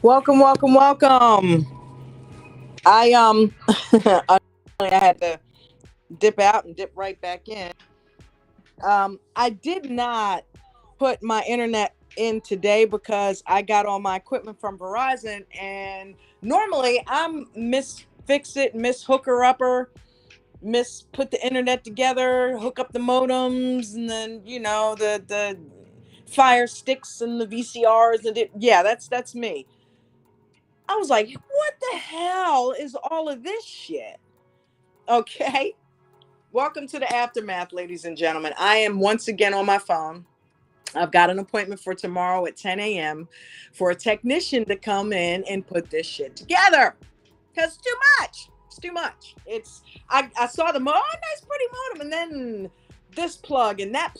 Welcome, welcome, welcome. Unfortunately, I had to dip out and dip right back in. I did not put my internet in today because I got all my equipment from Verizon, and normally I'm miss fix it, miss hooker upper, miss put the internet together, hook up the modems, and then the fire sticks and the VCRs and yeah, that's me. I was like, what the hell is all of this shit? Okay. Welcome to the aftermath, ladies and gentlemen. I am once again on my phone. I've got an appointment for tomorrow at 10 a.m. for a technician to come in and put this shit together. Because it's too much. It's too much. I saw the nice pretty modem, and then this plug and that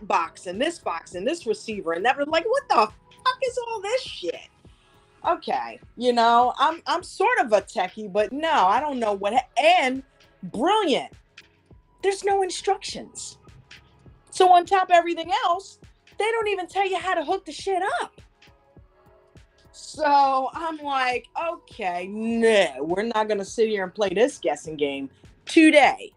box and this receiver and that. Like, what the fuck is all this shit? Okay, I'm sort of a techie, but no, I don't know and brilliant. There's no instructions. So on top of everything else, they don't even tell you how to hook the shit up. So I'm like, okay, no, we're not going to sit here and play this guessing game today.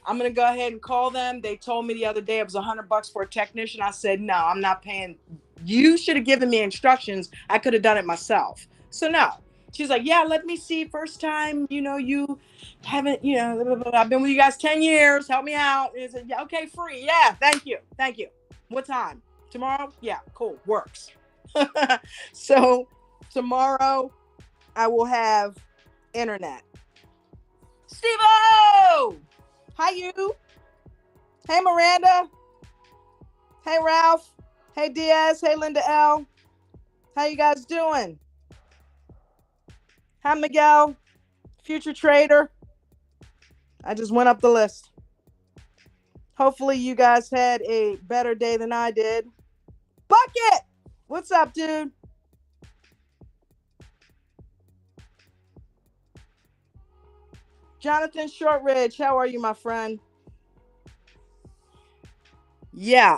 I'm going to go ahead and call them. They told me the other day it was $100 for a technician. I said, no, I'm not paying. You should have given me instructions. I could have done it myself. So no. She's like, yeah, let me see. First time, you haven't, blah, blah, blah. I've been with you guys 10 years. Help me out. Is it, yeah, okay, free. Yeah, thank you. Thank you. What time? Tomorrow? Yeah, cool. Works. So tomorrow I will have internet. Steve-O! Hi, you. Hey, Miranda. Hey, Ralph. Hey, Diaz. Hey, Linda L. How you guys doing? Hi, Miguel. Future trader. I just went up the list. Hopefully you guys had a better day than I did. Bucket! What's up, dude? Jonathan Shortridge, how are you, my friend? Yeah,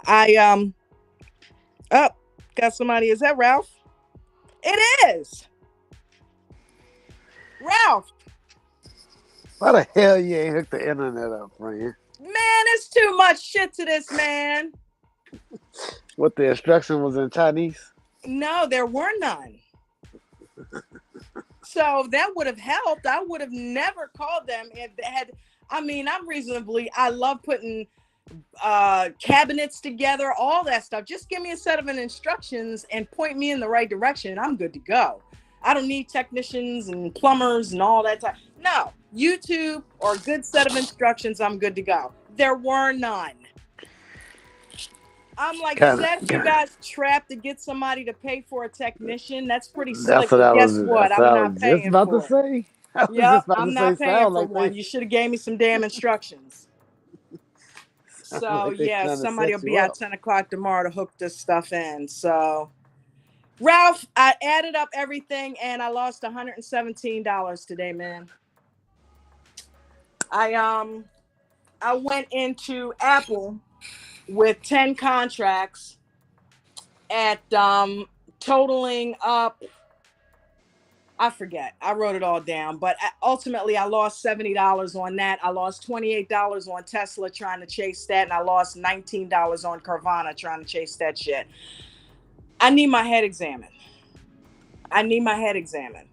oh, got somebody. Is that Ralph? It is. Ralph. Why the hell you ain't hooked the internet up, friend? Man, it's too much shit to this, man. What, the instruction was in Chinese? No, there were none. So that would have helped. I would have never called them if they had. I love putting cabinets together, all that stuff. Just give me a set of instructions and point me in the right direction, and I'm good to go. I don't need technicians and plumbers and all that time. No, YouTube or a good set of instructions, I'm good to go. There were none. I'm like, is that you guys trapped to get somebody to pay for a technician? That's pretty slick. But guess what? That's what I'm I not was just paying about to for it. say. I was Yep, just about to I'm say, not paying sound for like one. they, You should have gave me some damn instructions. sound So like they yeah, trying to somebody will set be you at up. 10 o'clock tomorrow to hook this stuff in. So Ralph, I added up everything and I lost $117 today, man. I I went into Apple with 10 contracts at totaling up, I forget. I wrote it all down, but ultimately I lost $70 on that. I lost $28 on Tesla trying to chase that, and I lost $19 on Carvana trying to chase that shit. I need my head examined. I need my head examined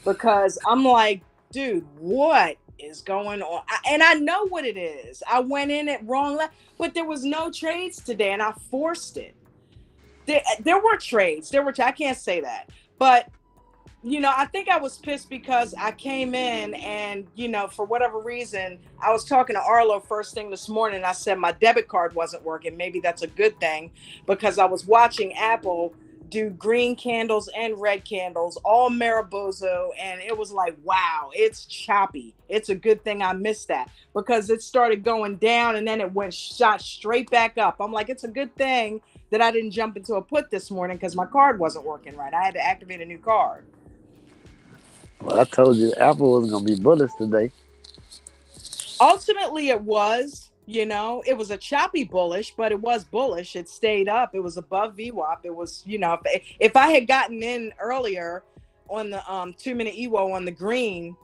because I'm like, dude, what is going on? And I know what it is. I went in it wrong, but there was no trades today, and I forced it. There were trades. I can't say that, but I think I was pissed because I came in and, for whatever reason, I was talking to Arlo first thing this morning. I said my debit card wasn't working. Maybe that's a good thing because I was watching Apple do green candles and red candles, all Maribozo. And it was like, wow, it's choppy. It's a good thing I missed that because it started going down and then it shot straight back up. I'm like, it's a good thing that I didn't jump into a put this morning because my card wasn't working right. I had to activate a new card. Well, I told you Apple was gonna be bullish today. Ultimately it was a choppy bullish, but it was bullish. It stayed up. It was above VWAP. It was, if I had gotten in earlier, on the 2-minute EWO on the green,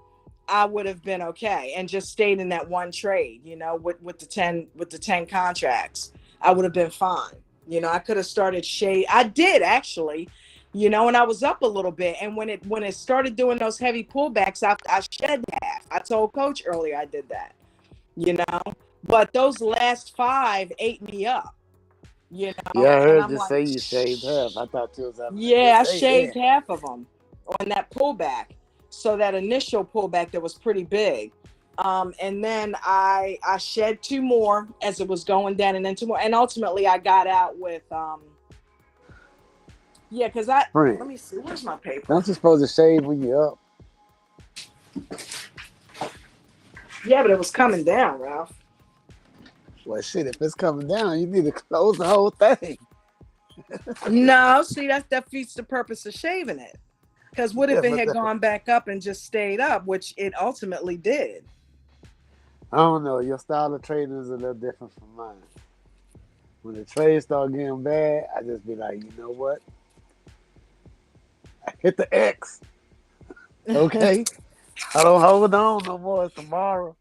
I would have been okay and just stayed in that one trade, with the 10 contracts. I would have been fine. I could have started shade. I did actually, and I was up a little bit. And when it started doing those heavy pullbacks, I shed half. I told coach earlier I did that, you know. But those last 5 ate me up, Yeah, I and heard I'm you like, say you shaved half. I thought you was having a yeah, good I day then. shaved half of them on that pullback. So that initial pullback that was pretty big. And then I shed 2 more as it was going down, and then 2 more. And ultimately I got out with yeah, because let Friend, me see, where's my paper? don't you supposed to shave when you're up? Yeah, but it was coming down, Ralph. Well, shit, if it's coming down, you need to close the whole thing. No, see, that defeats the purpose of shaving it. Because what Yeah, if it but had gone back up and just stayed up, which it ultimately did? I don't know. Your style of trading is a little different from mine. When the trade start getting bad, I just be like, you know what? I hit the X. Okay. I don't hold on no more. It's tomorrow.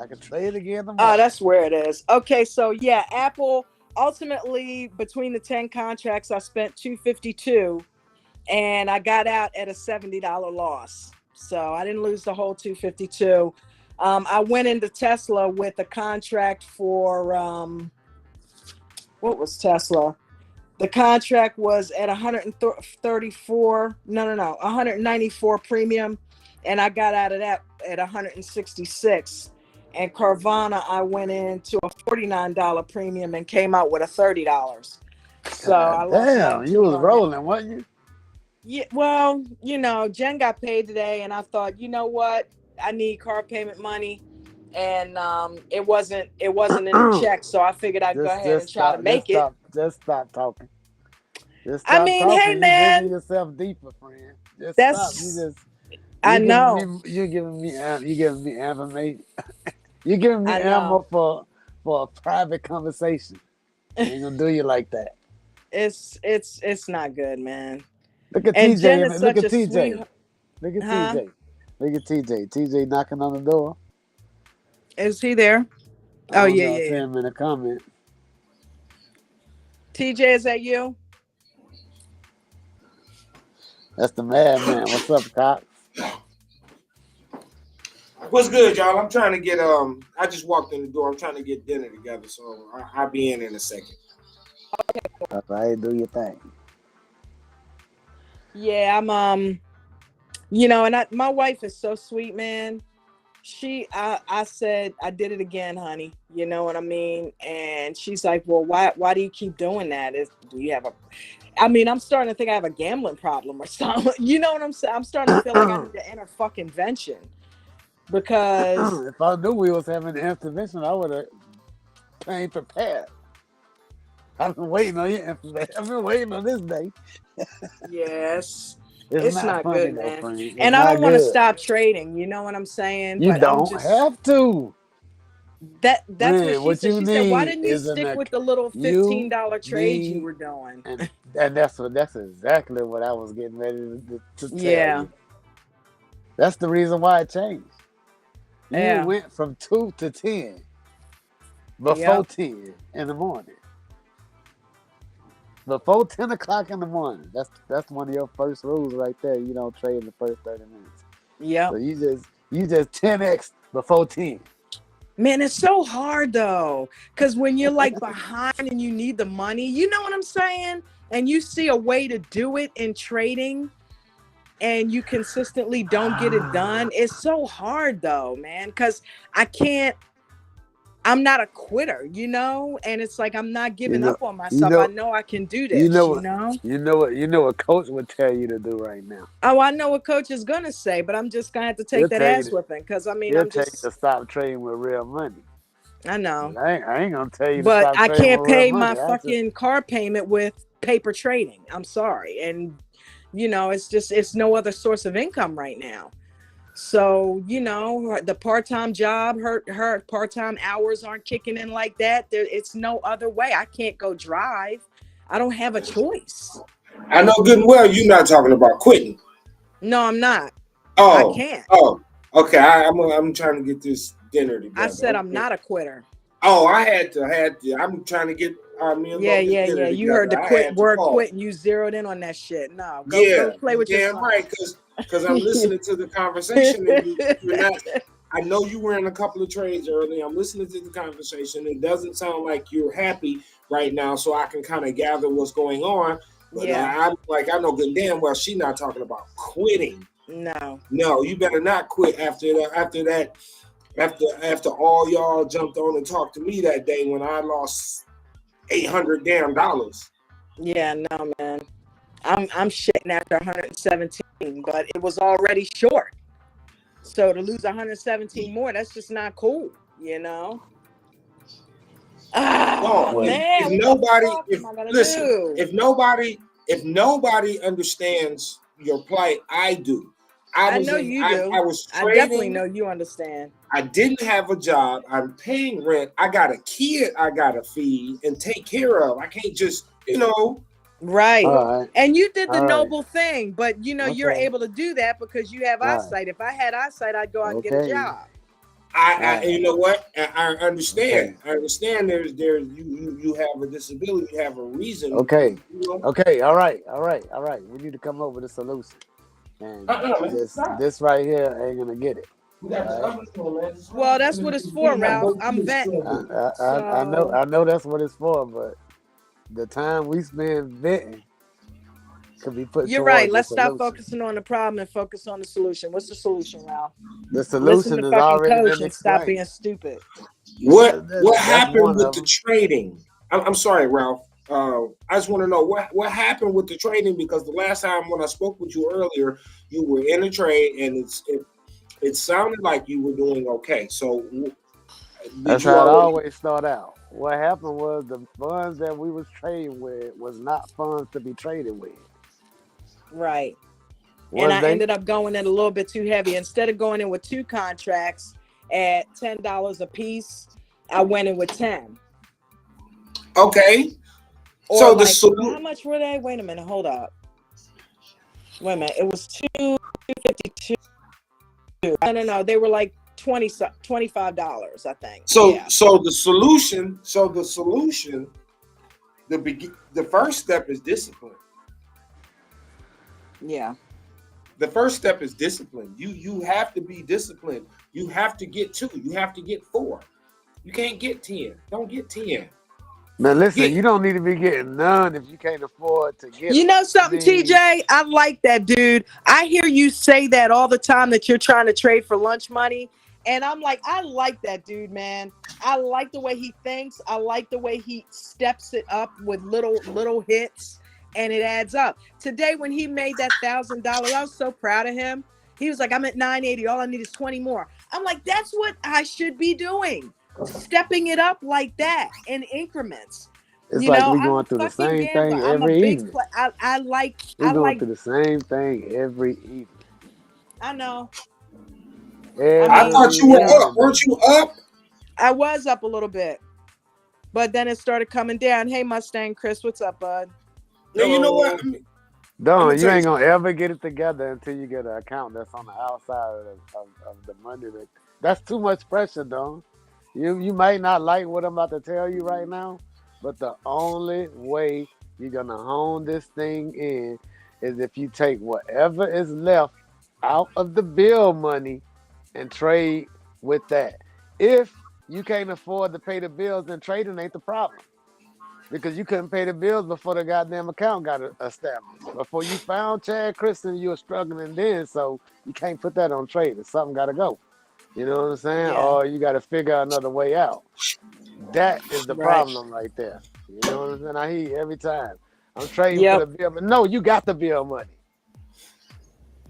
I can trade again Oh, tomorrow. that's where it is. Okay, so yeah, Apple ultimately between the 10 contracts, I spent 252 and I got out at a $70 loss. So I didn't lose the whole 252. I went into Tesla with a contract for what was Tesla? The contract was at 134, no, 194 premium, and I got out of that at 166. And Carvana, I went into a $49 premium and came out with a $30. So I God lost damn, you 19 was on that. rolling, wasn't you? Yeah, well, Jen got paid today, and I thought, you know what, I need car payment money, and it wasn't in the check, so I figured I'd go ahead and just try to stop, make it. just stop talking. Just I stop mean, hey talking. You digging man, yourself deeper, friend. Just stop. that's I You giving know, me, you giving me information. You giving me I ammo know. for a private conversation. I ain't gonna do you like that. It's not good, man. Look at And Jen TJ. is Look such at a sweet, TJ. Look at huh? TJ. Look at TJ. TJ knocking on the door. Is he there? I Oh don't yeah, know. I yeah, see yeah. him in a comment. TJ, is that you? That's the madman. What's up, Cox? What's good, y'all? I'm trying to get I just walked in the door. I'm trying to get dinner together, so I'll be in a second. All right, do your thing. Yeah, I'm and my wife is so sweet, man. I said I did it again, honey. You know what I mean? And she's like, well, why do you keep doing that? Do you have a I mean, I'm starting to think I have a gambling problem or something. You know what I'm saying? I'm starting to feel like I need to enter fucking vention because If I knew we was having an intervention, I would have came prepared. I've been waiting on your information. I've been waiting on this day. yes, It's it's not not funny good, though, man. friend. It's And I not don't want to good. stop trading. You know what I'm saying? You But I'm don't just have to. that's what Man, she what said. you She said, "Why need didn't you is stick with the little you $15 trades you need were doing?" and that's exactly what I was getting ready to tell Yeah, you. That's the reason why it changed. You yeah, went from 2 to 10 before yep, 10 in the morning. Before 10 o'clock in the morning. That's one of your first rules right there. You don't trade in the first 30 minutes. So yep. you just 10x before 10. Man, it's so hard though, because when you're like behind and you need the money, you know what I'm saying? And you see a way to do it in trading and you consistently don't get it done. It's so hard though, man, because I can't, I'm not a quitter, and it's like I'm not You giving know, up on you myself. I know, know I can do you this, know you what, know? you know what coach would tell you to do right now. Oh, I know what coach is gonna say, but I'm just gonna have to He'll take that tell you ass to whipping because I mean he'll I'm tell you to just stop trading with real money. I But know. I ain't gonna tell you to But stop I trading can't with real pay my money. I just fucking car payment with paper trading. I'm sorry. And it's no other source of income right now. So, the part-time job, her part-time hours aren't kicking in like that. It's no other way. I can't go drive. I don't have a choice. I know good and well you're not talking about quitting. No, I'm not. I Oh, can't. oh, okay. I'm trying to get this dinner I together. said I'm Okay. not a quitter. Oh, I had to. I'm trying to get me and Yeah, Locust yeah, dinner yeah. You heard together. the I quit had to word call. quit and you zeroed in on that shit. No, go Yeah, play you with your damn son. right. Because I'm listening to the conversation and you're not. I know you were in a couple of trades early. I'm listening to the conversation. It doesn't sound like you're happy right now, so I can kind of gather what's going on. But Yeah. I'm like, I know good and damn well she's not talking about quitting. No. No, you better not quit after that. After all y'all jumped on and talked to me that day when I lost $800 damn dollars. Yeah, no, man. I'm shitting after 117, but it was already short. So to lose 117 more, that's just not cool, you know? Ah, No, Well, if man, what the nobody, fuck if am I gonna listen, do? if nobody understands your plight, I do. I know you I do. was I definitely trading. know you understand. I didn't have a job. I'm paying rent. I got a kid I gotta feed and take care of. I can't just, Right. all right, And you did the all right, noble thing, but you're okay, able to do that because you have all right, eyesight. If I had eyesight, I'd go out and get a okay, job. I all you right, know what? I understand. okay, I understand. There's you have a disability. You have a reason. okay, You know. okay, all right, all right, all right. We need to come up with a solution, and Man, stop. this right here ain't gonna get it. We All got this right. other one, man. Well, that's what it's for, Getting my Ralph. both I'm kids venting. struggle. So I know that's what it's for, but the time we spend venting could be put you're right. towards the Let's stop solution. focusing on the problem and focus on the solution. What's the solution, Ralph? The Listen solution to has fucking already coach been and stop explained. being stupid. What That's happened one with of the them. trading? I'm sorry, Ralph. I just want to know what happened with the trading because the last time when I spoke with you earlier, you were in a trade and it sounded like you were doing okay. So did That's you how it already? always start out. What happened was the funds that we was trading with was not funds to be traded with. Right. And Was I they? ended up going in a little bit too heavy. Instead of going in with two contracts at $10 a piece, I went in with 10. Okay. Or So the like, how solution. much were they? Wait a minute, hold up. Wait a minute. It was 252. No. They were like $25, I think. So Yeah. so the solution. The first step is discipline. Yeah. The first step is discipline. You have to be disciplined. You have to get 2. You have to get 4. You can't get 10. Don't get 10. Man, listen, Get you don't need to be getting none if you can't afford to get You them. know I something, mean, TJ? I like that, dude. I hear you say that all the time that you're trying to trade for lunch money. And I'm like, I like that dude, man. I like the way he thinks. I like the way he steps it up with little hits and it adds up. Today, when he made that $1,000, I was so proud of him. He was like, I'm at 980. All I need is 20 more. I'm like, that's what I should be doing. Stepping it up like that in increments. it's like we I'm a going through the fucking same gambler. thing I'm a every big evening. I like We going through the same thing every evening. I know. I I mean, thought Every you were up. evening, Weren't baby. you up? I was up a little bit, but then it started coming down. Hey, Mustang Chris, what's up, bud? Now you know what? Hello. I'm gonna Don, you tell you ain't something. gonna ever get it together until you get an account that's on the outside of the money. That's too much pressure, Don. You might not like what I'm about to tell you right now, but the only way you're gonna hone this thing in is if you take whatever is left out of the bill money and trade with that. If you can't afford to pay the bills, then trading ain't the problem because you couldn't pay the bills before the goddamn account got established. Before you found Chad Christian, you were struggling then, so you can't put that on trading. Something got to go. You know what I'm saying? Yeah, Or you got to figure out another way out. That is the right. problem right there. You know what I'm saying? I hear you every time. I'm trading for Yep. the bill, but no, you got the bill money.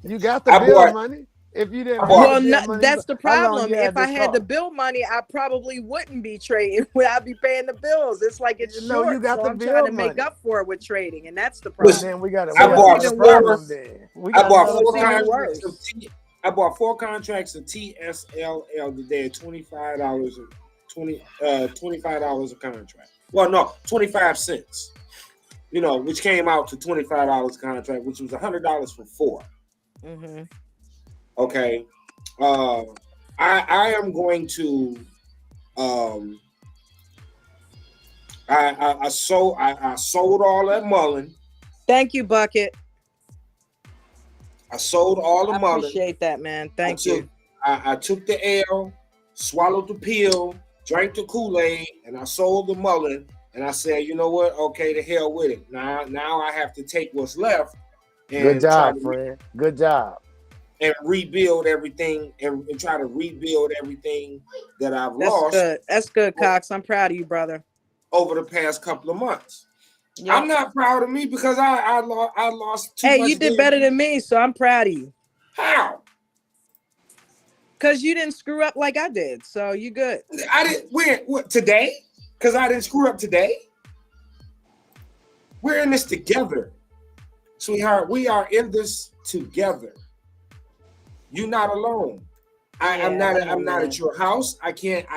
You got the I bill bought. money. If you didn't I have the bought. Well, no, bill money, that's the how long problem. you had If I this had the car? bill money, I probably wouldn't be trading. I'd be paying the bills. It's like it's You know you short, got so the I'm trying bill to make money. up for it with trading, and that's the Well, Listen, problem. then we got I So we it's bought got a even four. problem worse. then. We I got bought So another four it's even problem. contracts of worse. I bought 4 contracts of TSLL today at $25 $25 a contract. Well, no, 25 cents. Which came out to $25 a contract, which was $100 for 4. Mm-hmm. Okay. Uh, I am going to um I sold all that mullen. Thank you, Bucket. I sold all the I mullen. appreciate that, man. I Thank took you. I took the L, swallowed the pill, drank the Kool-Aid, and I sold the mullen. And I said, you know what? Okay, the hell with it. Now I have to take what's left Good and try job, to friend. Good job. rebuild everything and try to rebuild everything that I've That's lost good. That's good, Cox. I'm proud of you, brother. over the past couple of months. I'm Yep. not proud of me because I lost too Hey, much you did damn. better than me, so I'm proud of you. How? Cause you didn't screw up like I did. So you good. I didn't. What today? Because I didn't screw up today. We're in this together, sweetheart. We are in this together. You're not alone. I'm Yeah, not. I know, I'm not man. at your house. I can't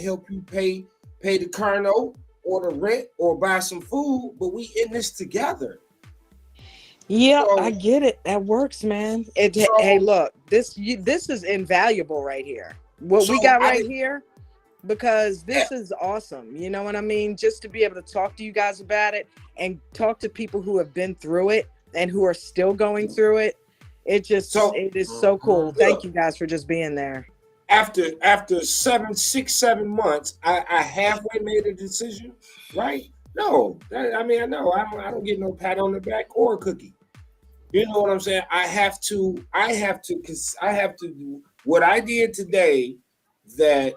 help you pay the car note or the rent or buy some food. But we in this together. Yep, I So get it. That works, man. Hey, so look, this is invaluable right here. What so we got I right didn't. here, because Yeah. this is awesome. You know what I mean? Just to be able to talk to you guys about it and talk to people who have been through it and who are still going through it. So It is so Hmm. cool. Thank look. you guys for just being there. After 7 6 7 months, I halfway made a decision, right? No, I mean I don't get no pat on the back or a cookie. You know what I'm saying? I have to do what I did today. That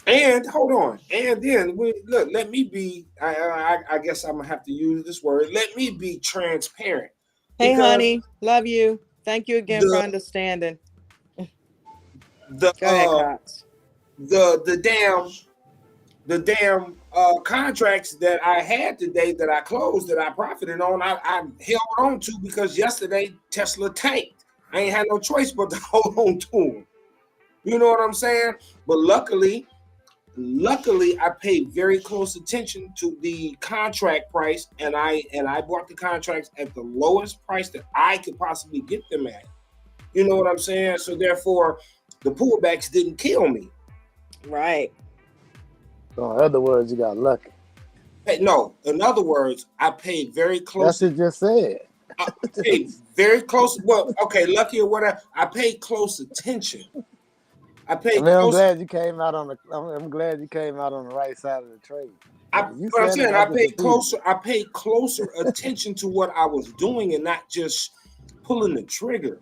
and hold on, and then look. Let me be. I guess I'm gonna have to use this word. Let me be transparent Hey, because honey, love you. Thank you again for the understanding. the Go ahead, Cox. the damn contracts that I had today that I closed that I profited on, I held on to because yesterday Tesla tanked. I ain't had no choice but to hold on to them. You know what I'm saying? But luckily, I paid very close attention to the contract price, and I bought the contracts at the lowest price that I could possibly get them at. You know what I'm saying? So therefore, the pullbacks didn't kill me. Right. So in other words, you got lucky. No, in other words, I paid very That's close. what you just said. I paid very close. Well, okay, lucky or whatever. I paid close attention. I I paid mean, I'm close. glad you came out on the. I'm glad you came out on the right side of the trade. Because you But I'm said it, saying I just repeated it. I paid closer attention to what I was doing and not just pulling the trigger.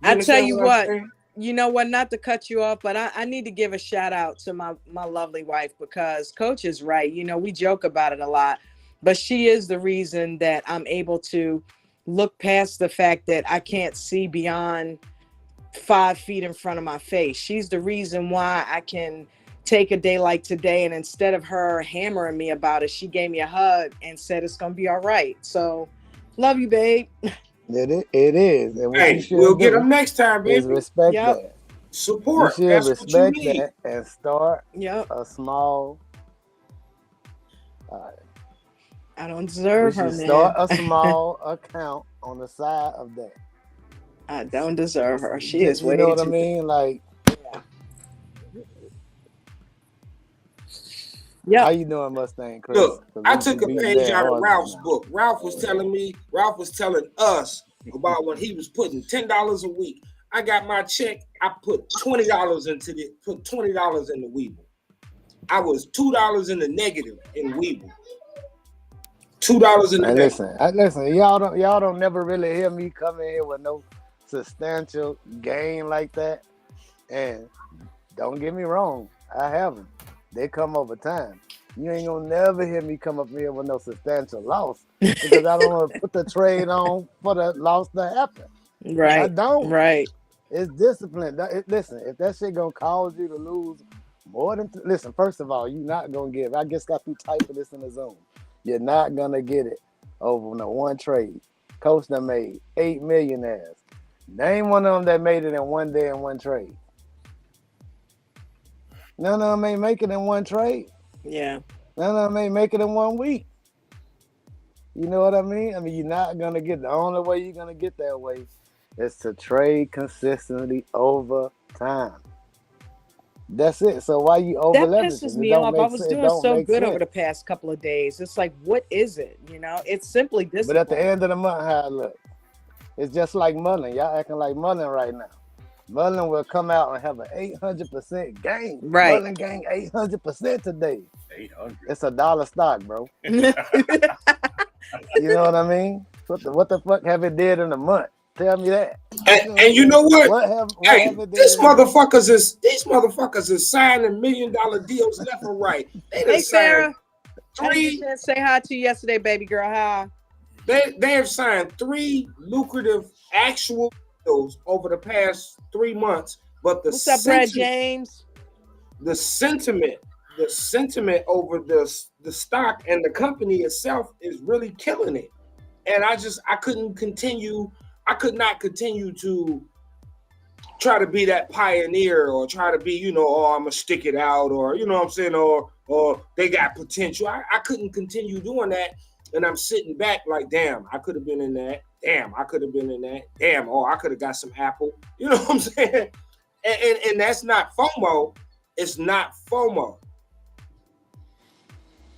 You I tell understand you what I'm what, saying? you know what, not to cut you off, but I need to give a shout out to my lovely wife, because Coach is right. You know, we joke about it a lot, but she is the reason that I'm able to look past the fact that I can't see beyond 5 feet in front of my face. She's the reason why I can take a day like today, and instead of her hammering me about it, she gave me a hug and said it's gonna be all right. So love you, babe. It is. And what you Hey, we'll should get do them next time, is baby. respect Yep. that. You Support. should That's what you respect need. that and start Yep. a small. I don't We deserve her, should start man. a small account on the side of that. I don't deserve her. She is You know way what I too. mean? Like, Yeah. how Yep. you doing, Mustang Chris? Look, Because I we took a beating page dead out of horses Ralph's now. book. Ralph was telling us about when he was putting $10 a week. I got my check. I put $20 put $20 in the Weeble. I was $2 in the negative in Weeble. $2 in the And negative. listen, y'all don't never really hear me come in here with no substantial gain like that. And don't get me wrong, I have them. They come over time. You ain't gonna never hear me come up here with no substantial loss because I don't want to put the trade on for the loss to happen. I Right. don't. Right. It's discipline. Listen, if that shit gonna cause you to lose more than listen, first of all, you're not gonna get. I just got through typing this in the Zoom. You're not gonna get it over no one trade. Coach that made 8 millionaires. Name one of them that made it in one day in one trade. None of them ain't make it in one trade. Yeah. None of them ain't make it in 1 week. You know what I mean? I mean, you're not gonna get the only way you're gonna get that way It's to trade consistently over time. That's it. So why you over That pisses leveraging? It me don't off. I make was sense. It doing don't so make good over sense. the past couple of days. It's like, what is it? It's simply But at the discipline. end of the month, how it look, it's just like Mullen. Y'all acting like Mullen right now. Mullen will come out and have an 800% gain. Right. Mullen gained 800% today. 800. It's $1 stock, bro. You know what I mean? What the fuck have it did in a month? Tell me that. You know what And I'm you saying? know what? What Hey, have it did in a month? these motherfuckers is signing $1 million deals left and right. They done Hey, signed Farrah. I didn't get a three. chance to say hi to you yesterday, baby girl. Hi. They have signed three lucrative actual deals over the past 3 months. But What's up, Brad James? the sentiment, the sentiment over the stock and the company itself is really killing it. And I couldn't continue. I could not continue to try to be that pioneer or try to be, oh, I'm gonna stick it out, or what I'm saying, or they got potential. I couldn't continue doing that. And I'm sitting back like, damn, I could have been in that. Damn, I could have been in that. Damn, oh, I could have got some Apple. You know what I'm saying? And that's not FOMO. It's not FOMO.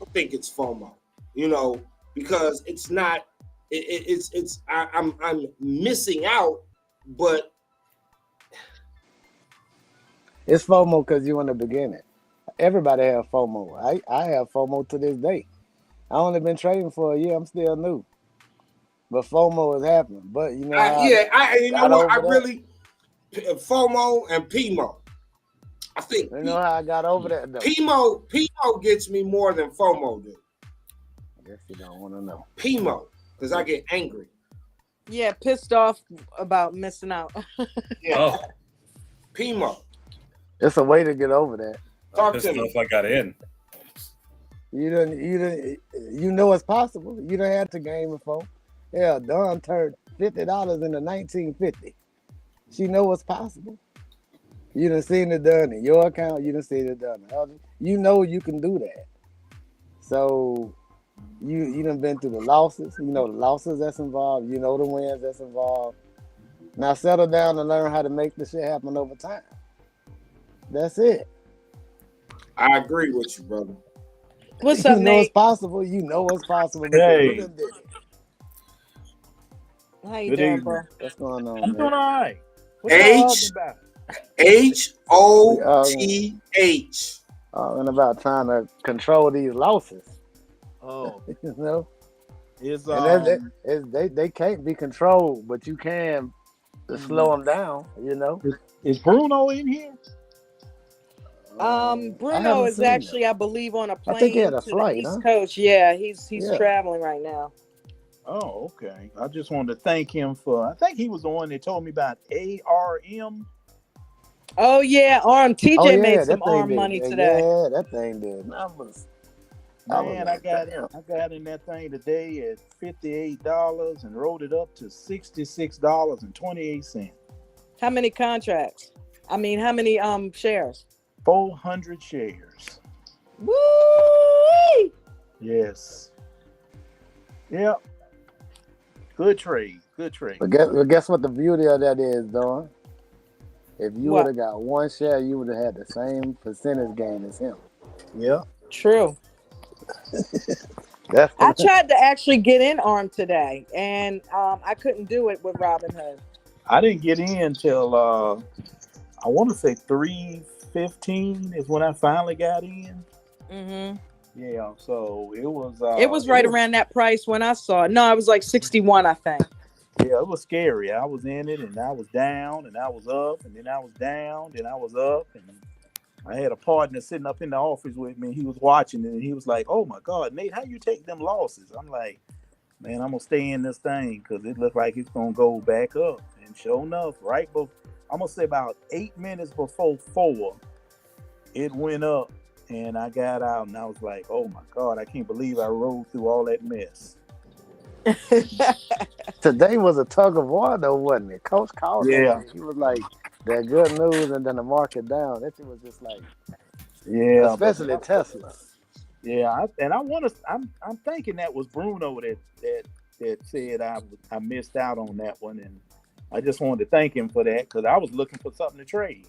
I think it's FOMO, because it's not. I'm missing out, but It's FOMO because you in the beginning. Everybody have FOMO. I have FOMO to this day. I only been trading for a year. I'm still new, but FOMO is happening. But you know how I you know got what? I over that. really FOMO and PMO. I think You know how I got over that though. PMO gets me more than FOMO do. I guess you don't want to know. PMO, because I get angry. Yeah, pissed off about missing out. Yeah, Oh, PMO. It's a way to get over that. Talk pissed to me. off I got in. You know it's possible. You don't have to game before. Yeah, Dawn turned $50 into 1950. She know it's possible. You done seen it done in your account. You done seen it done in others. You know you can do that. So you done been through the losses. You know the losses that's involved. You know the wins that's involved. Now settle down and learn how to make the shit happen over time. That's it. I agree with you, brother. What's You up, know it's Nate? possible. You know it's possible because Hey, you done did it. How you good doing, evening. bro? What's going on, I'm man? doing all right. What y'all arguing about? We HOTH. talking about trying to control these losses. Oh, You know, is they can't be controlled, but you can slow them down. You know. is Bruno in here? I Bruno haven't is seen him. actually, I believe, on a I think he had plane a to the flight, East huh? Coast. Yeah, he's Yeah. traveling right now. Oh, okay. I just wanted to thank him for. I think he was the one that told me about ARM. Oh yeah, Oh TJ yeah, made some that thing ARM did. money today. Yeah, that thing did numbers. I was Man, I like, got damn. I got in that thing today at $58 and rolled it up to $66.28. How many contracts? I mean, how many shares? 400 shares. Woo! Yes. Yep. Good trade. Good trade. But guess what the beauty of that is, Dawn? If you would What? have got one share, you would have had the same percentage gain as him. Yeah. True. That's I tried to actually get in ARM today, and I couldn't do it with Robinhood. I didn't get in till I want to say 3:15 is when I finally got in. Mm-hmm. Yeah, so it was right around that price when I saw it. No, it was like 61, I think. Yeah, it was scary. I was in it and I was down and I was up and then I was down, then I was up, and I had a partner sitting up in the office with me. He was watching it and he was like, "Oh my God, Nate, how you take them losses?" I'm like, "Man, I'm gonna stay in this thing because it looks like it's gonna go back up." And sure enough, I'm gonna say about 8 minutes before 4, it went up, and I got out and I was like, "Oh my God, I can't believe I rolled through all that mess." Today was a tug of war, though, wasn't it? Coach called that Yeah, shit. He was like, "That good news," and then the market down. That shit was just like, yeah, especially Tesla. yeah. I'm thinking that was Bruno that said I missed out on that one, and I just wanted to thank him for that because I was looking for something to trade.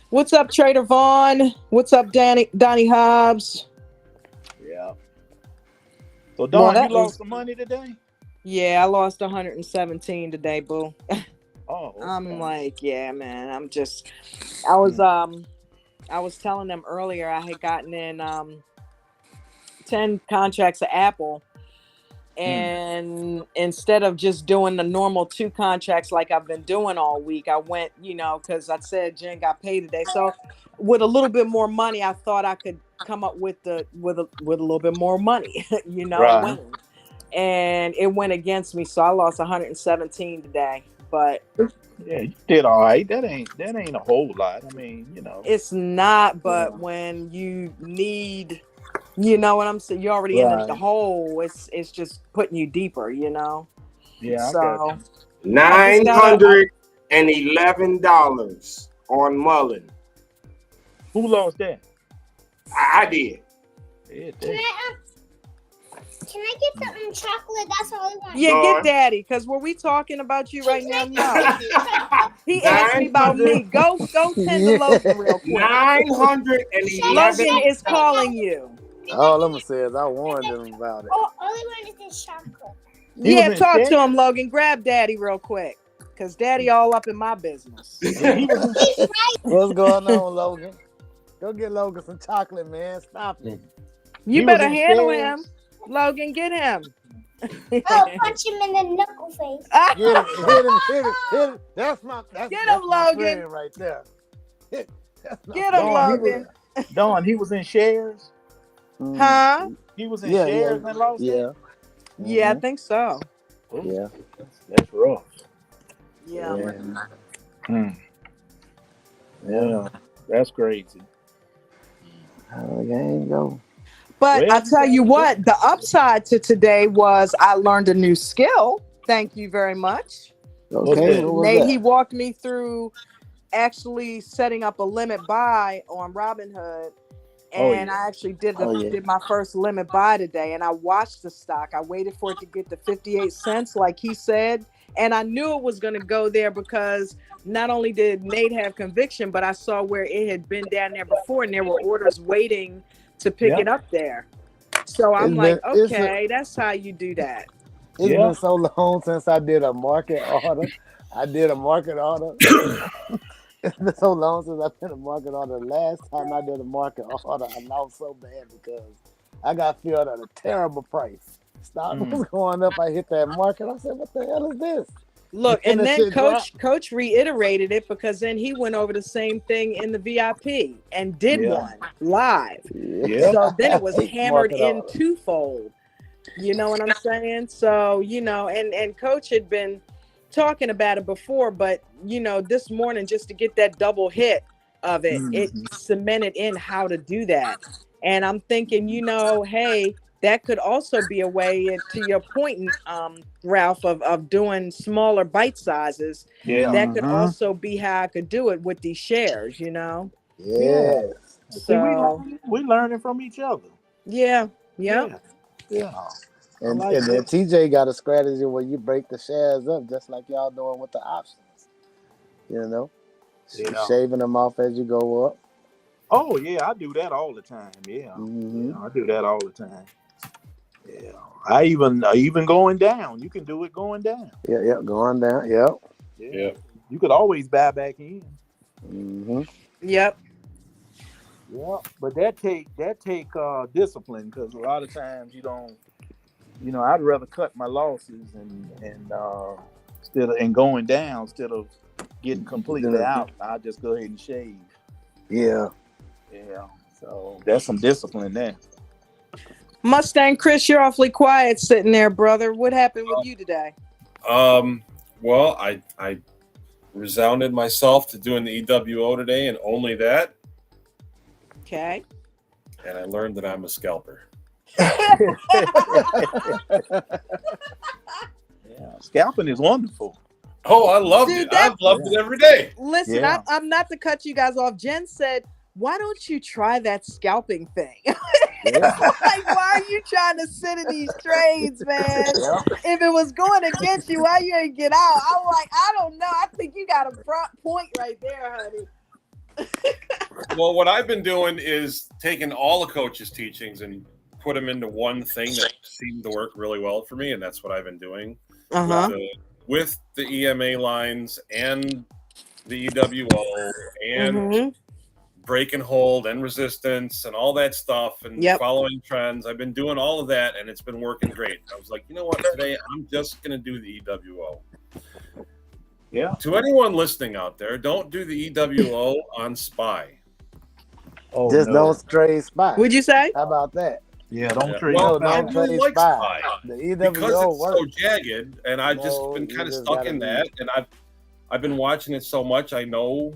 What's up, Trader Vaughn? What's up, Donnie Hobbs? Yeah. So Boy, Don, you lost some money today? Yeah, I lost 117 today, boo. Oh, okay. I'm like, yeah, man. I was telling them earlier I had gotten in 10 contracts of Apple. And instead of just doing the normal 2 contracts like I've been doing all week, I went, because I said Jen got paid today. So with a little bit more money, I thought I could come up with a little bit more money, Right. winning. And it went against me, so I lost 117 today. But yeah, you did all right. That ain't a whole lot. I mean, it's not. But when you need, you know what I'm saying, you're already in the hole. It's just putting you deeper, Yeah. So $911 on Mullen. Who lost that? I did. Yeah, Can I get something chocolate? That's all I want. Yeah, get Daddy, because were we talking about you right now? No. He asked me about me. Go tend to Logan real quick. 911. Logan is calling you. All I'm gonna say is I warned him about it. All I want is chocolate. Yeah, talk to him, Logan. Grab Daddy real quick, because Daddy all up in my business. What's going on, Logan? Go get Logan some chocolate, man. Stop it. You better handle him. Logan, get him. Oh, punch him in the knuckle face. Hit him. That's get him, Logan. Right there. Get him, Logan. Don, he was in shares. Huh? He was in shares and lost it? Yeah, I think so. Yeah. That's rough. Yeah. Yeah. That's crazy. How the game go? But I tell you what, the upside to today was I learned a new skill. Thank you very much. Okay. Nate, he walked me through actually setting up a limit buy on Robinhood. And I actually did my first limit buy today. And I watched the stock. I waited for it to get to 58 cents, like he said. And I knew it was going to go there because not only did Nate have conviction, but I saw where it had been down there before and there were orders waiting to pick it up there. So I'm okay, that's how you do that. It's been so long since I did a market order. It's been so long since I did a market order. Last time I did a market order, I lost so bad because I got filled at a terrible price. Stock was going up. I hit that market. I said, what the hell is this? Look, and then coach reiterated it because then he went over the same thing in the VIP and did one live. Yeah. So then it was hammered in twofold. You know what I'm saying? So, and coach had been talking about it before, but this morning, just to get that double hit of it, it cemented in how to do that. And I'm thinking, hey, that could also be a way, to your point, Ralph, of doing smaller bite sizes. Yeah. That could also be how I could do it with these shares, Yeah. So we learning from each other. Yeah. And then TJ got a strategy where you break the shares up just like y'all doing with the options. Shaving them off as you go up. Oh yeah, I do that all the time. Yeah, I do that all the time. Yeah, I even going down. You can do it going down. Yeah, going down. Yep. Yeah. You could always buy back in. Yep. Yeah, but that take discipline because a lot of times you don't. I'd rather cut my losses and instead of going down instead of getting completely out. I'll just go ahead and shave. Yeah. So that's some discipline there. Mustang Chris, you're awfully quiet sitting there, brother. What happened with you today? Well, I resounded myself to doing the EWO today, and only that. Okay. And I learned that I'm a scalper. Scalping is wonderful. Oh, I loved it. I've loved it every day. Listen, I'm not to cut you guys off. Jen said why don't you try that scalping thing? Yeah. Like, why are you trying to sit in these trades, man? Yeah. If it was going against you, why you ain't get out? I'm like, I don't know. I think you got a point right there, honey. Well, what I've been doing is taking all the coaches' teachings and put them into one thing that seemed to work really well for me, and that's what I've been doing with the EMA lines and the EWO and break and hold and resistance and all that stuff and following trends. I've been doing all of that, and it's been working great. I was like, you know what? Today I'm just going to do the EWO. Yeah. To anyone listening out there, don't do the EWO on SPY. Oh, Just no. don't trade SPY. Would you say? How about that? Yeah, don't trade. Well, I don't really trade like SPY. SPY The EWO because it's works. so jagged, and I've just been kind of stuck in that. And I've been watching it so much, I know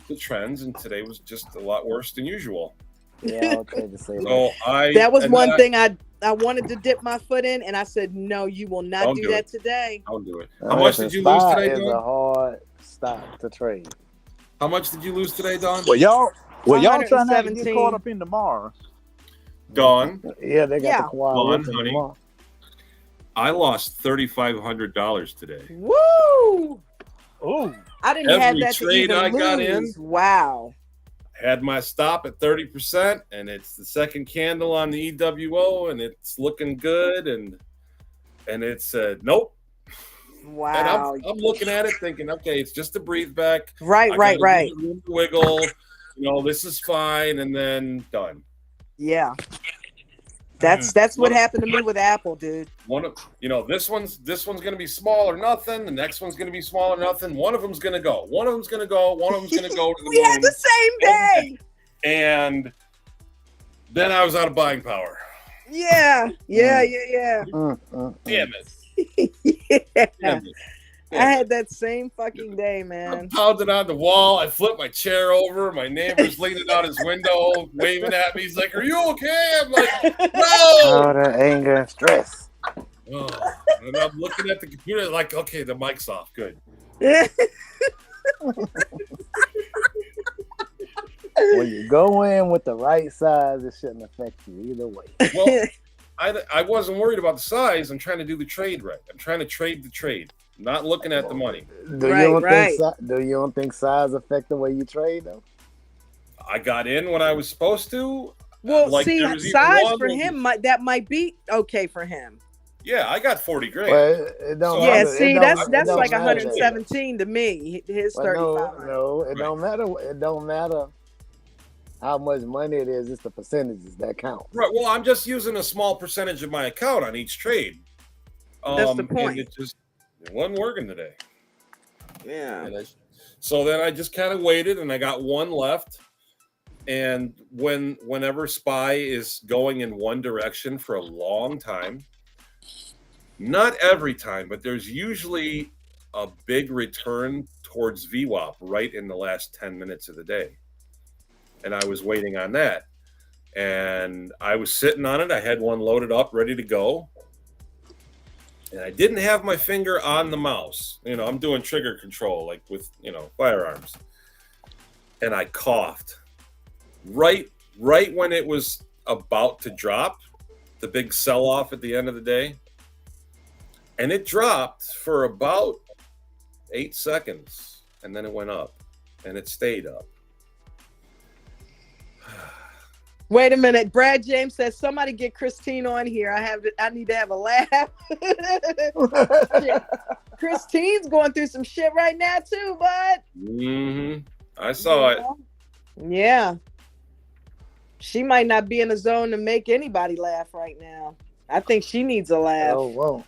the trends, and today was just a lot worse than usual. Yeah, I'll trade the same. So that was one thing I wanted to dip my foot in, and I said, no, you will not do that today. Don't do it. How much did you lose today, Don? It's a hard stock to trade. How much did you lose today, Don? Well, y'all trying not to get 117. caught up in tomorrow. Dawn. Yeah, they got the quad. Dawn, honey. I lost $3,500 today. Woo! Oh, I didn't have that trade to even I lose. got in. Wow. Had my stop at 30%, and it's the second candle on the EWO, and it's looking good, and it said nope. Wow. And I'm looking at it thinking, okay, it's just a breathe back. Right. Wiggle. This is fine, and then done. Yeah. That's what happened to me with Apple, dude. This one's going to be small or nothing. The next one's going to be small or nothing. One of them's going to go. One of them's going to go. One of them's going to go to the We had the same day. And then I was out of buying power. Yeah. Damn it. Yeah. Damn it. I had that same fucking day, man. I'm pounding on the wall. I flipped my chair over. My neighbor's leaning out his window, waving at me. He's like, "Are you okay?" I'm like, "No." Oh, the anger and stress. Oh, and I'm looking at the computer like, okay, the mic's off. Good. When you go in with the right size, it shouldn't affect you either way. Well, I wasn't worried about the size. I'm trying to do the trade right. I'm trying to trade the trade, not looking at the money. Do you don't think size affect the way you trade though? I got in when I was supposed to. Well, size for him might be okay for him. Yeah, I got 40 grand. Well, that's like 117 to me. His 35. No, it don't matter. It don't matter how much money it is. It's the percentages that count. Right. Well, I'm just using a small percentage of my account on each trade. That's the point. And it wasn't working today. Yeah. So then I just kind of waited, and I got one left. And whenever SPY is going in one direction for a long time, not every time, but there's usually a big return towards VWAP right in the last 10 minutes of the day. And I was waiting on that. And I was sitting on it. I had one loaded up, ready to go. And I didn't have my finger on the mouse. I'm doing trigger control, like with, firearms. And I coughed. Right when it was about to drop, the big sell-off at the end of the day. And it dropped for about 8 seconds, and then it went up, and it stayed up. Wait a minute. Brad James says, somebody get Christine on here. I need to have a laugh. Christine's going through some shit right now too, bud. Mm-hmm. I saw it. Yeah. She might not be in the zone to make anybody laugh right now. I think she needs a laugh. Oh, whoa.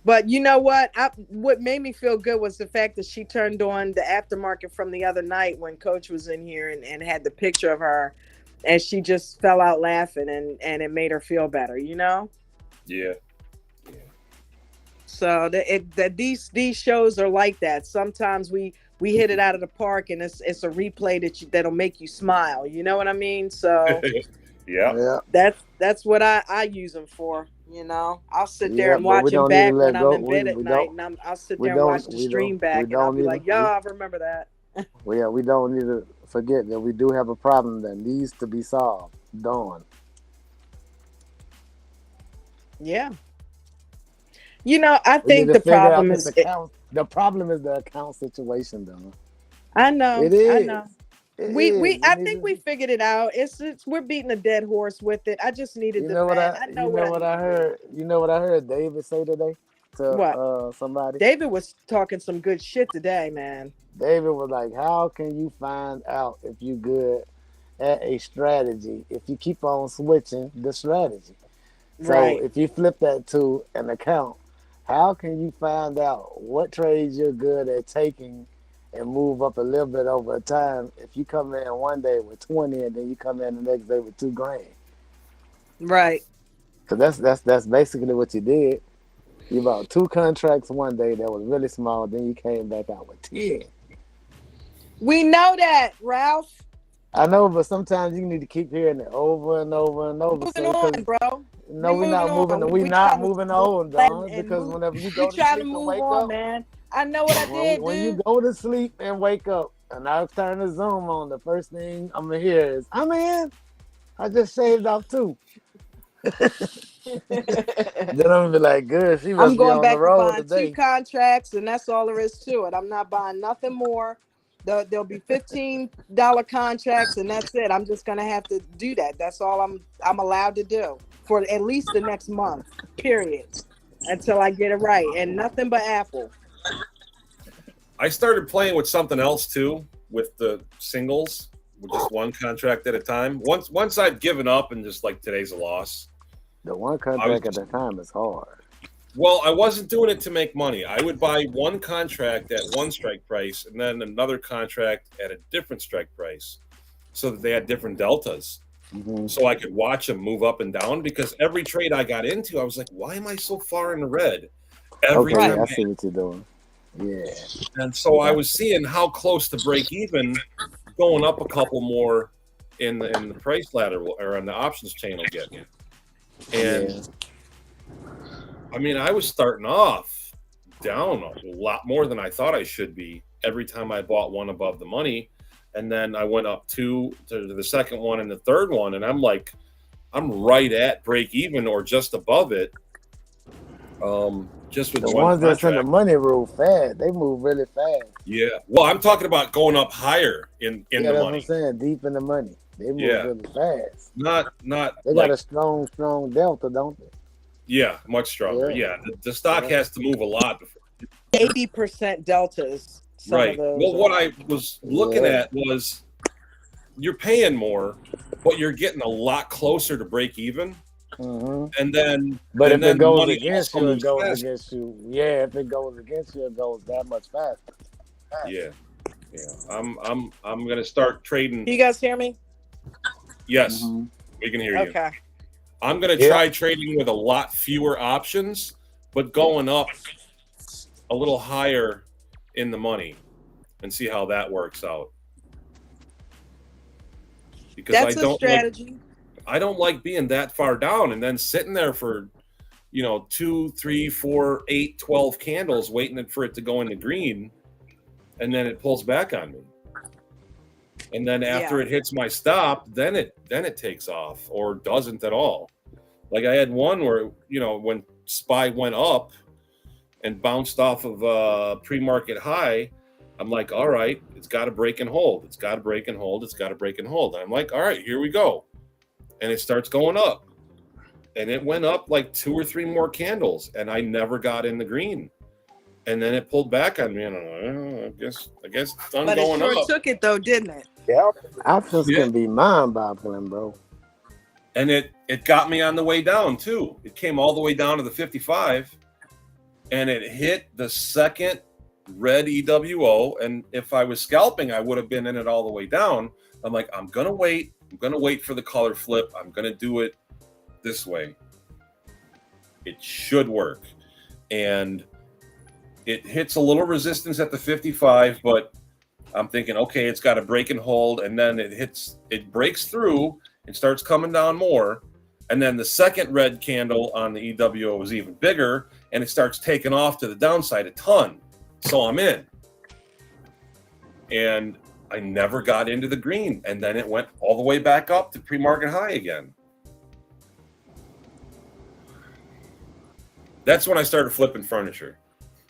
But you know what? What made me feel good was the fact that she turned on the aftermarket from the other night when Coach was in here and had the picture of her, and she just fell out laughing, and it made her feel better, Yeah. So these shows are like that. Sometimes we hit it out of the park, and it's a replay that'll make you smile. You know what I mean? So yeah. That's what I use them for. I'll sit there and watch it back when I'm in bed at night, and I'll sit there and watch the stream back, and I'll be like, "Yo, I remember that." We don't need to forget that we do have a problem that needs to be solved. Dawn. Yeah. I We need think to the figure out problem this is, account. The problem is the account situation, Dawn. I know, It I is. know. It We is. We I need think to. we figured it out. It's we're beating a dead horse with it. I just needed You the know what vent. I? I know You what know I what need I to do. heard? You know what I heard David say today to What? somebody? David was talking some good shit today, man. David was like, "How can you find out if you good at a strategy if you keep on switching the strategy?" So Right. if you flip that to an account, how can you find out what trades you're good at taking and move up a little bit over time if you come in one day with 20 and then you come in the next day with 2 grand? Right. So that's basically what you did. You bought 2 contracts one day that was really small, then you came back out with 10. We know that, Ralph. I know, but sometimes you need to keep hearing it over and over and over. Moving So, because on, bro. no, We we're moving not moving. on. We We not trying to moving go on, ahead Don. and Because move. whenever you We go to try to sleep and move wake on, up, man. I know what I did, when you dude. go to sleep and wake up, and I turn the Zoom on, the first thing I'm gonna hear is, "I'm in. I just shaved off 2." Then I'm gonna be like, "Good. She I'm must be going on the back to road buying 2 today." contracts, and that's all there is to it. I'm not buying nothing more. There'll be $15 contracts, and that's it. I'm just gonna have to do that. That's all I'm allowed to do for at least the next month. Period. Until I get it right, and nothing but Apple. I started playing with something else too, with the singles, with just one contract at a time. Once I'd given up and just like today's a loss, The one I was contract at just, a time is hard. well, I wasn't doing it to make money. I would buy one contract at one strike price and then another contract at a different strike price, so that they had different deltas. Hmm. So I could watch them move up and down, because every trade I got into, I was like, why am I so far in the red every Okay, Right. time? yeah, I see what you're doing. Yeah, And so I yeah, was seeing how close to break even going up a couple more in the price ladder or on the options chain will get me. And yeah. I mean, I was starting off down a lot more than I thought I should be every time I bought one above the money. And then I went up 2 to the second one and the third one, and I'm like, I'm right at break even or just above it. Just with The one ones that's in the contract. money move fast. They move really fast. Yeah. Well, I'm talking about going up higher in Yeah, the that's what I'm money. saying. Deep in the money. They move Yeah. really fast. Not They got like, a strong delta, don't they? yeah, much stronger. Yeah. Yeah. The stock Yeah. has to move a lot before. 80% deltas. Some of Right. those Well, what are. I was looking Yeah. at was you're paying more, but you're getting a lot closer to break even. Hmm. And then But if it the goes money against also you, it moves goes faster. against you. Yeah, if it goes against you, it goes that much faster. Yeah. Yeah. I'm gonna start trading. Can you guys hear me? Yes, Hmm. we can hear you. Okay. I'm gonna Yeah. try trading with a lot fewer options, but going up a little higher in the money and see how that works out. Because That's a strategy. I don't like being that far down and then sitting there for 2, 3, 4, 8, 12 candles waiting for it to go into green, and then it pulls back on me. And then after Yeah. it hits my stop, then it takes off or doesn't at all. Like I had one where, when SPY went up and bounced off of a pre-market high, I'm like, all right, it's got to break and hold. It's got to break and hold. It's got to break and hold. And I'm like, all right, here we go. And it starts going up. And it went up like 2 or 3 more candles, and I never got in the green. And then it pulled back on me, and I'm like, I guess it's done But it going sure up. took it though, didn't it? Options Yeah. can be mind-boggling, bro. And it got me on the way down too. It came all the way down to the 55, and it hit the second red EWO. And if I was scalping, I would have been in it all the way down. I'm like, I'm gonna wait. I'm gonna wait for the color flip. I'm gonna do it this way. It should work. And it hits a little resistance at the 55, but I'm thinking, okay, it's got to break and hold, and then it breaks through and starts coming down more. And then the second red candle on the EWO was even bigger, and it starts taking off to the downside a ton. So I'm in. and I never got into the green, and then it went all the way back up to pre-market high again. That's when I started flipping furniture.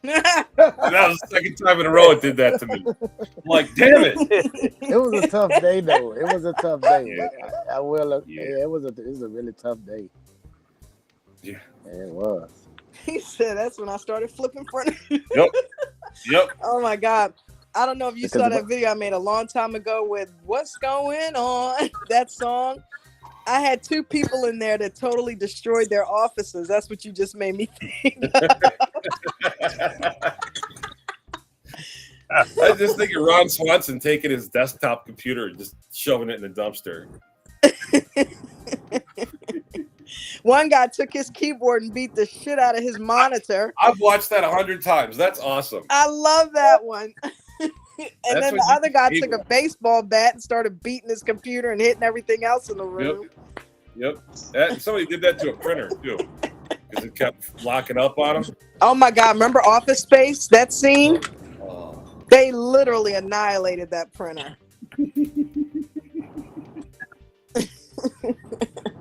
And that was the second time in a row it did that to me. I'm like, damn it! It was a tough day, though. It was a tough day. Yeah. I will. Yeah. Yeah, it was a really tough day. Yeah. Yeah, it was. He said that's when I started flipping furniture. Yep. Oh my God. I don't know if you Because saw that video I made a long time ago with What's Going On, that song. I had two people in there that totally destroyed their offices. That's what you just made me think. I just think of Ron Swanson taking his desktop computer and just shoving it in the dumpster. One guy took his keyboard and beat the shit out of his monitor. I've watched that 100 times. That's awesome. I love that one. And then the other guy took a baseball bat and started beating his computer and hitting everything else in the room. Yep. Somebody did that to a printer too, because it kept locking up on him. Oh my God! Remember Office Space? That scene? Oh. They literally annihilated that printer.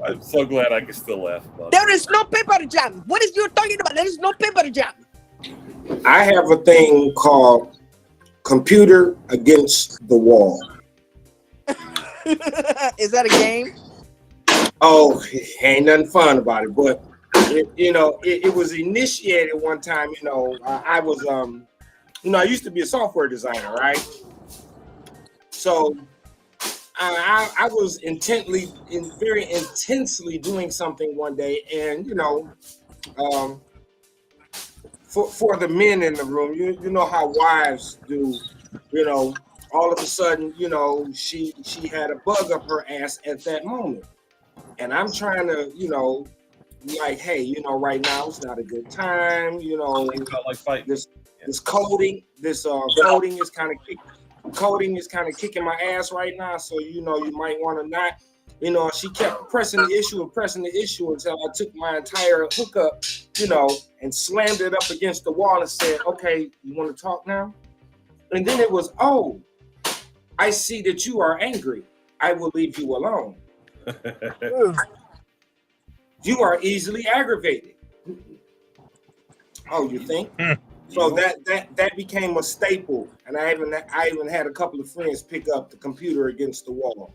I'm so glad I can still laugh about it. There is no paper jam. What is you talking about? There is no paper jam. I have a thing called computer against the wall. Is that a game? Oh, ain't nothing fun about it, but it was initiated one time. I was I used to be a software designer, right? So I was very intensely doing something one day, and for the men in the room, you know how wives do, all of a sudden, she had a bug up her ass at that moment. And I'm trying to, like, hey, right now it's not a good time, like this coding is kind of kicking my ass right now. So, you might want to not, she kept pressing the issue until I took my entire hookup, and slammed it up against the wall and said, okay, you want to talk now? And then it was, oh, I see that you are angry. I will leave you alone. You are easily aggravated. Oh, you think? So that became a staple, and I even had a couple of friends pick up the computer against the wall,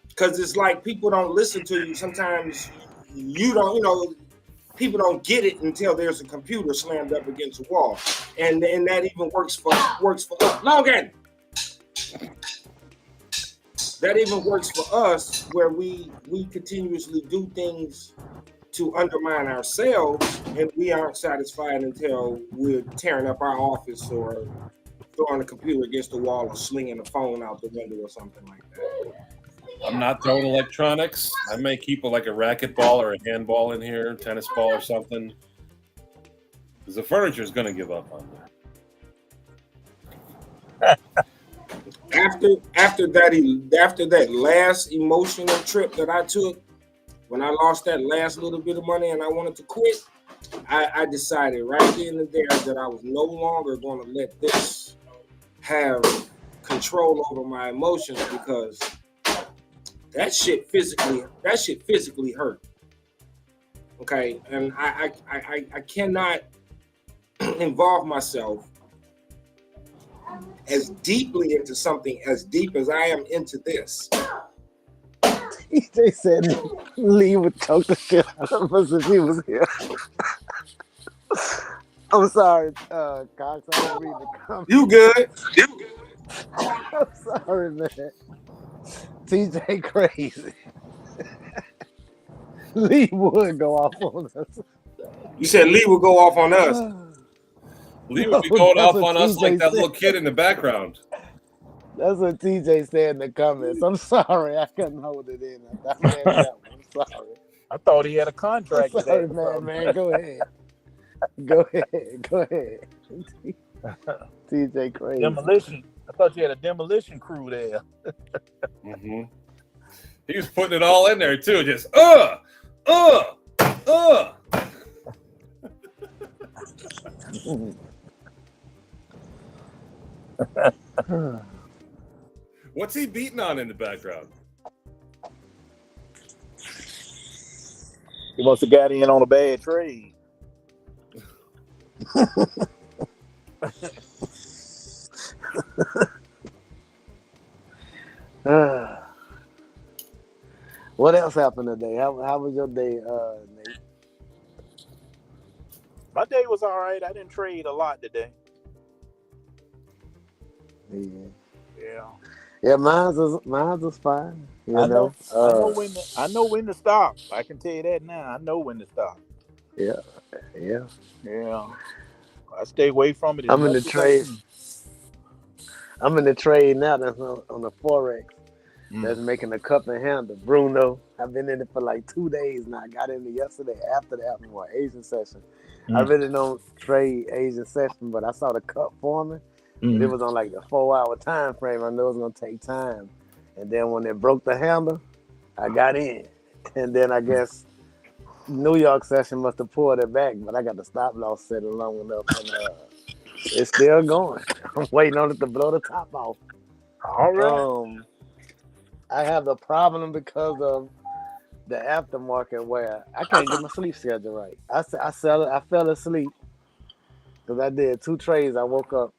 because it's like people don't listen to you. Sometimes you don't, people don't get it until there's a computer slammed up against the wall, and that even works for us. Logan. That even works for us, where we continuously do things to undermine ourselves, and we aren't satisfied until we're tearing up our office or throwing the computer against the wall or slinging the phone out the window or something like that. I'm not throwing electronics. I may keep a racquetball or a handball in here, tennis ball or something, because the furniture is going to give up on that. After that last emotional trip that I took, when I lost that last little bit of money and I wanted to quit, I decided right then and there that I was no longer going to let this have control over my emotions, because that shit physically hurt. Okay, and I cannot involve myself as deeply into something as deep as I am into this. They said Lee would choke the shit out of us if he was here. I'm sorry, Cox. I don't read the comments. You good? I'm sorry, man. TJ crazy. Lee would go off on us. You said Lee would go off on us. Lee would be going off on us like that little kid in the background. That's what TJ said in the comments. I'm sorry, I couldn't hold it in. I'm sorry. I thought he had a contract. I'm sorry, man. Go ahead. Go ahead. TJ crazy. Demolition. I thought you had a demolition crew there. Mm-hmm. He was putting it all in there too. Just What's he beating on in the background? He must have got in on a bad trade. What else happened today? How was your day, Nate? My day was all right. I didn't trade a lot today. Yeah. Yeah. Yeah, mine was fine. You I know. know when to stop. I can tell you that now. I know when to stop. Yeah. Yeah. I stay away from it as I'm in much the as I trade. can. I'm in the trade now. That's on the forex. That's Mm. making the cup and handle. Bruno. I've been in it for like 2 days now. I got in it yesterday after the Asian session. I Mm. really don't trade Asian session, but I saw the cup forming. But it was on like the 4-hour time frame. I know it was gonna take time. And then when it broke the handle, I got in. And then I guess New York session must have pulled it back, but I got the stop loss set long enough, and it's still going. I'm waiting on it to blow the top off. All right. I have the problem because of the aftermarket where I can't get my sleep schedule right. I fell asleep because I did 2 trades. I woke up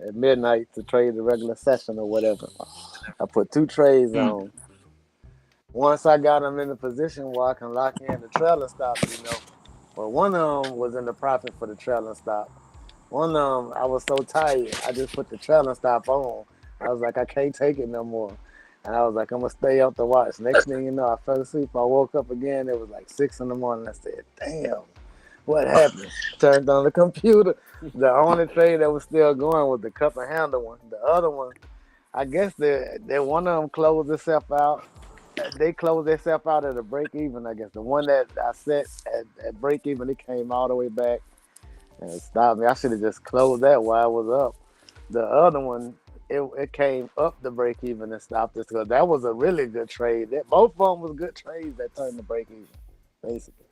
at midnight to trade the regular session or whatever. I put 2 trades on. Once I got them in a position where I can lock in the trailing stop, Well, one of them was in the profit for the trailing stop. One of them, I was so tired, I just put the trailing stop on. I was like, I can't take it no more. And I was like, I'm going to stay up to watch. Next thing you know, I fell asleep. I woke up again. It was like 6 in the morning. I said, damn, what happened? Turned on the computer. The only trade that was still going was the cup and handle one. The other one, I guess one of them closed itself out. They closed themselves out at a break even, I guess. The one that I set at break even, it came all the way back and it stopped me. I should have just closed that while I was up. The other one, it came up the break even and stopped us because that was a really good trade. Both of them was good trades that turned the break even, basically.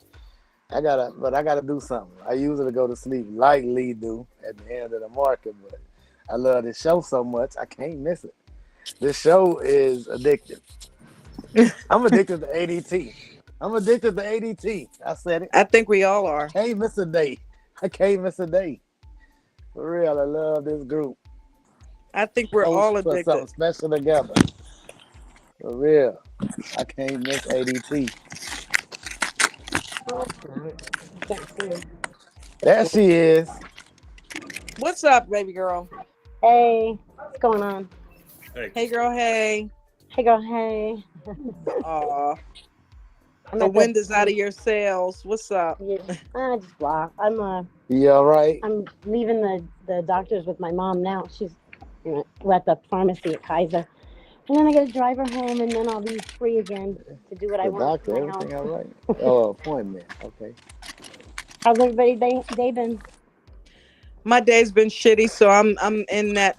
I gotta do something. I usually go to sleep like Lee do at the end of the market, but I love this show so much I can't miss it. This show is addictive. I'm addicted to ADT. I'm addicted to ADT. I said it. I think we all are. Can't miss a day. I can't miss a day. For real, I love this group. I think we're all Put addicted. something special together. For real, I can't miss ADT. There she is. What's up, baby girl? Hey, what's going on? Hey, girl. Hey. Hey, girl. Hey. Aw. I'm The at wind is out of your sails. What's up? Yeah, just blah. You all right? I'm leaving the doctor's with my mom now. She's we're at the pharmacy at Kaiser, and then I got to drive her home, and then I'll be free again to do what I The want doctor, with my everything all house. right? Oh, appointment. Okay. How's everybody day been? My day's been shitty, so I'm in that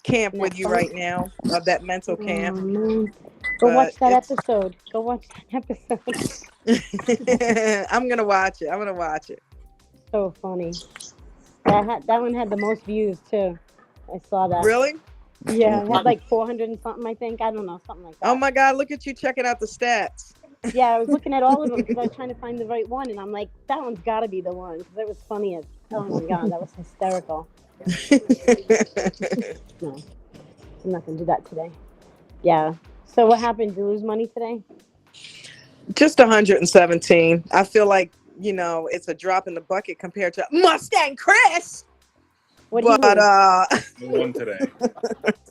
camp with you Netflix? right now, of that mental Oh, camp. man. Go But watch that it's episode. Go watch that episode. I'm gonna watch it. So funny. That one had the most views too. I saw that. Really? Yeah, it had like 400 and something. I think. I don't know, something like that. Oh my God! Look at you checking out the stats. Yeah, I was looking at all of them because I was trying to find the right one, and I'm like, that one's got to be the one because it was funny as. Oh my God, that was hysterical. No, I'm not gonna do that today. Yeah. So what happened? Did you lose money today? Just 117. I feel like it's a drop in the bucket compared to Mustang Chris. What did he lose? He won today.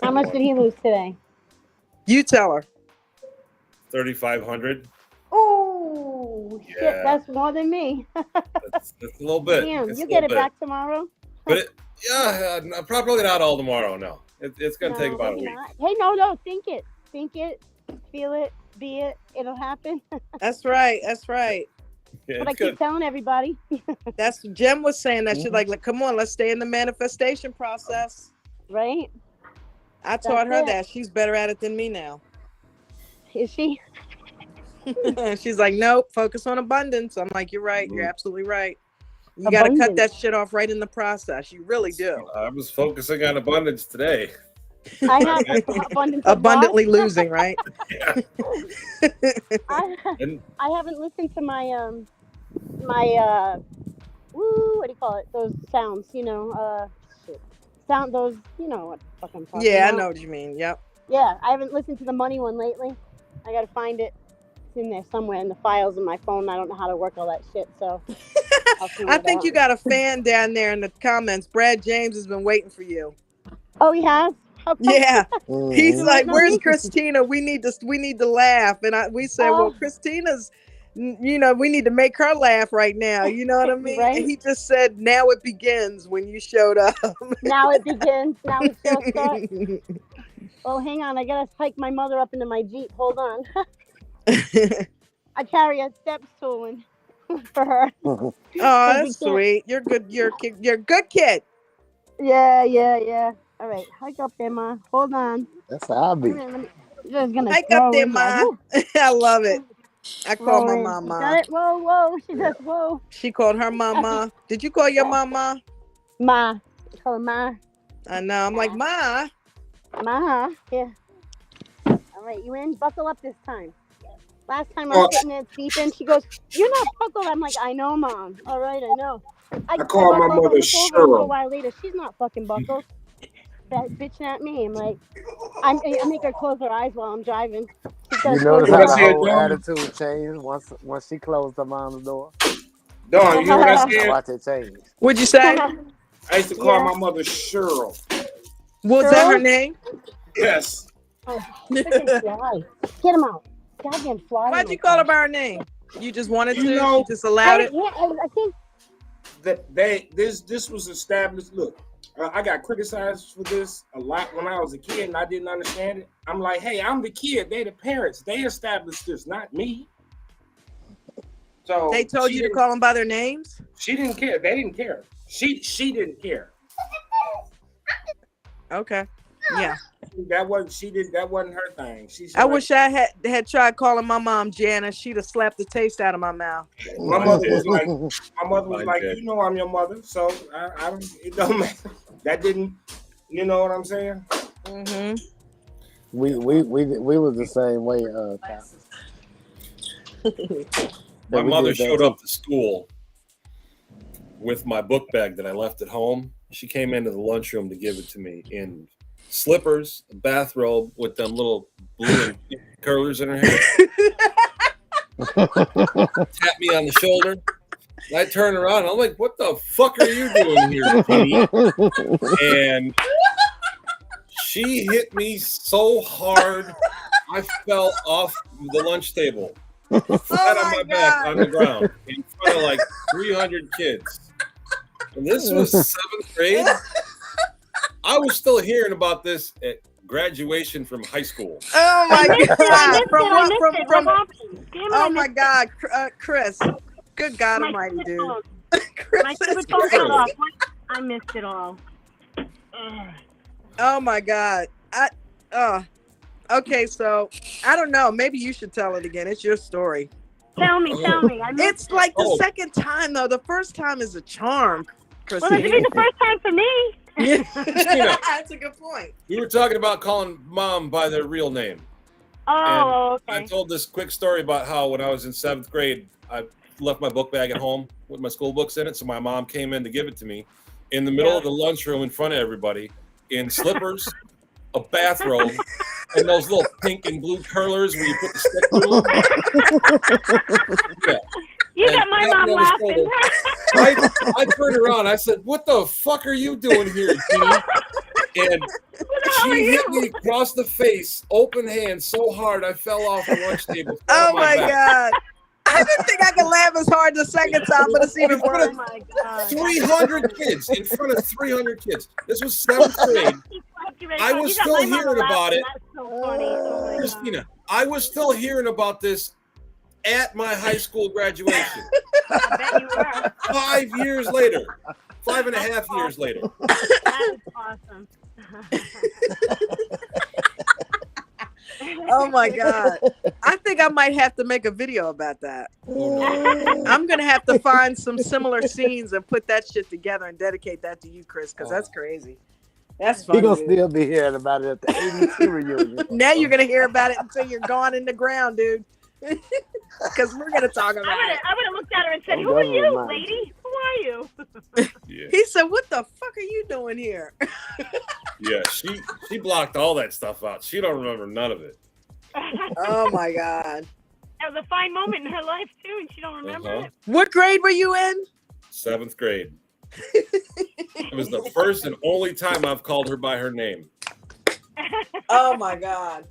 How much did he lose today? You tell her. 3,500. Oh shit, Yeah. that's more than me. That's a little bit. Damn, It's you a get little it bit. back tomorrow. But probably not all tomorrow. No, it's gonna take about a maybe week. not. Hey, no, think it, feel it, be it. It'll happen. That's right. Yeah, But I it's good. keep telling everybody. That's Jem was saying that. She's like, come on, let's stay in the manifestation process. Right? I taught her it. that. She's better at it than me now. Is she? She's like, nope, focus on abundance. I'm like, you're right. You're absolutely right. You got to cut that shit off right in the process. You really do. I was focusing on abundance today. I have abundance of Abundantly loss. losing, right? Yeah. I, And I haven't listened to my what do you call it? Those sounds, shit. Sound those, you know what the fuck I'm talking Yeah, I about. know what you mean. Yep. Yeah, I haven't listened to the money one lately. I gotta find it. It's in there somewhere in the files of my phone. I don't know how to work all that shit, so I'll figure I it think out. you got a fan down there in the comments. Brad James has been waiting for you. Oh, he has? How come? Yeah. He's He's been Mhm. like, waiting on "Where's me? Christina? We need to laugh." And we said, "Well, Oh, Christina's, we need to make her laugh right now." You know what I mean? And right? he just said, "Now it begins when you showed up." Now it begins. Now the show starts. Oh, hang on. I gotta hike my mother up into my Jeep. Hold on. I carry a step stool for her. Oh, 'Cause we that's can't. sweet. You're good. You're a good kid. Yeah. All right, hike up there, Ma. Hold on. That's how I be. Let me just gonna Hike up throw there, in there. Ma. Woo, I love it. I call throw my in. You got mama. it? Whoa. She does. Whoa. She called her mama. Did you call your mama? Ma. Call her Ma. I know. I'm like, Ma. Ma. Yeah. All right, you in? Buckle up this time. Last time I'm sitting there beeping, she goes, "You're not buckled." I'm like, "I know, Mom. All right, I know." I call my buckle up, I mother look over a little Cheryl. while later. She's not fucking buckled. That bitching at me. I'm like, I make her close her eyes while I'm driving. She's got You to close notice her What I how the said, eyes. whole Dawn? attitude changed once she closed her mom's door. Dawn, you hear what I Now said? watch it change. What'd you say? I used to call Yeah. my mother Cheryl. Was that her Cheryl? name? Yes. Oh, freaking fly. Get him out. Goddamn fly in Why'd my you call her car. by her name? You just wanted You to? know- You just allowed it? I think. That this was established. Look, I got criticized for this a lot when I was a kid and I didn't understand it. I'm like, hey, I'm the kid. They the parents. They established this, not me. So They told you to call them by their names? She didn't care. They didn't care. She didn't care. Okay. Yeah. That wasn't her thing. I wish I had tried calling my mom Jana. She'd have slapped the taste out of my mouth. my mother was like, Mine did. you know, I'm your mother, so I don't. It don't matter. That didn't. You know what I'm saying? Mm-hmm. We was the same way, My we mother did that showed too. up to school with my book bag that I left at home. She came into the lunchroom to give it to me in slippers, a bathrobe with them little blue and pink curlers in her hair. Tapped me on the shoulder. And I turned around. I'm like, "What the fuck are you doing here, Kitty?" And she hit me so hard, I fell off the lunch table, flat on my back on the ground in front of like 300 kids. And this was 7th grade. I was still hearing about this at graduation from high school. Oh my God! From what? From What happened? Damn it, I oh my missed God, Chris! Good God My Almighty, stupid dude! phone. Chris My is stupid phone crazy. got off. I missed it all. Ugh. Oh my God! Okay, so I don't know. Maybe you should tell it again. It's your story. Tell me. I missed It's like the Oh. second time though. The first time is a charm, Well, it should be Christine. the first time for me. Yeah. That's a good point. We were talking about calling mom by their real name. Oh, I okay. told this quick story about how when I was in 7th grade, I left my book bag at home with my school books in it. So my mom came in to give it to me in the middle of the lunchroom in front of everybody in slippers, a bathrobe, and those little pink and blue curlers where you put the stick through them. Yeah. You And got my tapped mom me on the laughing. shoulder. I turned around. I said, "What the fuck are you doing here, Jeannie?" And she hit me across the face, open hand, so hard I fell off the lunch table. Oh my God! I didn't think I could laugh as hard the second time, but it's even In front worse. of Oh my God. 300 kids, in front of 300 kids. This was 7th grade. I was You got still my mama hearing about laughing. it. That's so funny. Oh my God. Christina, I was still hearing about this at my high school graduation. I bet you were. 5 years later. 5.5 years later. That is awesome. Oh my God! I think I might have to make a video about that. I'm gonna have to find some similar scenes and put that shit together and dedicate that to you, Chris, because that's crazy. That's He funny. gonna Dude. still be hearing about it at the 82 reunion. Now you're gonna hear about it until you're gone in the ground, dude. Because we're gonna talk about it. I would have looked at her and said, Oh, "Who are never you, mind. lady? Who are you?" Yeah. He said, "What the fuck are you doing here?" Yeah, she blocked all that stuff out. She don't remember none of it. Oh my god. That was a fine moment in her life too, and she don't remember it. What grade were you in? 7th grade. It was the first and only time I've called her by her name. Oh my god.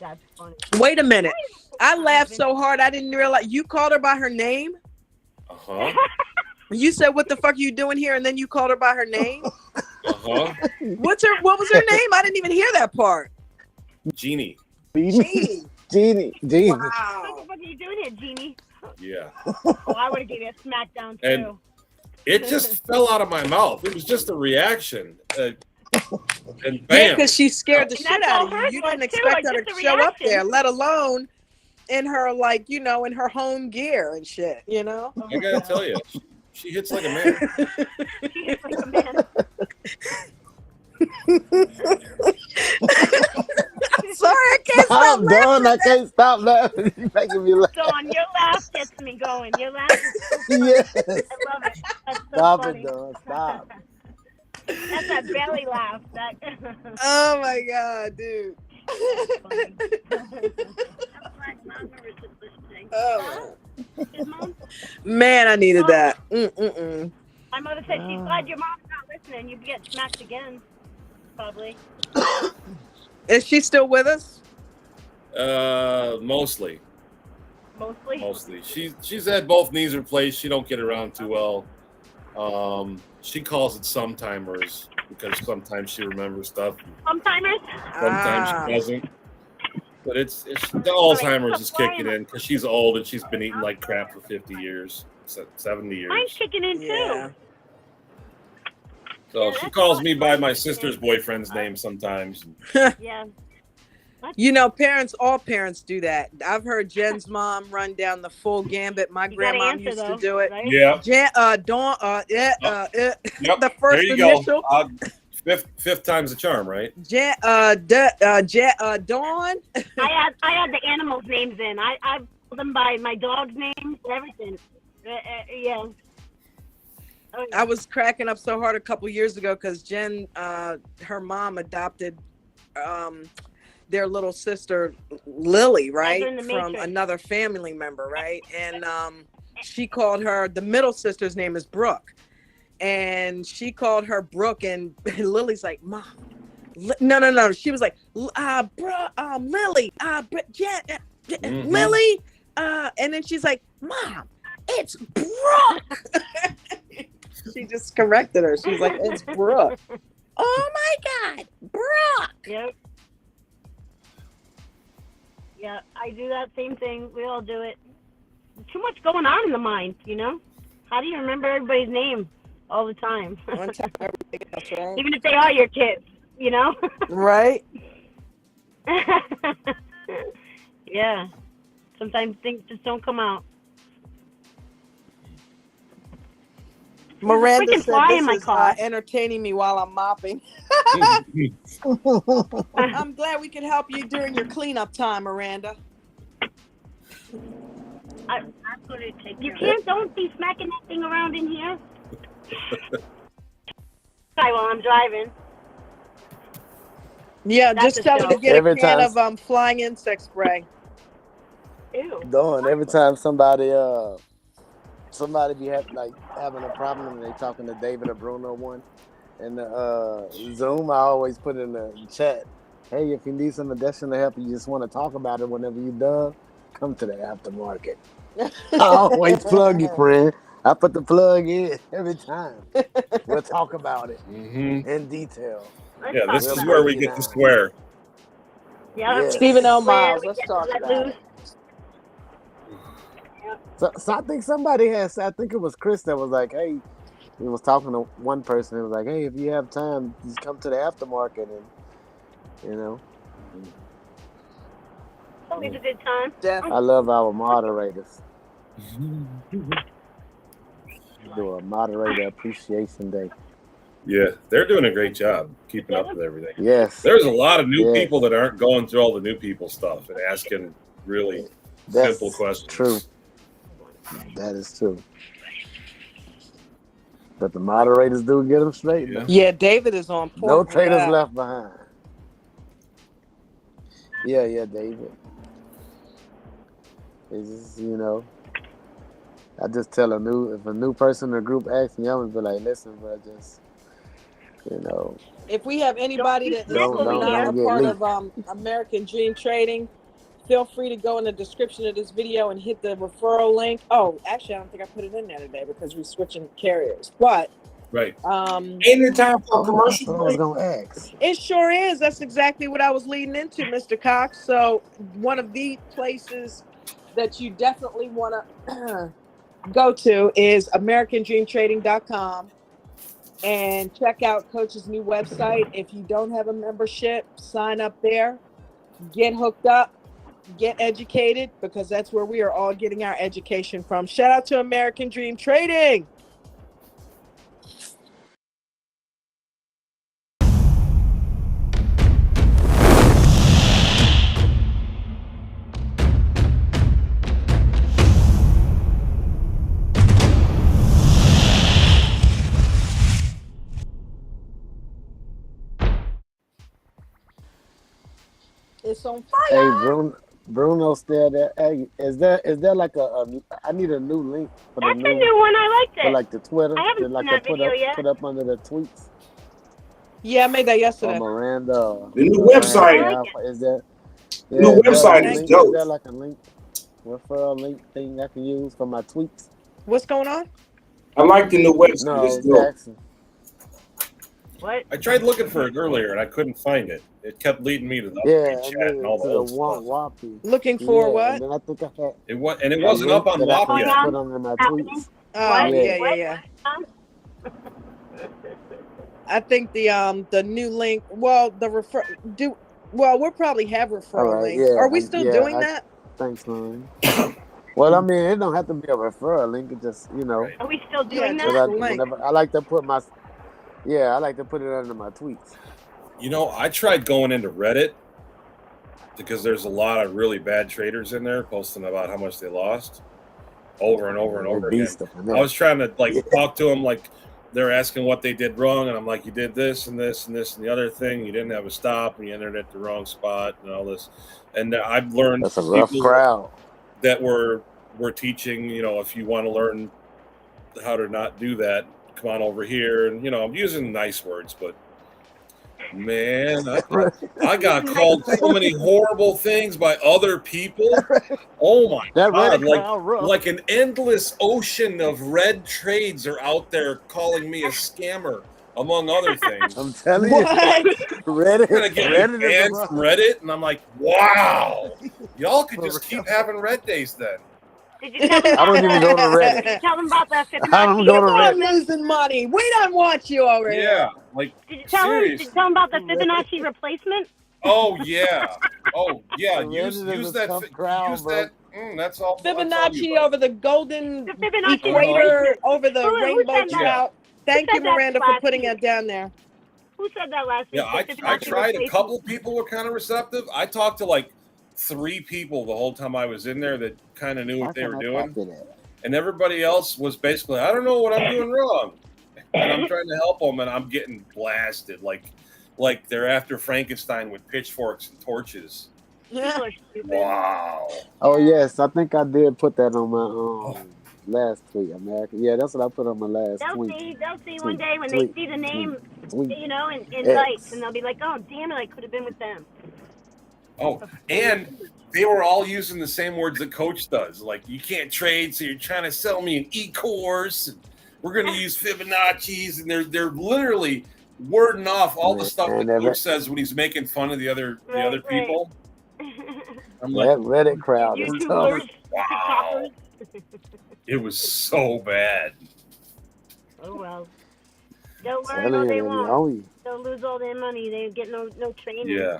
That's funny. Wait a minute. I laughed so hard I didn't realize you called her by her name. Uh-huh. You said, "What the fuck are you doing here?" And then you called her by her name. Uh-huh. What was her name? I didn't even hear that part. Jeannie. Jeannie. Jeannie. Jeannie. What the Wow. fuck are you doing here, Jeannie? Yeah. Oh, I would have given you a smackdown too. And it just fell out of my mouth. It was just a reaction. And Yeah, bam. because she scared the And shit that's out all of you. hers You was, didn't too, expect like, her to just a show up reaction. there, let alone in her, like, you know, in her home gear and shit, you know? I gotta tell you, she hits like a man. She hits like a man. Sorry, I can't stop I'm laughing. done. I can't stop laughing. You're making me laugh. Dawn, your laugh gets me going. Your laugh is so funny. Yes. I love it. That's so Stop funny. it, Dawn. Stop. That's that belly laugh. That. Oh my god, dude. Oh. Man, I needed that. Mm-mm-mm. My mother said she's glad your mom's not listening. You get smacked again, probably. Is she still with us? Mostly. Mostly. She's had both knees replaced. She don't get around too well. She calls it sometimers because sometimes she remembers stuff. Sometimes. Sometimes she doesn't. But it's the Alzheimer's is kicking in because she's old and she's been eating like crap for 50 years, 70 years. Mine's kicking in Yeah. too. So she calls me by my sister's boyfriend's name sometimes. Yeah. You know, all parents do that. I've heard Jen's mom run down the full gambit. My You gotta grandma answer, used though, to do it. right? Yeah. Dawn, Yep. the first There you initial. go. Fifth time's a charm, right? Dawn. I had the animals' names in. I called them by my dog's names and everything. Yeah. Oh, yeah. I was cracking up so hard a couple years ago because Jen, her mom adopted their little sister Lily, right, in the from Matrix. another family member, right, and she called her, the middle sister's name is Brooke, and she called her Brooke, and Lily's like, "Mom, no," she was like, Lily, Jen, Lily, and then she's like, "Mom, it's Brooke." She just corrected her. She's like, "It's Brooke." Oh my God, Brooke. Yep. Yeah, I do that same thing. We all do it. Too much going on in the mind, you know? How do you remember everybody's name all the time? One time, everything else, right? Even if they are your kids, you know? Right? Yeah. Sometimes things just don't come out. Miranda freaking said fly in this my is car. entertaining me while I'm mopping. I'm glad we can help you during your cleanup time, Miranda. Don't be smacking that thing around in here. Sorry, while I'm driving. Yeah, That's just a tell her to joke. get Every a can time- of flying insect spray. Ew. Dawn, every time somebody be having a problem and they talking to David or Bruno one in the Zoom, I always put in the chat, hey, if you need some additional help, you just want to talk about it whenever you're done, come to the aftermarket. I always plug you, friend. I put the plug in every time. We'll talk about it in detail. Yeah, this We'll is where we break it get to down. swear. Yeah. Yeah. Stephen L. Swear, Miles, we let's get talk let about loose. it. So I think I think it was Chris that was like, hey, he was talking to one person. He was like, hey, if you have time, just come to the aftermarket and, you know. Always a good time. I love our moderators. Do a moderator appreciation day. Yeah, they're doing a great job keeping up with everything. Yes. There's a lot of new Yes. people that aren't going through all the new people stuff and asking really That's simple questions. true. That is true. But the moderators do get them straight. Yeah. Yeah, David is on point. No with traitors that. left behind. Yeah, David. It's just, I just tell if a new person in the group asks me, I'm gonna be like, listen, bro, just, If we have anybody that is Don't not a get part leaked. of American Dream Trading, feel free to go in the description of this video and hit the referral link. Oh, actually, I don't think I put it in there today because we're switching carriers. But Right. Ain't it time for a commercial That's what I was break? gonna ask. it sure is. That's exactly what I was leading into, Mr. Cox. So one of the places that you definitely want to go to is AmericanDreamTrading.com and check out Coach's new website. If you don't have a membership, sign up there, get hooked up, get educated, because that's where we are all getting our education from. Shout out to American Dream Trading. It's on Hey, fire. Bruno still there. Hey, is there like I need a new link for That's a new one. I liked for it. like the Twitter. I haven't like seen that video yet. Put up under the tweets. Yeah, I made that Or yesterday. Miranda. The new Miranda website. I like Alpha. Is there? The new is there website like a is link? dope. Is there like a link, referral link thing I can use for my tweets? What's going on? I like the new website. No, It's dope. Jackson. What? I tried looking for it earlier and I couldn't find it. It kept leading me to the Yeah, upgrade chat and all the to the old stuff. Wappy. Looking for Yeah, what? and then I think I had It was, and it a wasn't link up on that I WAP can yet. just put under my tweets. Oh, Yeah. yeah. I think the new link. Well, we'll probably have referral All right, links. yeah, Are we still doing that? Thanks, man. Well, I mean, it don't have to be a referral link. It just, Are we still doing just that? the link. I like to put I like to put it under my tweets. You know, I tried going into Reddit because there's a lot of really bad traders in there posting about how much they lost over and over and over again. I was trying to talk to them like they're asking what they did wrong, and I'm like, you did this and this and this and the other thing. You didn't have a stop, and you entered at the wrong spot, and all this. And I've learned That's a rough people crowd that were teaching. If you want to learn how to not do that, come on over here. And I'm using nice words, but man, I got called so many horrible things by other people. Oh my God! Like an endless ocean of red trades are out there calling me a scammer, among other things. I'm telling you, Reddit banned from Reddit, and I'm like, wow, y'all could just keep having red days then. Did you tell them I don't even go to Reddit. Did you tell them about that Fibonacci? I don't go to I'm Reddit. losing money. We don't want you over here. Yeah, like Did you tell them about the Fibonacci replacement? Oh yeah. Use Reddit is a that. tough crowd, Use bro. that. That's all. Fibonacci over the golden Fibonacci equator, over the Who rainbow said that? trout. Thank Who you, said that Miranda, for last putting week? it down there. Who said that last week? Yeah, I tried. A couple people were kind of receptive. I talked to like 3 people the whole time I was in there that kind of knew what they were doing, and everybody else was basically, I don't know what I'm doing wrong, and I'm trying to help them, and I'm getting blasted like they're after Frankenstein with pitchforks and torches. Yeah. Wow. Oh yes, I think I did put that on my last tweet, America. Yeah, that's what I put on my last tweet. They'll see one day when they see the name, in lights, and they'll be like, oh, damn it, I could have been with them. Oh, and they were all using the same words that Coach does. Like, you can't trade, so you're trying to sell me an e-course. And we're going to use Fibonacci's, and they're literally wording off all the stuff that Coach says when he's making fun of the other people. I'm like, that Reddit crowd is tough. Wow. It was so bad. Oh well. They'll learn all they want. They'll lose all their money. They get no training. Yeah.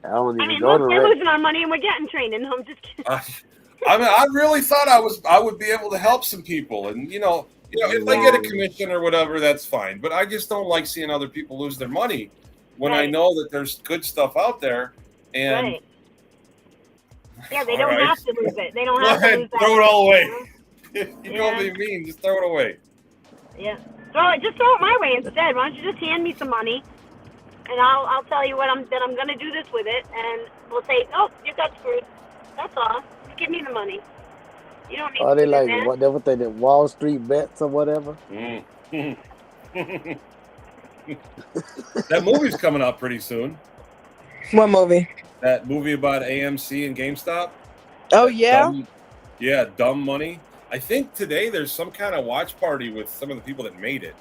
I don't even I mean, go to look, we're Reddit. losing our money and we're getting training. No, I'm just kidding. I mean, I really thought I would be able to help some people, and if I get a commission or whatever, that's fine. But I just don't like seeing other people lose their money when I know that there's good stuff out there. And Right. Yeah, they don't have to lose it. They don't Go have to ahead, lose that. throw it all away. You know? You don't be mean, just throw it away. Yeah. Just throw it my way instead. Why don't you just hand me some money, and I'll tell you I'm gonna do this with it, and we'll say, oh, you got screwed. That's all. Just give me the money. You don't need. Are they to like man. what they did, Wall Street bets or whatever? That movie's coming out pretty soon. What movie? That movie about AMC and GameStop. Oh yeah. Dumb Money. I think today there's some kind of watch party with some of the people that made it.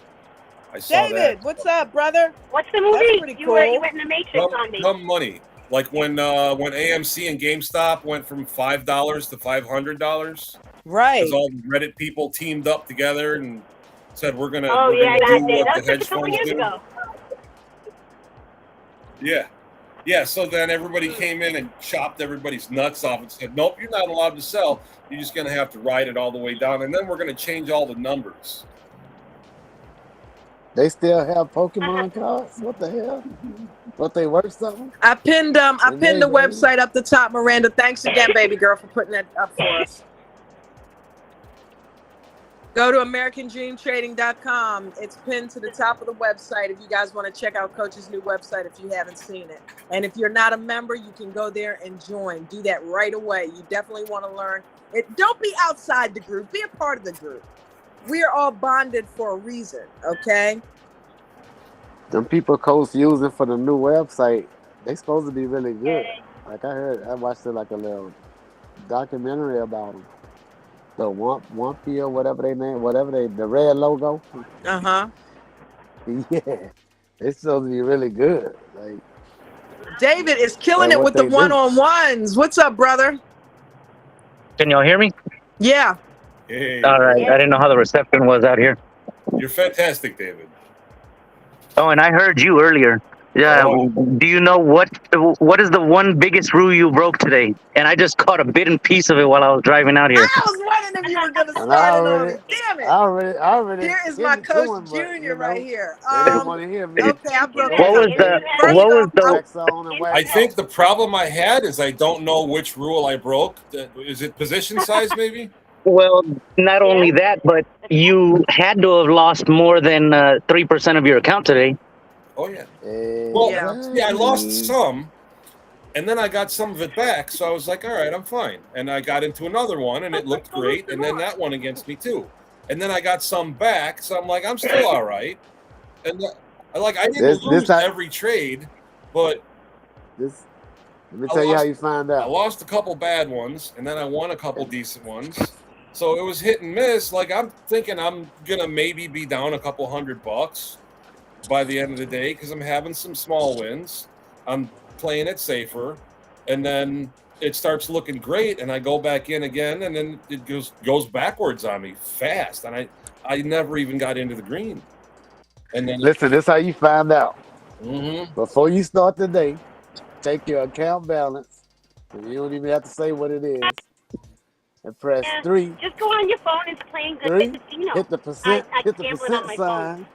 I saw David, that. what's up, brother? What's the movie? That's pretty cool. You went in the Matrix on me. Dumb Money. Like when AMC and GameStop went from $5 to $500. Right. Because all the Reddit people teamed up together and said we're gonna. Oh we're yeah, gonna do that what was the just hedge a couple funds years do. ago. Yeah. So then everybody came in and chopped everybody's nuts off and said, "Nope, you're not allowed to sell. You're just gonna have to ride it all the way down, and then we're gonna change all the numbers." They still have Pokemon cards? What the hell? What, they worth something? I pinned the Renee, baby. website up the top, Miranda. Thanks again, baby girl, for putting that up for us. Go to AmericanDreamTrading.com. It's pinned to the top of the website if you guys want to check out Coach's new website if you haven't seen it. And if you're not a member, you can go there and join. Do that right away. You definitely want to learn. Don't be outside the group. Be a part of the group. We are all bonded for a reason, okay? Them people Coach using for the new website, they supposed to be really good. Like I watched like a little documentary about them. The Wumpy or whatever the red logo. Uh-huh. Yeah, it's supposed to be really good. Like David is killing And it what with the they do. one-on-ones. What's up, brother? Can y'all hear me? Yeah. Hey, All right. I didn't know how the reception was out here. you're fantastic, David. Oh, and I heard you earlier. Yeah. Oh. Do you know what is the one biggest rule you broke today? And I just caught a bit and piece of it while I was driving out here. I was wondering if you were going to And start it on me. Damn it. I already. Here is give my it to Coach him, but, Junior right here. They didn't want to hear me. Okay, I broke What was the? First What was off, the? Wax on and wax I off. think the problem I had is I don't know which rule I broke. Is it position size, maybe? Well, not only that, but you had to have lost more than 3% of your account today. Oh, yeah. Well, Yeah, I lost some, and then I got some of it back. So I was like, all right, I'm fine. And I got into another one, and it looked great. And then that one against me, too. And then I got some back. So I'm like, I'm still all right. And I didn't lose every trade, but let me tell you how you find I out. lost a couple bad ones, and then I won a couple decent ones. So it was hit and miss. Like, I'm thinking I'm going to maybe be down a couple $100 by the end of the day because I'm having some small wins. I'm playing it safer. And then it starts looking great, and I go back in again, and then it goes backwards on me fast. And I never even got into the green. And then Listen, this is how you find out. Mhm. Before you start the day, take your account balance. And you don't even have to say what it is. And press 3. Just go on your phone and playing good 3. casino. Hit the percent. I Hit the gamble it on percent my sign. phone.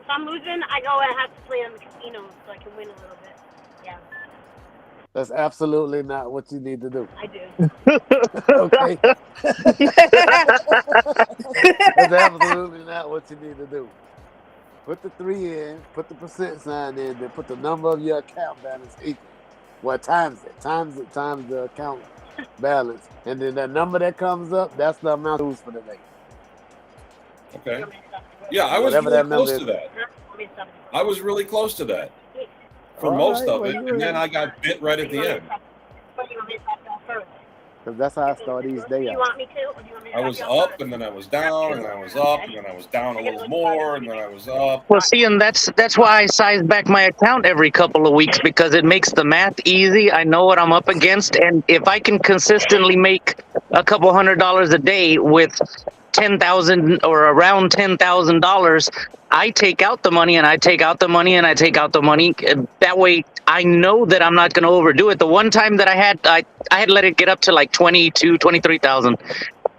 If I'm losing, I go and have to play on the casino so I can win a little bit. Yeah, That's absolutely not what you need to do. I do. Okay. That's absolutely not what you need to do. Put the 3 in, put the percent sign in, then put the number of your account balance equal. Well, times the account balance. And then that number that comes up, that's the amount used for the day. Okay. Yeah, I was Whatever really that number close is. to that. I was really close to that for All most right, of well, it. you And then I got bit right at the end. Because that's how I start each day Do you out. want me to? Or do you want me to I help was you out up, first? and then I was down, and then I was up, and then I was down a little more, and then I was up. Well, see, and that's why I size back my account every couple of weeks because it makes the math easy. I know what I'm up against, and if I can consistently make a couple $100 a day with $10,000 or around $10,000, I take out the money and I take out the money and I take out the money. That way, I know that I'm not going to overdo it. The one time that I had let it get up to like 22, 23,000,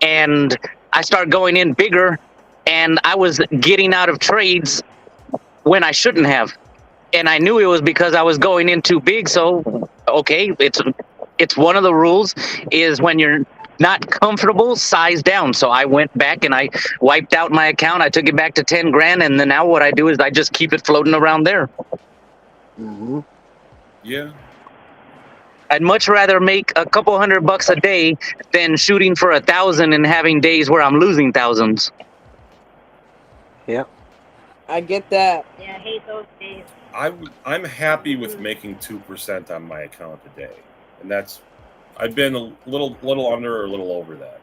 and I start going in bigger. and I was getting out of trades when I shouldn't have. And I knew it was because I was going in too big. So, okay, it's one of the rules is when you're not comfortable, size down. So I went back and I wiped out my account. I took it back to 10 grand. And then now what I do is I just keep it floating around there. Mm-hmm. Yeah. I'd much rather make a couple $100 a day than shooting for 1,000 and having days where I'm losing thousands. Yep. I get that. Yeah, I hate those days. I'm happy with making 2% on my account a day, and I've been a little under or a little over that.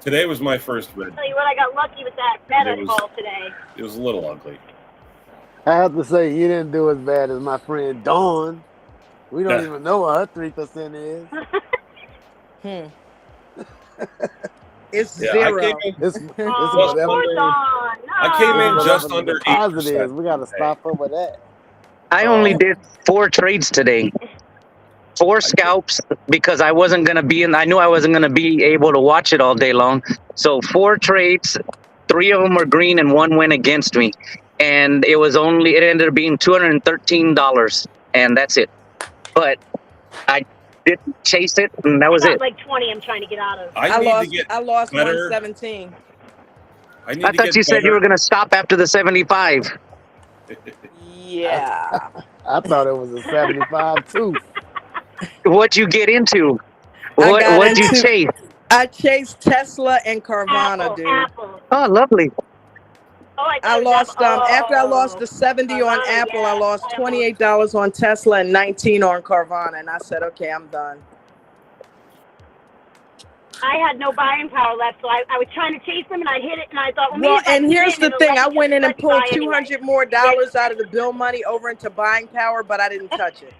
Today was my first red. Tell you what, I got lucky with that bet It I was- called today. It was a little ugly. I have to say, you didn't do as bad as my friend Dawn. We don't Yeah. even know what her 3% is. It's Yeah, zero. It's Oh, whatever. poor Dawn. I came in Whatever just the under deposit 8%. is. We got to stop her with that. I only did 4 trades today. 4 scalps because I wasn't going to be I knew I wasn't going to be able to watch it all day long. So 4 trades, 3 of them were green and 1 went against me. And it ended up being $213 and that's it. But I didn't chase it and that was I got it. like 20 I'm trying to get out of. I need to get I lost better. 117. I need I to thought get you said you better. were going to stop after the 75. Yeah. I thought it was a 75 too. What'd you get into? I got What'd you into- chase? I chased Tesla and Carvana, dude. Apple. Oh, lovely. Oh, I lost after I lost the 70 on Carvana, Apple, yeah. I lost $28 on Tesla and 19 on Carvana, and I said, okay, I'm done. I had no buying power left, so I was trying to chase them, and I hit it, and I thought, well, maybe Well, if I and hit here's it, the it'll thing: let I me went in and let me buy pulled anyway. $200 more dollars out of the bill money over into buying power, but I didn't touch it.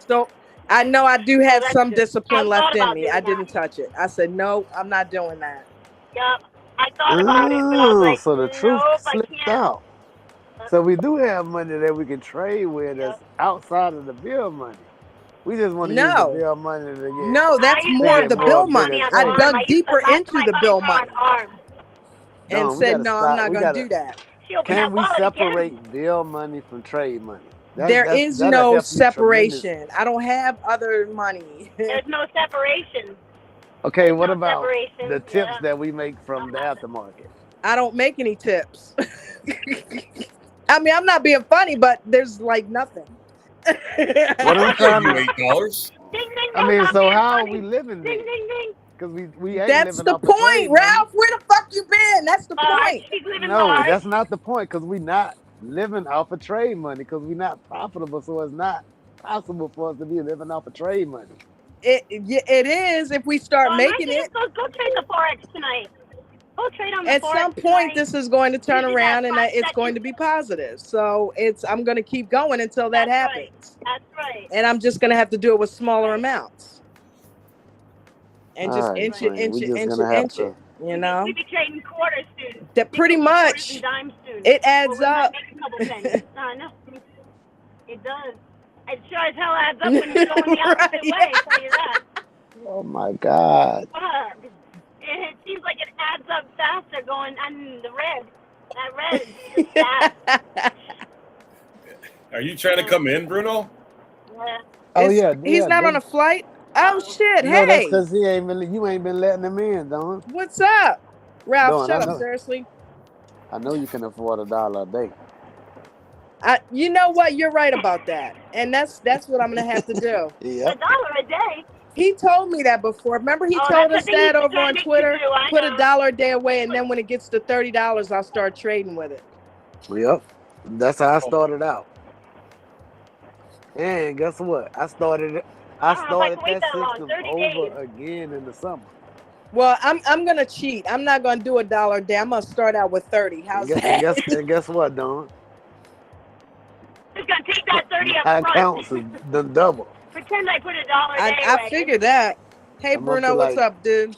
So I know I do have that's some good. discipline I left thought in about me. doing I that. didn't touch it. I said, no, I'm not doing that. Yep. I thought about it, but I was like, So the truth nope, I slipped can't. out. So we do have money that we can trade with that's outside of the bill money. We just want to use the No. bill money to get. No, that's I used more to of the have bill bigger money. trades. I I dug used deeper to into the bill money and Dawn, we said, gotta no, I'm stop. not We going to gotta. do that. She opened Can that we wallet again. separate bill money from trade money? There is that'll no help you separation. I don't have other money. There's no separation. Okay, There's what no about separation, the tips yeah. that we make from the aftermarket? I don't make any tips. I mean, I'm not being funny, but there's like nothing. What I'm trying to. $8. Ding, ding, I no, mean, not so being how are funny. we living Ding, then? ding, ding. Because we ain't That's living the off of trade point, money. Ralph. Where the fuck you been? That's the point. She's living No, large. that's not the point. Because we not living off of trade money. Because we not profitable, so it's not possible for us to be living off of trade money. It is if we start making it. Go trade the Forex tonight. Go trade on the At Forex some point, tonight. this is going to turn Usually around, that's and 5 it's going seconds. to be positive. So I'm going to keep going until that That's happens. Right. That's right. And I'm just going to have to do it with smaller amounts. And just Alright, inch it, friend, inch we it, just inch gonna it, have inch to. it. You know, We be trading quarters soon. that pretty Quarters much and dimes soon. it adds we might up. make a couple cents. No, it does. It sure as hell adds up when you're going the opposite Right, way. I tell you that. Oh my God. Fuck. It seems like it adds up faster going on the red. That red is just bad. Are you trying to come in, Bruno? Yeah. Oh yeah, He's not on a flight. Oh shit! No, that's Hey, because you ain't been letting him in, Don. what's up, Ralph? Dawn, Shut I up, know. seriously. I know you can afford $1 a day. You know what? You're right about that, and that's what I'm gonna have to do. Yep. $1 a day. He told me that before. Remember, he Oh, told that's us what they used that to over try on to make you Twitter. do, I Put know. $1 a day away, and then when it gets to $30, I'll start trading with it. Yep. That's how I started out. And guess what? I started I don't know if I can wait that that long. system 30 over days. again in the summer. Well, I'm gonna cheat. I'm not gonna do $1 a day. I'm gonna start out with 30. How's that? And guess what, Don? Just gonna take that 30 up My front. accounts is the double. Pretend I put $1 a day I away. figured that. Hey, I'm up Bruno, to what's like- up, dude?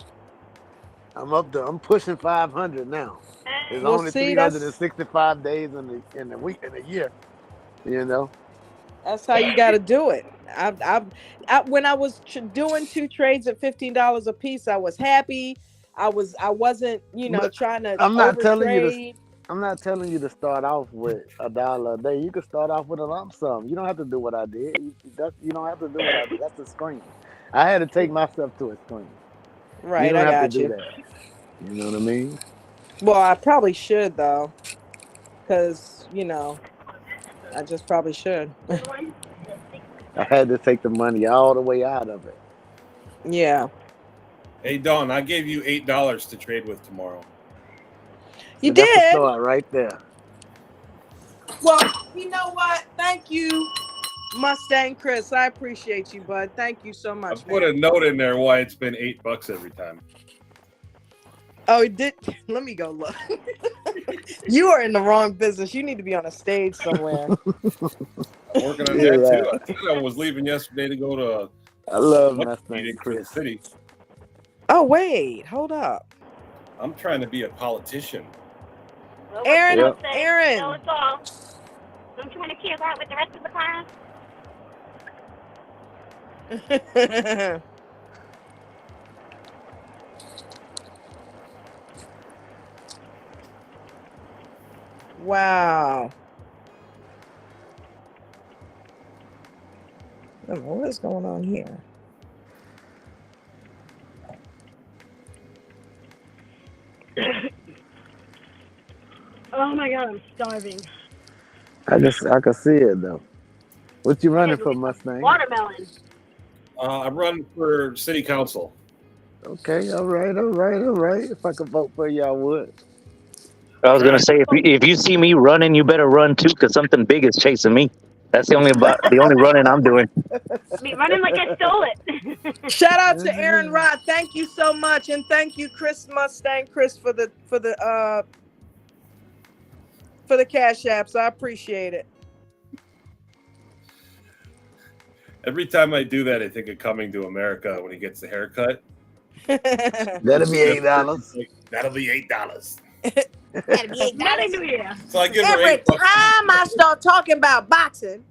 I'm pushing 500 now. There's Well, only see, that's 365 days in a year. You know. how you got to do it. When I was doing 2 trades at $15 a piece, I was happy. I wasn't, But trying to I'm not telling you to. overtrade. I'm not telling you to start off with $1 a day. You can start off with a lump sum. You don't have to do what I did. You don't have to do what I did. That's the screen. I had to take myself to a screen. You Right, don't I have to got do you. that. You know what I mean? Well, I probably should though, because I just probably should. I had to take the money all the way out of it. Yeah, Hey Don, I gave you $8 to trade with tomorrow. you So that's a did. start right there. Well, you know what? Thank you, Mustang Chris. I appreciate you, bud. Thank you so I much, put a man. note in there why it's been $8 every time. Oh, it did. Let me go look. You are in the wrong business. You need to be on a stage somewhere. I'm working on You're that too. right. I said I was leaving yesterday to go to I love a Mustang meeting for the Chris. city. Oh, wait. Hold up. I'm trying to be a politician. Well, Aaron, Yep. Aaron. No, it's all. Don't you want to keep out with the rest of the class? Wow. I don't know what is going on here. Oh my god, I'm starving. I can see it though. What you running for, Mustang? Watermelon. I'm running for city council. Okay, all right, all right, all right. If I could vote for you, I would. I was gonna say if you see me running, you better run too, because something big is chasing me. That's the only running I'm doing. I mean, running like I stole it. Shout out to Aaron Rod. Thank you so much, and thank you, Chris Mustang Chris, for the cash apps. I appreciate it. Every time I do that, I think of Coming to America when he gets the haircut. That'll be $8. That'll be $8. That'd be $8. Hallelujah. So I give her Every $8. time I start talking about boxing.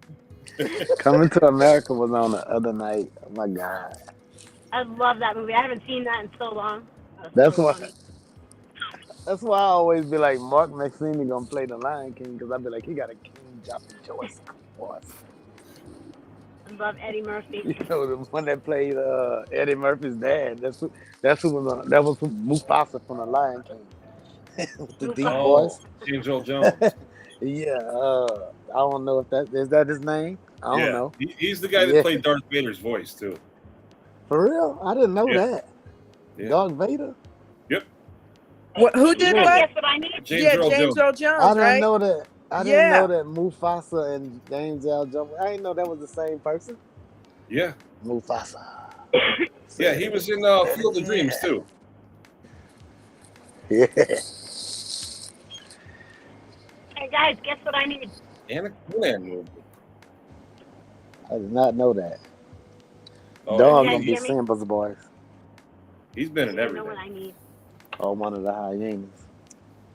Coming to America was on the other night. Oh my god. I love that movie. I haven't seen that in so long. That's so why. funny. That's why I always be like, Mark Maxine gonna play the Lion King, because I be like, he got a king jumping choice voice. I love Eddie Murphy. You know, the one that played Eddie Murphy's dad. That was Mufasa from the Lion King with the deep voice. James Earl Jones. Yeah, I don't know if that is that his name. I don't know. He's the guy that played Darth Vader's voice too. For real, I didn't know that. Yeah. Darth Vader. Yep. Who did what? Guess what I need? James Earl Jones. I didn't right? know that. I didn't know that Mufasa and James Earl Jones. I didn't know that was the same person. Yeah. Mufasa. Yeah, he was in Field of Dreams too. Yeah. Hey guys, guess what I need? And a Conan movie. I did not know that. Oh, Dog yeah, gonna be Simba's voice. He's been in I know everything. what I need. Or one of the hyenas.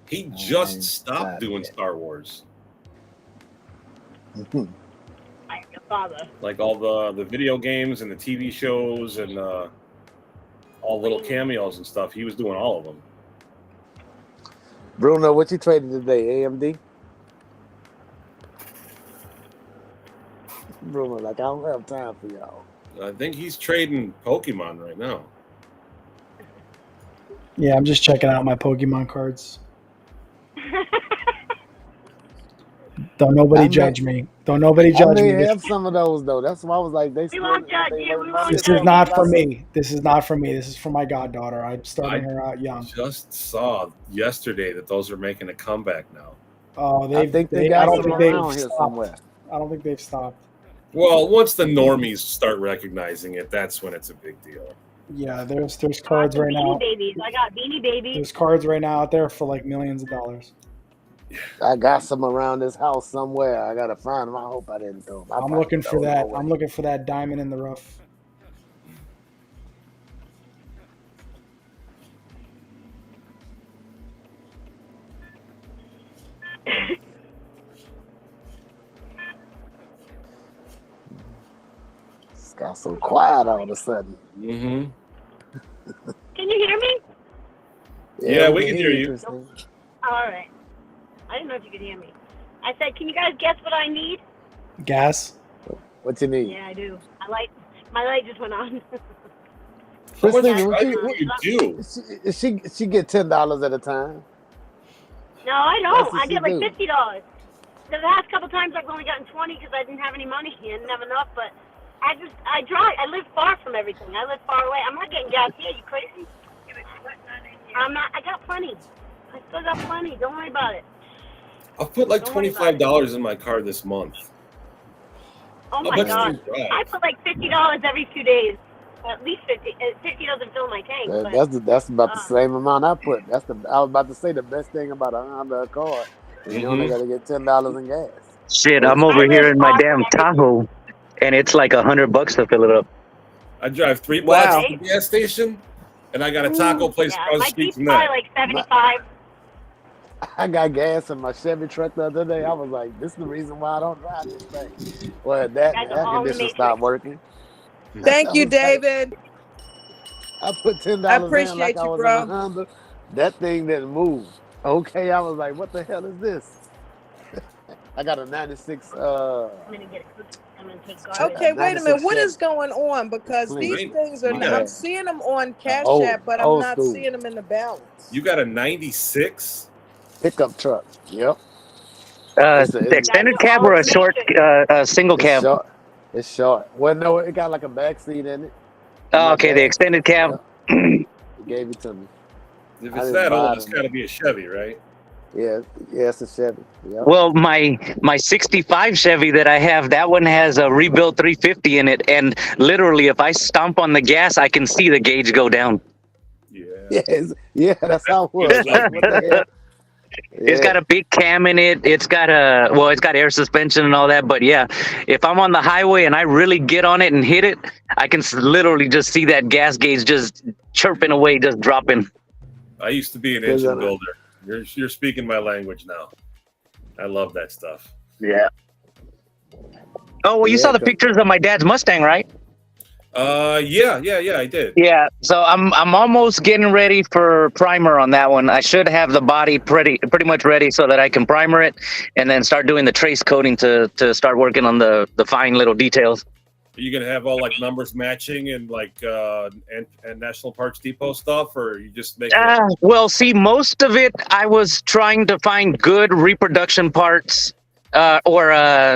He just stopped doing Star Wars. I am your father. Like all the video games and the TV shows and all little cameos and stuff. He was doing all of them. Bruno, what you trading today? AMD? Bruno, like, I don't have time for y'all. I think he's trading Pokemon right now. Yeah, I'm just checking out my Pokemon cards. Don't nobody judge me. Don't nobody judge me. I may have some of those though. That's why I was like, they. We won't judge you. This is not for me. This is not for me. This is for my goddaughter. I'm starting her out young. Just saw yesterday that those are making a comeback now. Oh, I think they got some around here somewhere. I don't think they've stopped. Well, once the normies start recognizing it, that's when it's a big deal. Yeah, there's cards right now. Beanie Babies. I got Beanie Babies. There's cards right now out there for like millions of dollars. I got some around this house somewhere. I gotta find them. I hope I didn't throw them. I'm looking for that. I'm looking for that diamond in the rough. It's got so quiet all of a sudden. Mm-hmm. Can you hear me? Yeah, we we can can hear hear you, you. Christine. All right. I didn't know if you could hear me. I said, can you guys guess what I need? Gas. What you need? Yeah, I do. My light just went on. How much Christina, driving do you do? she get $10 at a time. No, I That's don't. what I she get like do. $50. The last couple times I've only gotten 20 because I didn't have any money. I didn't have enough, but I drive. I live far from everything. I live far away. I'm not getting gas here. You crazy? I'm not. I got plenty. I still got plenty. Don't worry about it. I'll put like Don't worry about it. $25 in my car this month. Oh How my much God! do you drive? I put like $50 every 2 days. At least 50. 50 doesn't fill my tank. That's about the Uh, same amount I put. I was about to say the best thing about a Honda Accord is you only got to get $10 in gas. Shit, But I'm I over live here in my far from damn everything. Tahoe, and it's like $100 to fill it up. I drive 3 blocks Wow. to the gas station, and I got a taco place Yeah, across the my street Jeep's from probably that. like 75. I got gas in my Chevy truck the other day. I was like, this is the reason why I don't drive this thing. Well, that Guys the are air all in the conditioner Matrix. stopped working. Thank I you, was like, David. I put $10 I in like appreciate I you, was in a bro. Honda. That thing didn't move. Okay, I was like, what the hell is this? I got a 96 I'm gonna get it. I'm gonna take garbage. Okay, wait a minute. 96 What Chevy. is going on? Because Clean. these Right. things are, You My got, I'm bad. seeing them on Cash Old App, but I'm old not school seeing them in the balance. you got a 96? pickup truck. Yep. The It's a, You it's, guys extended are cab all or in a the short Matrix. single it's cab? short. It's short. Well, no, it got like a back seat in it. Oh, My okay, the dad. extended cab. Yep. He gave it to me. If I it's didn't that buy old, it it's or got to nothing. be a Chevy, right? Yeah, it's a Chevy. Yep. Well, my 65 Chevy that I have, that one has a rebuilt 350 in it, and literally, if I stomp on the gas, I can see the gauge go down. Yeah. Yeah, that's how it was. Feels Like, like what the hell? It's got Yeah. a big cam in it. It's got air suspension and all that. But yeah, if I'm on the highway and I really get on it and hit it, I can literally just see that gas gauge just chirping away, just dropping. I used to be an 'Cause, engine builder. You're speaking my language now. I love that stuff. Yeah. Oh, well, you Yeah, saw the 'cause- pictures of my dad's Mustang, right? Yeah, I did. Yeah. So I'm almost getting ready for primer on that one. I should have the body pretty much ready so that I can primer it and then start doing the trace coating to start working on the fine little details. Are you gonna have all like numbers matching and like and National Parts Depot stuff, or you just make it? Well, see, most of it I was trying to find good reproduction parts, or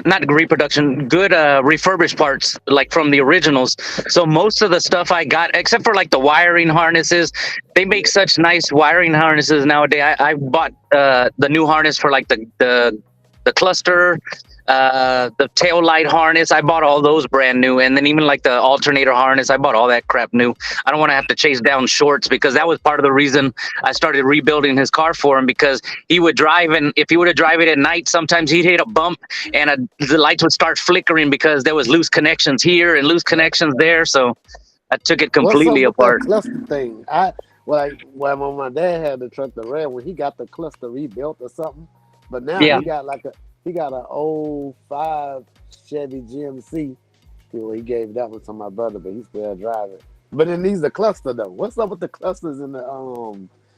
not reproduction, good refurbished parts, like from the originals. So most of the stuff I got, except for like the wiring harnesses, they make such nice wiring harnesses nowadays. I bought the new harness for like the cluster. The tail light harness, I bought all those brand new, and then even like the alternator harness, I bought all that crap new. I don't want to have to chase down shorts, because that was part of the reason I started rebuilding his car for him, because he would drive, and if he would have drive it at night, sometimes he'd hit a bump and the lights would start flickering because there was loose connections here and loose connections there. So I took it What's up completely with that apart. cluster thing? When my dad had the truck, the red one, he got the cluster rebuilt or something. But now Yeah. he got an old 5 Chevy GMC. Well, he gave that one to my brother, but he still drive it. But it needs the cluster though. What's up with the clusters in the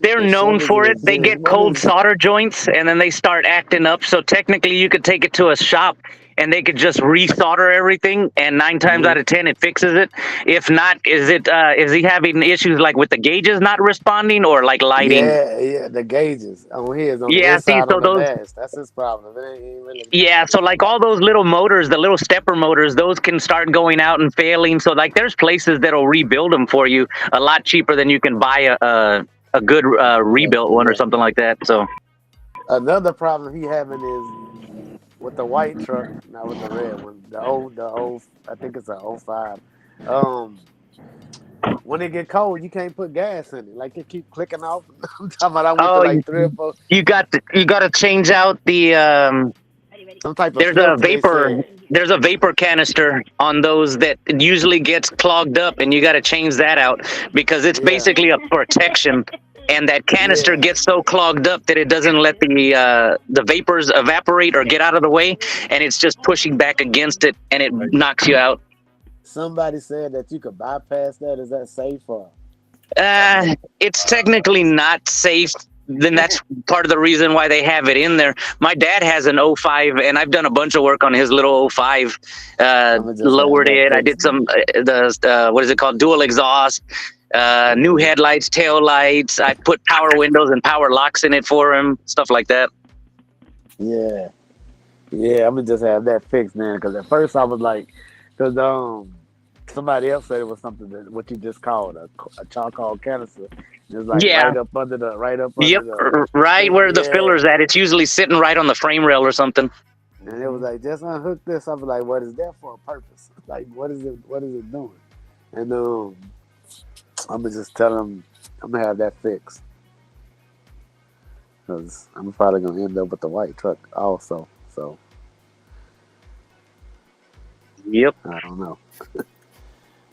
They're the known Chevys for and it. the They Zims? get What cold is solder joints and then they start acting up. So technically you could take it to a shop and they could just re-solder everything, and 9 times out of 10 it fixes it. If not, is he having issues like with the gauges not responding, or like lighting? Yeah, the gauges on his on the Yeah, see, inside so on the those, dash. That's his problem. It ain't really yeah, so like all those little motors, the little stepper motors, those can start going out and failing. So like there's places that'll rebuild them for you a lot cheaper than you can buy a good rebuilt one or something like that. So Another problem he having is with the white truck, not with the red one. The old, I think it's a '05. When it get cold, you can't put gas in it. Like it keep clicking off. I'm talking about I went to like 3 or 4. you got to change out the Some type of there's a filter. They said. there's a vapor canister on those that usually gets clogged up, and you got to change that out because it's basically a protection. And that canister gets so clogged up that it doesn't let the vapors evaporate or get out of the way, and it's just pushing back against it, and it knocks you out. Somebody said that you could bypass that. Is that safe or? It's technically not safe. Then that's part of the reason why they have it in there. My dad has an '05, and I've done a bunch of work on his little '05. I'ma just have Lowered that it. I fixed, did some man. what is it called? Dual exhaust, new headlights, tail lights. I put power windows and power locks in it for him, stuff like that. Yeah, yeah. I'ma just have that fixed, man. Because at first I was like, because somebody else said it was something that what you just called a charcoal canister. It's like Yeah. right up Yep. under the Right thing. where the Yeah. filler's at. It's usually sitting right on the frame rail or something. And it was like, just unhook this. I was like, what is that for a purpose? Like, what is it? What is it doing? And I'm gonna just tell him I'm gonna have that fixed because I'm probably gonna end up with the white truck also. So Yep. I don't know.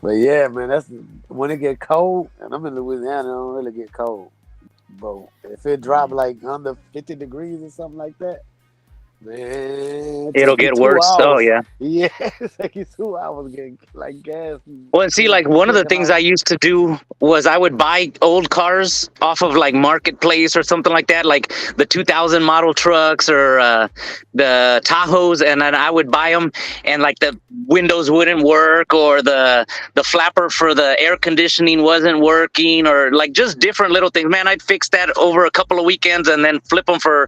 But yeah, man, that's when it get cold. And I'm in Louisiana, it don't really get cold. But if it drop like under 50 degrees or something like that, man, it It'll take you get 2 worse. Oh hours. yeah. Yeah, it take you 2 hours getting like gas Well, and see, like one of the kicking things I off. used to do was I would buy old cars off of like Marketplace or something like that, like the 2000 model trucks or the Tahoes, and then I would buy them, and like the windows wouldn't work, or the flapper for the air conditioning wasn't working, or like just different little things. Man, I'd fix that over a couple of weekends and then flip them for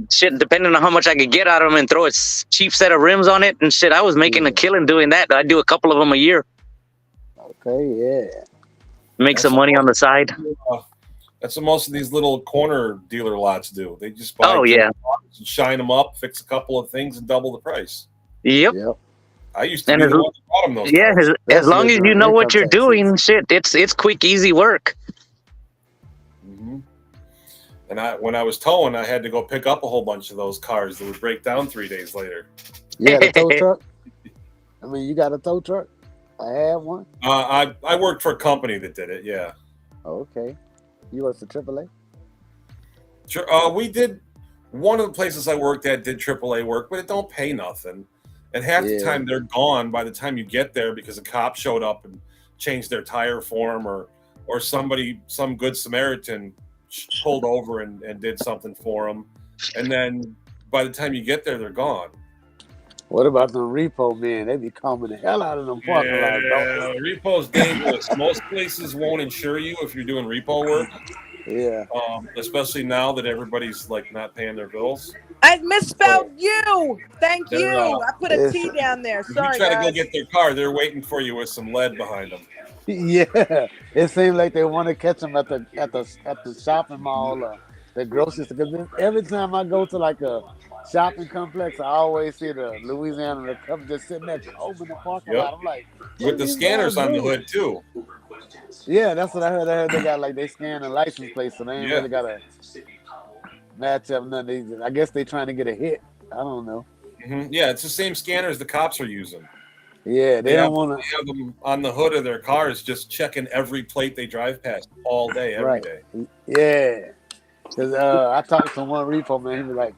shit, depending on how much I could get out of them, and throw a cheap set of rims on it and shit. I was making a killing doing that. I'd do a couple of them a year. Okay, yeah. Make That's some money on the side. That's what most of these little corner dealer lots do. They just buy Oh junk yeah. cars and shine them up, fix a couple of things, and double the price. Yep. Yep. I used to And be the one that bought them those yeah, cars. as long Especially as you during know what income you're tax doing, season. shit, it's quick, easy work. And when I was towing, I had to go pick up a whole bunch of those cars that would break down 3 days later. You had a tow truck? I mean, you got a tow truck? I have one. I worked for a company that did it. Yeah. Okay. You worked for AAA? Sure. We did. One of the places I worked at did AAA work, but it don't pay nothing. And half the time they're gone by the time you get there because a cop showed up and changed their tire for them, or some good Samaritan pulled over and did something for them. And then by the time you get there, they're gone. What about the repo men? They be combing the hell out of them parking lots, don't they? Repo's dangerous. Most places won't insure you if you're doing repo work. Yeah. Especially now that everybody's like not paying their bills. I misspelled you. Thank you. I put a it's- T down there. If Sorry, you try to guys. go get their car, they're waiting for you with some lead behind them. Yeah. It seems like they want to catch them at the shopping mall or the grocery store. Because every time I go to like a shopping complex, I always see the Louisiana the cup just sitting there combing the parking lot. I'm like, with the scanners on the hood too. Yeah, that's what I heard. I heard they got like they scan the license plate, so they ain't really got to match up nothing. I guess they trying to get a hit. I don't know. Yeah, it's the same scanners the cops are using. Yeah, they don't want to have them on the hood of their cars, just checking every plate they drive past all day, every day. Yeah, because I talked to one repo man. He was like,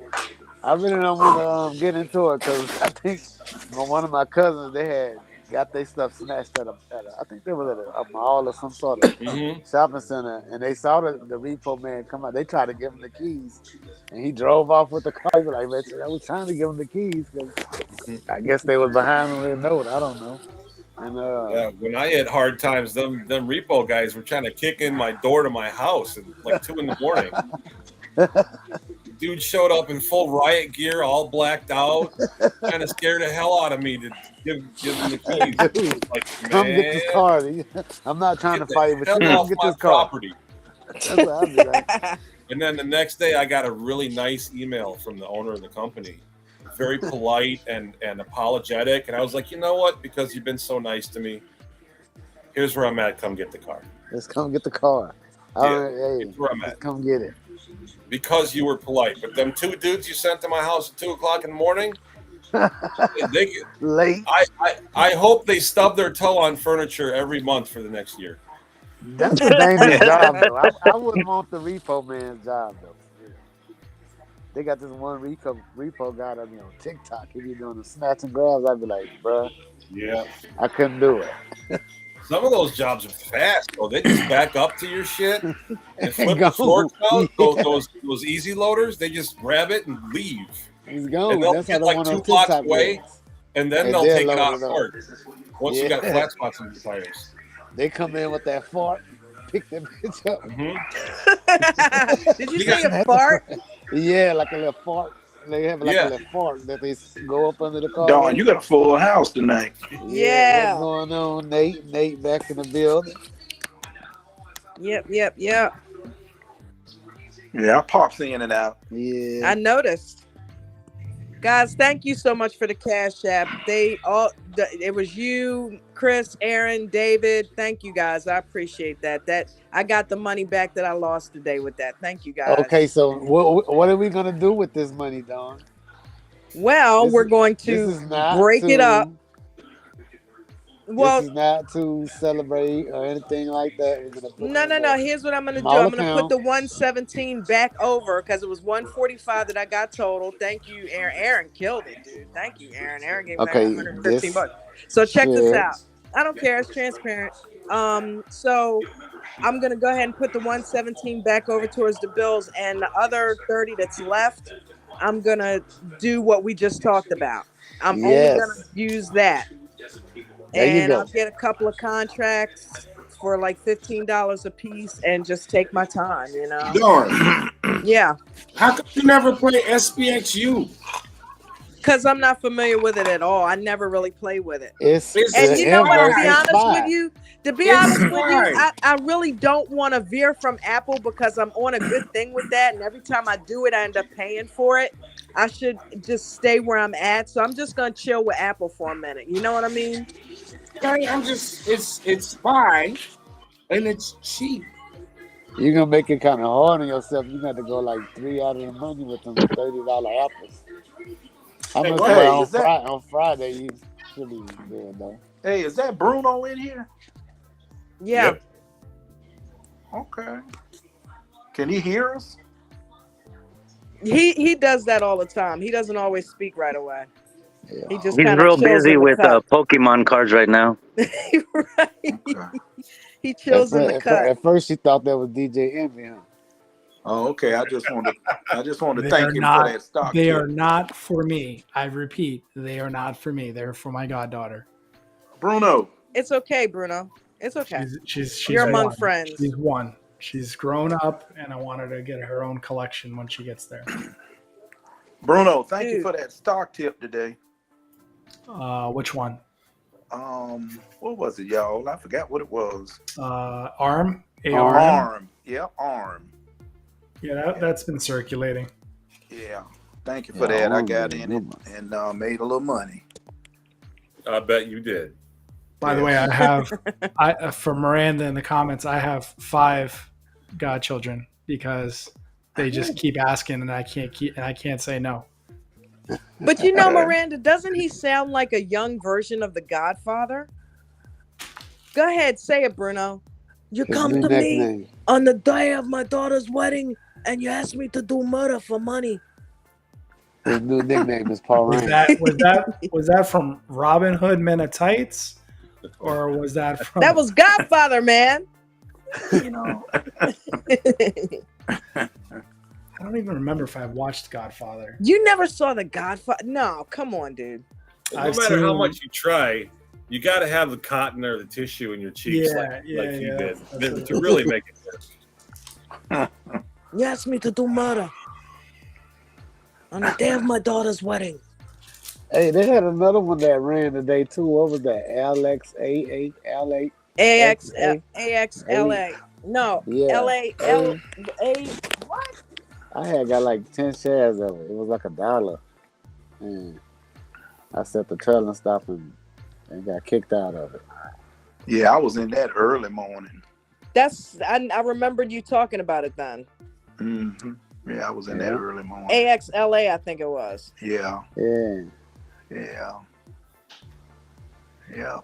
I really don't want to get into it because I think one of my cousins they got their stuff snatched at I think they was at a mall or some sort of shopping center, and they saw the repo man come out. They tried to give him the keys, and he drove off with the car. He was like, man, I was trying to give him the keys because I guess they was behind on their note. I don't know. And when I had hard times, them repo guys were trying to kick in my door to my house at like 2 a.m. Dude showed up in full riot gear, all blacked out, kind of scared the hell out of me to give him the keys. Dude, like, come get this car. I'm not trying to fight with you. Come get this car. Property. That's what I'd be like. And then the next day, I got a really nice email from the owner of the company, very polite and apologetic. And I was like, you know what? Because you've been so nice to me, here's where I'm at. Come get the car. Let's come get the car. Here's where I'm at. Come get it. Because you were polite. But them 2 dudes you sent to my house at 2 o'clock in the morning, late. I hope they stub their toe on furniture every month for the next year. That's a dangerous job, though. I wouldn't want the repo man's job, though. They got this one repo guy that be on TikTok. He be doing the snatch and grabs. I'd be like, bruh, yeah, I couldn't do it. Some of those jobs are fast, though. They just back up to your shit and flip Go. the forks out. Yeah. Those easy loaders, they just grab it and leave. He's And gone. they'll That's how get the like one 2 on blocks TikTok away, does. and then And they'll they'll take it load off it up. hard once you got Yeah. flat spots on your tires. They come in with that fart, pick that bitch up. Did you say a fart? Yeah, like a little fart. They have like Yeah. a little fart that they go up under the car. Dawn, with. you got a full house tonight. Yeah. What's going on, Nate? Nate back in the building. Yep. Yeah, I pops in and out. Yeah. I noticed. Guys, thank you so much for the Cash App. It was you, Chris, Aaron, David. Thank you guys. I appreciate that. I got the money back that I lost today with that. Thank you guys. Okay, so what are we gonna do with this money, Dawn? Well, we're going This to is not break it up. This is not to celebrate or anything like that. We're gonna put No. Here's what I'm gonna do. small I'm gonna put the account. 117 back over because it was 145 that I got total. Thank you, Aaron. Aaron killed it, dude. Thank you, Aaron. Aaron gave me like 115 bucks. So check this out. I don't care. It's transparent. So I'm gonna go ahead and put the 117 back over towards the bills, and the other 30 that's left, I'm gonna do what we just talked about. I'm only gonna use that. There you And go. I'll get a couple of contracts for like $15 a piece and just take my time, you know? Dawn, Yeah. how come you never play SPXU? Because I'm not familiar with it at all. I never really play with it. It's And you know what, to be it's honest fine. with you, fine. I really don't want to veer from Apple because I'm on a good thing with that. And every time I do it, I end up paying for it. I should just stay where I'm at. So I'm just going to chill with Apple for a minute. You know what I mean? I'm just it's fine and it's cheap. You're gonna make it kind of hard on yourself. You got to go like 3 out of the money with them $30 apples. How much on Friday? You should be there though. Hey, is that Bruno in here? Yeah. Yep. Okay. Can he hear us? He does that all the time. He doesn't always speak right away. Yeah. He just He's kind of real chills busy in the with cut. Pokemon cards right now. Right. Okay. He chills in the cut. At first, she thought that was DJ Envy, huh? Oh, okay. I just want to They thank are him not- for that stock. They tip. are not for me. I repeat, they are not for me. They're for my goddaughter. Bruno. It's okay, Bruno. It's okay. She's You're among one. friends. She's one. She's grown up, and I want her to get her own collection when she gets there. Bruno, thank you Dude. for that stock tip today. Which one? What was it, y'all? I forgot what it was. ARM. ARM. ARM. Yeah, ARM. Yeah, that's been circulating. Yeah. Thank you for that. I ARM got is in a it good and made a little money. I bet you did. By the way, I have for Miranda in the comments, I have 5 godchildren because they just keep asking, and I can't say no. But you know, Miranda, doesn't he sound like a young version of the Godfather? Go ahead, say it, Bruno. You His come new to me nickname. on the day of my daughter's wedding and you ask me to do murder for money. His new nickname is Paul Was Ryan. was that from Robin Hood Men of Tights, or was that from? That was Godfather, man. You know, I don't even remember if I watched Godfather. You never saw the Godfather? No, come on, dude. No I've matter how seen- much you try, you got to have the cotton or the tissue in your cheeks like you did that's to really make it work. You asked me to do murder on the day of my daughter's wedding. Hey, they had another one that ran today too. What was that? LXA8, L8. AXLA. No, Yeah. LA. What? I had got like 10 shares of it. It was like $1. And I set the trailing stop and got kicked out of it. Yeah, I was in that early morning. I remembered you talking about it then. Mm-hmm. Yeah, I was in that early morning. AXLA, I think it was. Yeah. Yeah. Yeah. Yeah.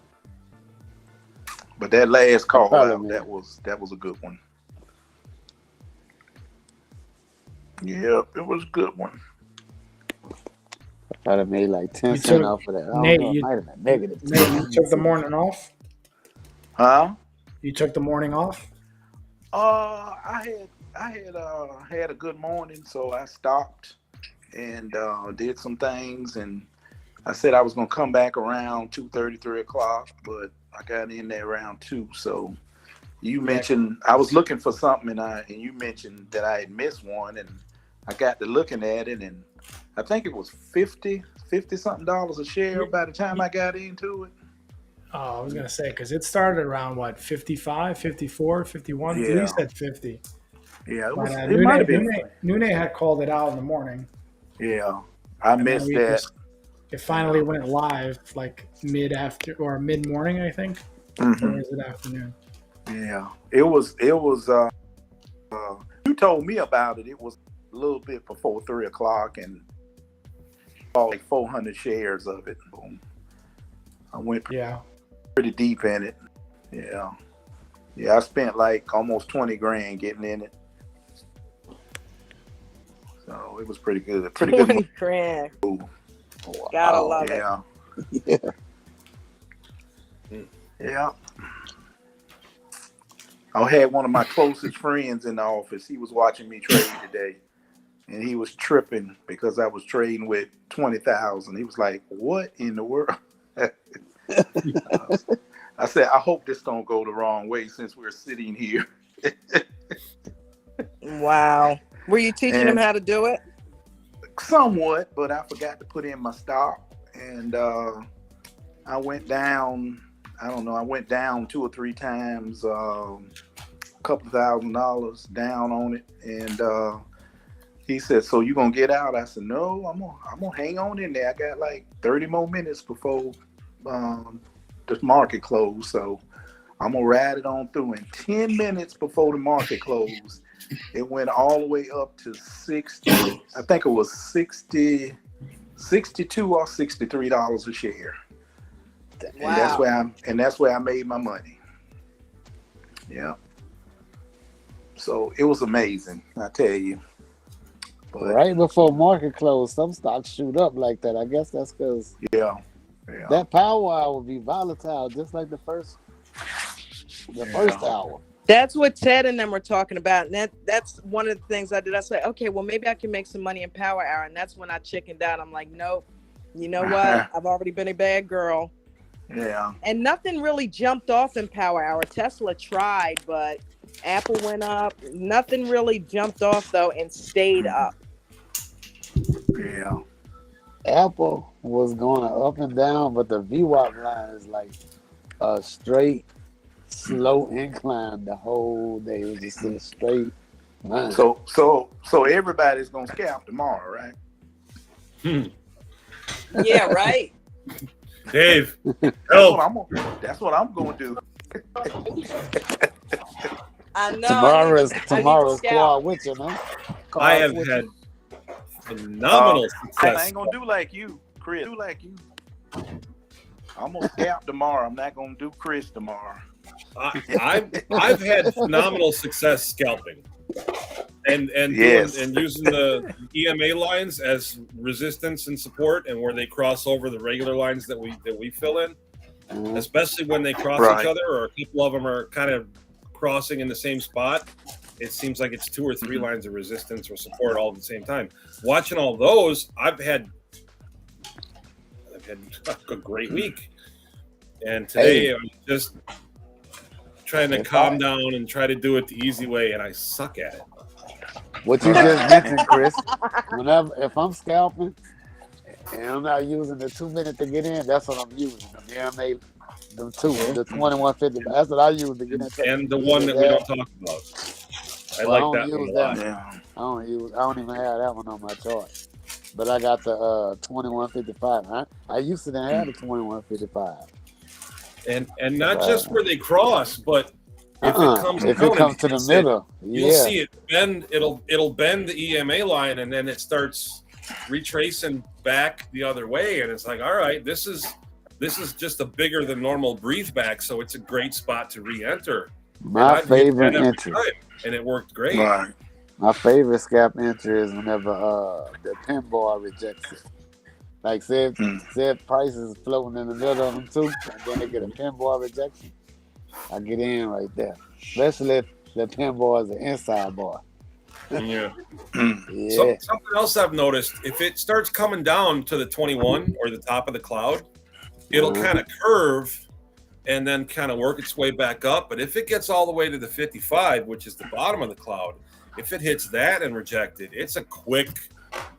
But that last call out, that was a good one. Yep, it was a good one. I thought I made like 10 You cents took- off of that. I don't Nate, know. It you- might have been negative. Nate, you took the morning off. Huh? You took the morning off? I had a good morning, so I stopped and did some things, and I said I was gonna come back around 2:30, 3 o'clock, but I got in there around 2. So you mentioned I was looking for something, and you mentioned that I had missed one, and I got to looking at it, and I think it was 50 something dollars a share by the time I got into it. Oh, I was gonna say because it started around what 55, 54, 51. Yeah. Lee said 50. Yeah, But it might have been. Nune had called it out in the morning. Yeah, I And then missed that. it finally went live like mid morning, I think. Or was it afternoon? Yeah, it was. You told me about it. It was a little bit before 3 o'clock, and like 400 shares of it. Boom. I went pretty deep in it. Yeah. I spent like almost 20 grand getting in it. So it was pretty good. Pretty 20 good. grand. Wow. Gotta love it. Yeah. I had one of my closest friends in the office. He was watching me trade today, and he was tripping because I was trading with 20,000. He was like, "What in the world?" I said, "I hope this don't go the wrong way since we're sitting here." Wow. Were you teaching him how to do it? Somewhat, but I forgot to put in my stop, and I went down. I don't know. I went down 2 or 3 times, a couple $1,000 down on it, and he said, "So you gonna get out?" I said, "No, I'm gonna hang on in there. I got like 30 more minutes before the market closed, so I'm gonna ride it on through." In 10 minutes before the market closed, it went all the way up to 60. I think it was 60, 62 or $63 a share. Wow. And that's where I made my money. Yeah. So it was amazing, I tell you. But right before market close, some stocks shoot up like that. I guess that's because that power hour will be volatile, just like the first hour. That's what Ted and them were talking about. And that's one of the things I did. I said, okay, well, maybe I can make some money in power hour. And that's when I chickened out. I'm like, nope. You know what? I've already been a bad girl. Yeah. And nothing really jumped off in power hour. Tesla tried, but Apple went up. Nothing really jumped off, though, and stayed up. Yeah. Apple was going up and down, but the VWAP line is like a straight, slow incline the whole day. It was just a straight line. So everybody's gonna scalp tomorrow, right? Yeah, right. Dave, that's what I'm gonna do. I know. Tomorrow's quad with you, man. I have had phenomenal success. I ain't gonna do like you, Chris. I'm gonna scalp tomorrow. I'm not gonna do Chris tomorrow. I've had phenomenal success scalping, and using the EMA lines as resistance and support, and where they cross over the regular lines that we fill in, especially when they cross each other, or a couple of them are kind of crossing in the same spot. It seems like it's 2 or 3 lines of resistance or support all at the same time. Watching all those, I've had a great week, and today I'm just trying to calm down and try to do it the easy way, and I suck at it. What you just mentioned, Chris, if I'm scalping and I'm not using the 2 minutes to get in, that's what I'm using. The 2150. That's what I use to get in. And the one that we don't talk about. I like that one a lot. Yeah. I don't even have that one on my chart. But I got the 2155. I used to have the 2155. And not just where they cross, but if it comes to the middle, you'll see it bend. It'll bend the EMA line, and then it starts retracing back the other way, and it's like, all right, this is just a bigger than normal breathe back, so it's a great spot to re-enter. My favorite entry, and it worked great. Right. My favorite scalp entry is whenever the pin bar rejects it. Like said prices floating in the middle of them too, and then they get a pin bar rejection. I get in right there. Especially if the pinball is an inside bar. Yeah. Yeah. Something else I've noticed: if it starts coming down to the 21 or the top of the cloud, it'll kind of curve and then kind of work its way back up. But if it gets all the way to the 55, which is the bottom of the cloud, if it hits that and reject it, it's a quick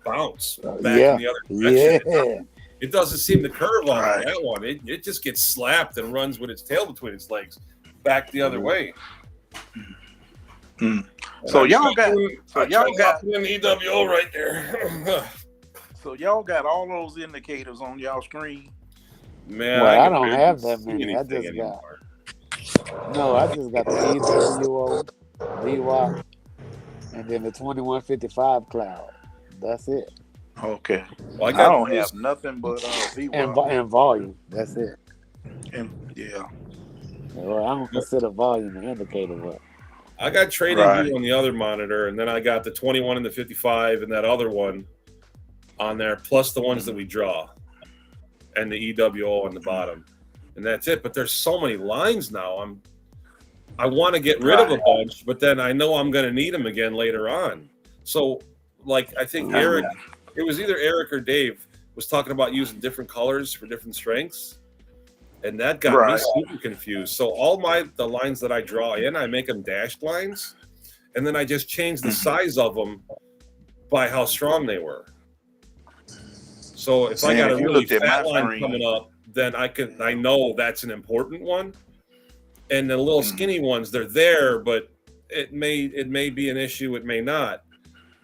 bounce back in the other direction. Yeah. It doesn't seem to curve on that one. It just gets slapped and runs with its tail between its legs back the other way. So y'all got an EWO right there. So y'all got all those indicators on y'all screen? Man, Well, I can don't barely have that see many. I anything just anymore. I just got the EWO, VWAP, and then the 2155 cloud. That's it. Okay. Well, I don't have nothing but VWAP. And volume. That's it. And yeah. Well, I don't consider volume an indicator, but I got trading view on the other monitor, and then I got the 21 and the 55 and that other one on there, plus the ones that we draw, and the EWO on the bottom, and that's it. But there's so many lines now. I want to get rid of a bunch, but then I know I'm going to need them again later on. So, like, I think Eric, it was either Eric or Dave, was talking about using different colors for different strengths, and that got me super confused. So all the lines that I draw in, I make them dashed lines, and then I just change the size of them by how strong they were. So if I got a really fat line coming up, then I know that's an important one. And the little skinny ones, they're there, but it may be an issue, it may not.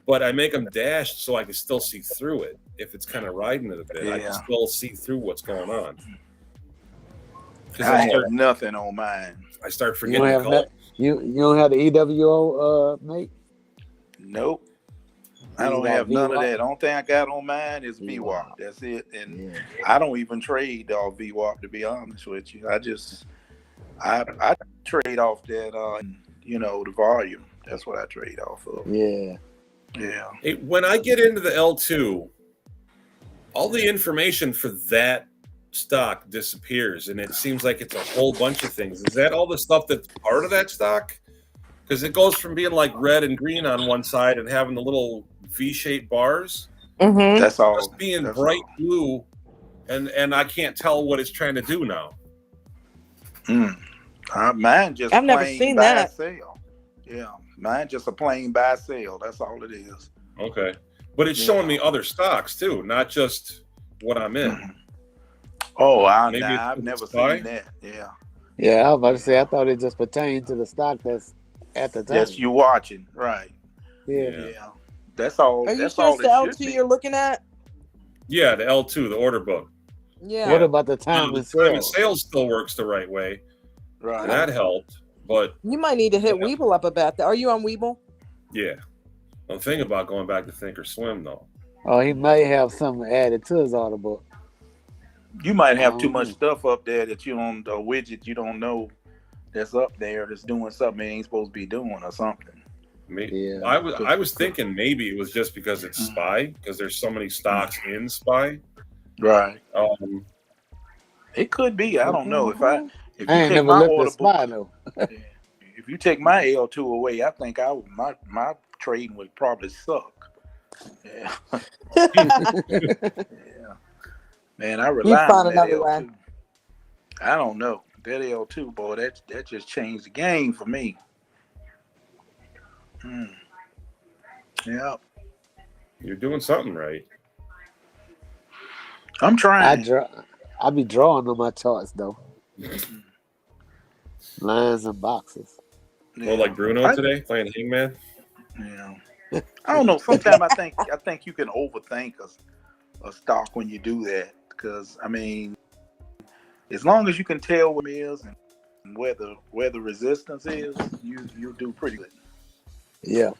But I make them dashed so I can still see through it. If it's kind of riding it a bit, I can still see through what's going on. I have nothing on mine. I start forgetting the color. You don't have the EWO, mate? Nope. I don't have none of that. The only thing I got on mine is VWAP. That's it. And I don't even trade off VWAP, to be honest with you. I trade off that the volume. That's what I trade off of. Yeah. Yeah. Hey, when I get into the L2, all the information for that stock disappears, and it seems like it's a whole bunch of things. Is that all the stuff that's part of that stock? Because it goes from being like red and green on one side and having the little V-shaped bars. Mm-hmm. That's all. Just being bright blue, and I can't tell what it's trying to do now. Mine just I've never seen buy that. sale. Yeah, mine just a plain buy sale. That's all it is. Okay, but it's showing me other stocks too, not just what I'm in. Oh, I've never seen that. Yeah. Yeah, I was about to say, I thought it just pertained to the stock that's at the time. Yes, you watching, right? Yeah. That's all. Are you that's sure all it's the it should L2 be. you're looking at? Yeah, the L2, the order book. Yeah. What about the time and Time and sales? sales still works the right way. Right. And that helped, but You might need to hit Weeble up a bit. Are you on Weeble? yeah. I'm thinking about going back to Thinkorswim though. Oh, he may have something added to his order book. You might have too much stuff up there that you don't, a widget you don't know that's up there that's doing something it ain't supposed to be doing or something. Maybe. I was thinking maybe it was just because it's SPY, because there's so many stocks in SPY. Right. It could be. I don't know. If you take my order book, though. if you take my L2 away, I think my trading would probably suck. Yeah. Yeah. Man, I rely on that L2. I don't know. That L2, boy, that just changed the game for me. Yeah. You're doing something right. I'm trying. I be drawing on my charts though. Lines and boxes. Yeah. Well, like Bruno today playing Hangman. Yeah. I don't know. Sometimes I think you can overthink a stock when you do that, because I mean, as long as you can tell what it is and where the resistance is, you do pretty good. Yeah.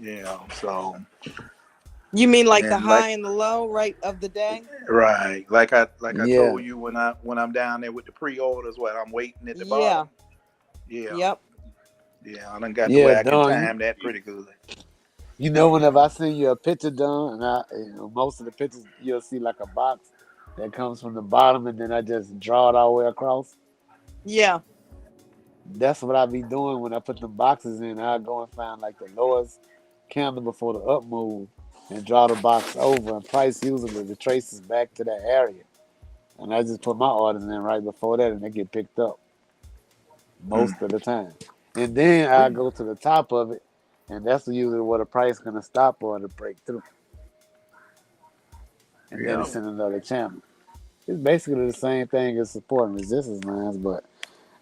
Yeah. So. You mean like the high and the low, right, of the day? Right. Like I told you when I'm down there with the pre-orders, what I'm waiting at the bottom. Yeah. Yep. Yeah, I done got the way I can Don, time that pretty good. You know, whenever I send you a picture, Don, and most of the pictures you'll see like a box that comes from the bottom, and then I just draw it all the way across. Yeah. That's what I be doing when I put the boxes in. I go and find like the lowest candle before the up move and draw the box over, and price usually retraces back to that area. And I just put my orders in right before that, and they get picked up most of the time. And then I go to the top of it, and that's usually where the price gonna stop or to break through. And then Yeah. it's in another channel. It's basically the same thing as support and resistance lines, but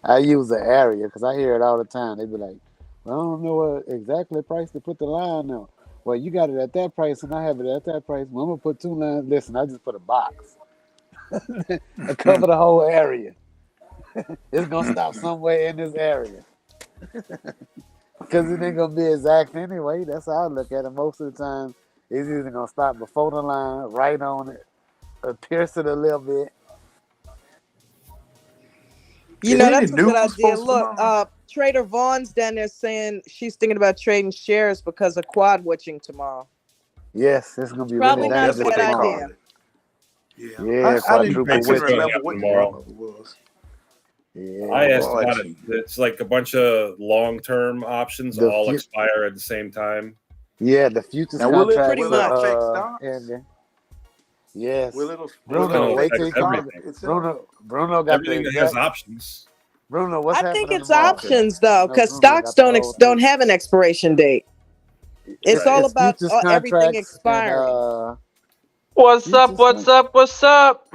I use the area because I hear it all the time. They be like, well, I don't know what exactly price to put the line on. Well, you got it at that price, and I have it at that price. Well, I'm gonna put two lines. Listen, I just put a box. I cover the whole area. It's gonna stop somewhere in this area because it ain't gonna be exact anyway. That's how I look at it. Most of the time, it's either gonna stop before the line, right on it, or pierce it a little bit. You Is know, any that's a good news idea. supposed to Look, tomorrow? Trader Vaughn's down there saying she's thinking about trading shares because of quad witching tomorrow. Yes, it's gonna be really Probably Oh, not a that's what dangerous bad they tomorrow. call idea. it. Yeah. Yeah, I didn't pay quadruple That's what's attention to going witching. to level happen what tomorrow. it was. Yeah, I asked Lord, about it. gee. It's like a bunch of long-term options the all fu- expire at the same time. yeah, the futures Now Pretty contracts will it much. affect stocks? ending. Yes, Will It's it going Bruno, to wait affect till affect the you talk. stock everything. itself? Bruno got the Everything that has exact. options. Bruno, what's I think happening it's tomorrow? options I though, know because Bruno stocks got the whole don't thing. have an expiration date. It's all It's about futures everything contracts and expiring. What's up? futures What's con- up? What's up?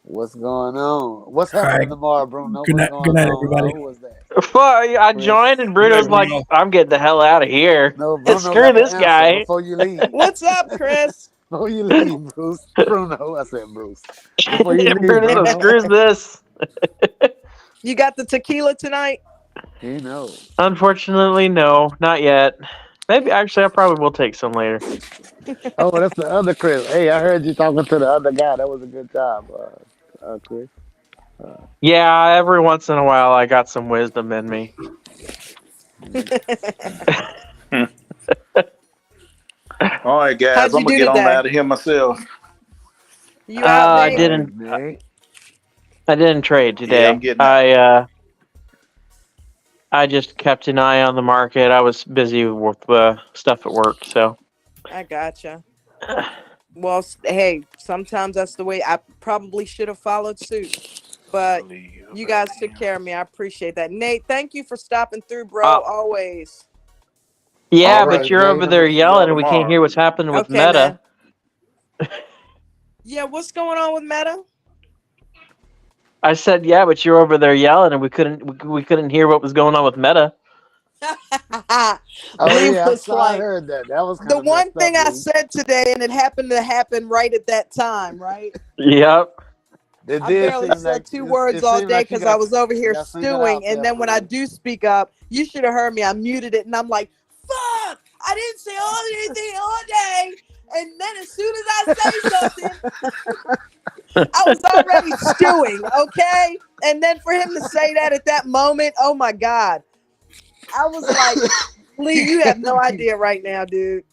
What's going on? What's All right. happening tomorrow, Bruno? Good What's night. Good going night, on? everybody. Who was that? I Chris? joined and Good night, Bruno's like, Bruno. I'm getting the hell out of here. No, Bruno Screw got the this answer guy. before you leave. What's up, Chris? Before you leave, Bruce. Bruno, I said Bruce. Before you leave, Bruno's like, Bruno. screw this. You got the tequila tonight? He knows. Unfortunately, no, not yet. Maybe actually, I probably will take some later. Oh, that's the other Chris. Hey, I heard you talking to the other guy. That was a good job, Chris. Yeah, every once in a while, I got some wisdom in me. All right, guys, How'd you I'm gonna do get on today? out of here myself. You out, I Nate? All right, didn't. Nate. I didn't trade Yeah, I'm today. getting out. I just kept an eye on the market. I was busy with stuff at work, so. I gotcha. Well, hey, sometimes that's the way. I probably should have followed suit, but you guys took care of me. I appreciate that. Nate, thank you for stopping through, bro. Always. Yeah, All but right, you're over Nate. I'm gonna there see y'all yelling, and we can't hear tomorrow. what's happening with Okay, Meta. man. Yeah, what's going on with Meta? I said, yeah, but you're over there yelling, and we couldn't hear what was going on with Meta. Oh Lee yeah, I was saw. I like, heard that. That was kind the of one messed up, thing I Lee. said today, and it happened to happen right at that time, right? Yep. It I did barely seem said like two words it all seemed day like because I was over you here got singled stewing. out And there then for when I this. do speak up, you should have heard me. I muted it and I'm like, fuck, I didn't say anything all day. And then as soon as I say something, I was already stewing, okay? And then for him to say that at that moment, oh my God. I was like, Lee, you have no idea right now, dude.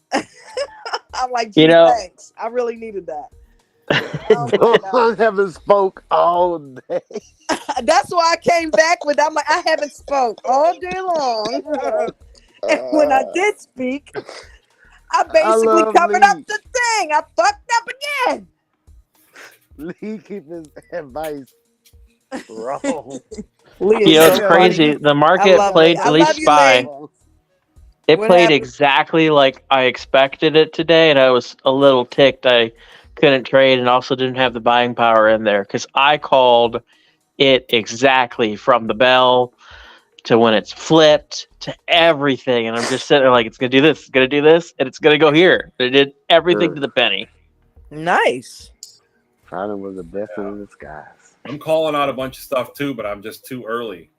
I'm like, You gee, know, thanks. I really needed that. Oh my God. Devon haven't spoke all day. That's why I came back with. I'm like, I haven't spoke all day long, and when I did speak, I I basically love covered up Lee. the thing. I fucked up again. Lee keep his advice wrong. Lee you is know, so it's crazy. funny. The I market love Lee. played, I at love least you, Lee. SPY. It What played happened? exactly like I expected it today, and I was a little ticked. I couldn't trade, and also didn't have the buying power in there because I called it exactly from the bell to when it's flipped to everything, and I'm just sitting there like, it's gonna do this, it's gonna do this, and it's gonna go here. It did everything to the penny. Nice. Probably was the best in disguise. I'm calling out a bunch of stuff too, but I'm just too early.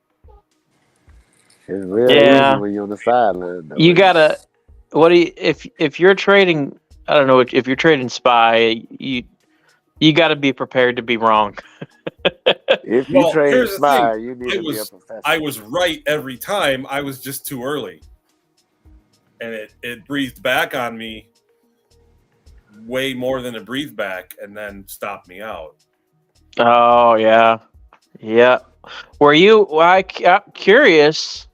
It's real easy Yeah, when you're on the sideline, though. you gotta. What do you if you're trading? I don't know if you're trading SPY, you got to be prepared to be wrong. If you Well, trade here's the thing. SPY, you need to be a professional. I was right every time. I was just too early. And it breathed back on me way more than it breathed back and then stopped me out. Oh yeah. Yeah. Were you? I'm curious.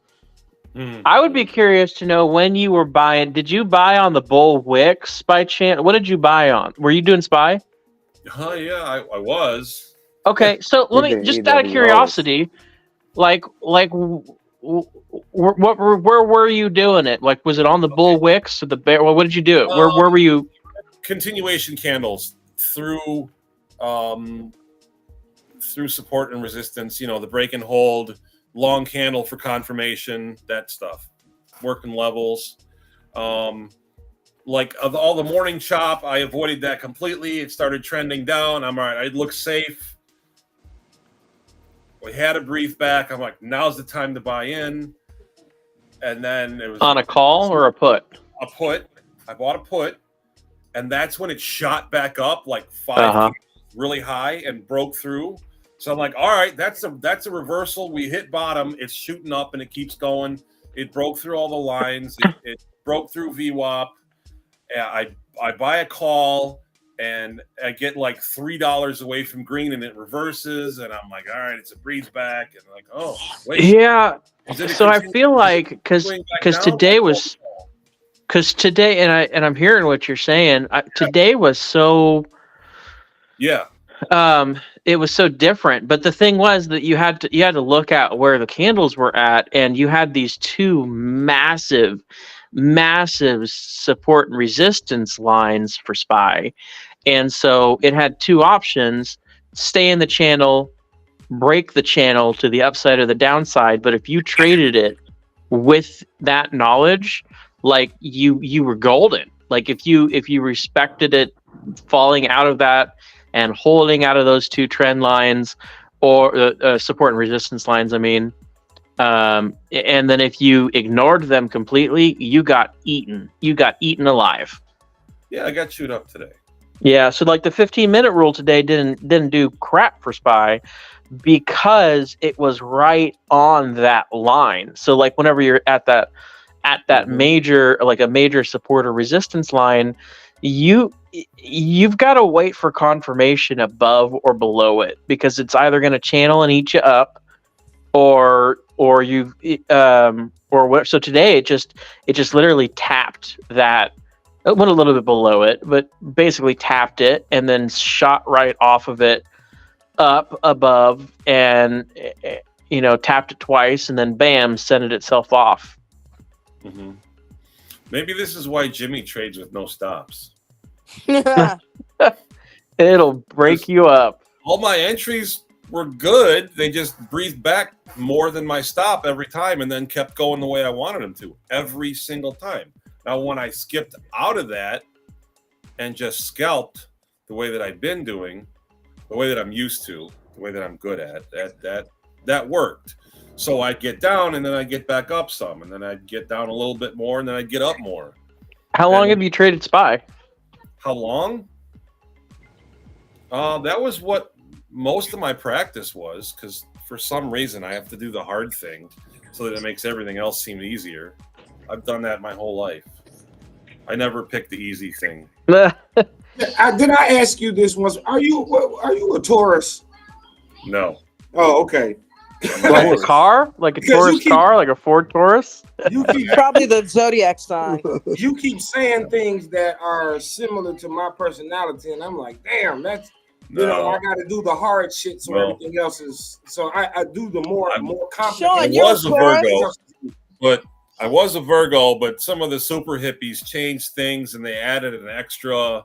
I would be curious to know when you were buying. Did you buy on the Bull Wicks by chance? What did you buy on? Were you doing Spy? Oh yeah, I was. Okay, so He let me been just eating out up of these hoes. curiosity, where were you doing it? Like, was it on the Bull Wicks or the Bear? Well, what did you do? Where were you? Continuation candles um, through support and resistance. You know, the break and hold, long candle for confirmation, that stuff. Working levels. Like of all the morning chop, I avoided that completely. It started trending down. I'm all right. I look safe. We had a brief back. I'm like, now's the time to buy in. And then it was On a call or a put? a put. I bought a put, and that's when it shot back up like 5 Uh-huh. really high and broke through. So I'm like, all right, that's a reversal. We hit bottom. It's shooting up and it keeps going. It broke through all the lines. It broke through VWAP. I buy a call and I get like $3 away from green and it reverses and I'm like, all right, it's a breeze back and like, oh wait, Yeah. is it So I feel like because continuing back down? today was today, and I'm hearing what you're saying. Today was so Yeah, it was so different. But the thing was that you had to look at where the candles were at, and you had these two massive support and resistance lines for SPY. And so it had two options: stay in the channel, break the channel to the upside or the downside. But if you traded it with that knowledge, like you were golden. Like if you respected it falling out of that and holding out of those two trend lines, or support and resistance lines, I mean, and then if you ignored them completely, you got eaten alive. yeah, I got chewed up today. Yeah, so like the 15-minute rule today didn't do crap for SPY because it was right on that line. So like whenever you're at that major, like a major support or resistance line, you've got to wait for confirmation above or below it, because it's either going to channel and eat you up, or you've or what. So today it just literally tapped that. It went a little bit below it, but basically tapped it and then shot right off of it up above, and tapped it twice and then bam, sent it itself off. Mm-hmm. Maybe this is why Jimmy trades with no stops. It'll break you up. All my entries were good. They just breathed back more than my stop every time and then kept going the way I wanted them to every single time. Now, when I skipped out of that and just scalped the way that I've been doing, the way that I'm used to, the way that I'm good at, that worked. So I'd get down and then I'd get back up some, and then I'd get down a little bit more and then I'd get up more. How long have you traded SPY? How long? That was what most of my practice was, because for some reason I have to do the hard thing so that it makes everything else seem easier. I've done that my whole life. I never picked the easy thing. Did I ask you this once? Are you a Taurus? No. Oh, okay. Like a car? Like a Taurus car? Like a Ford Taurus? You keep Probably the zodiac sign. you keep saying things that are similar to my personality, and I'm like, damn, that's I got to do the hard shit, so everything else is. So I do the more complicated. Sean, I was a Virgo, but I was a Virgo, but some of the super hippies changed things and they added an extra,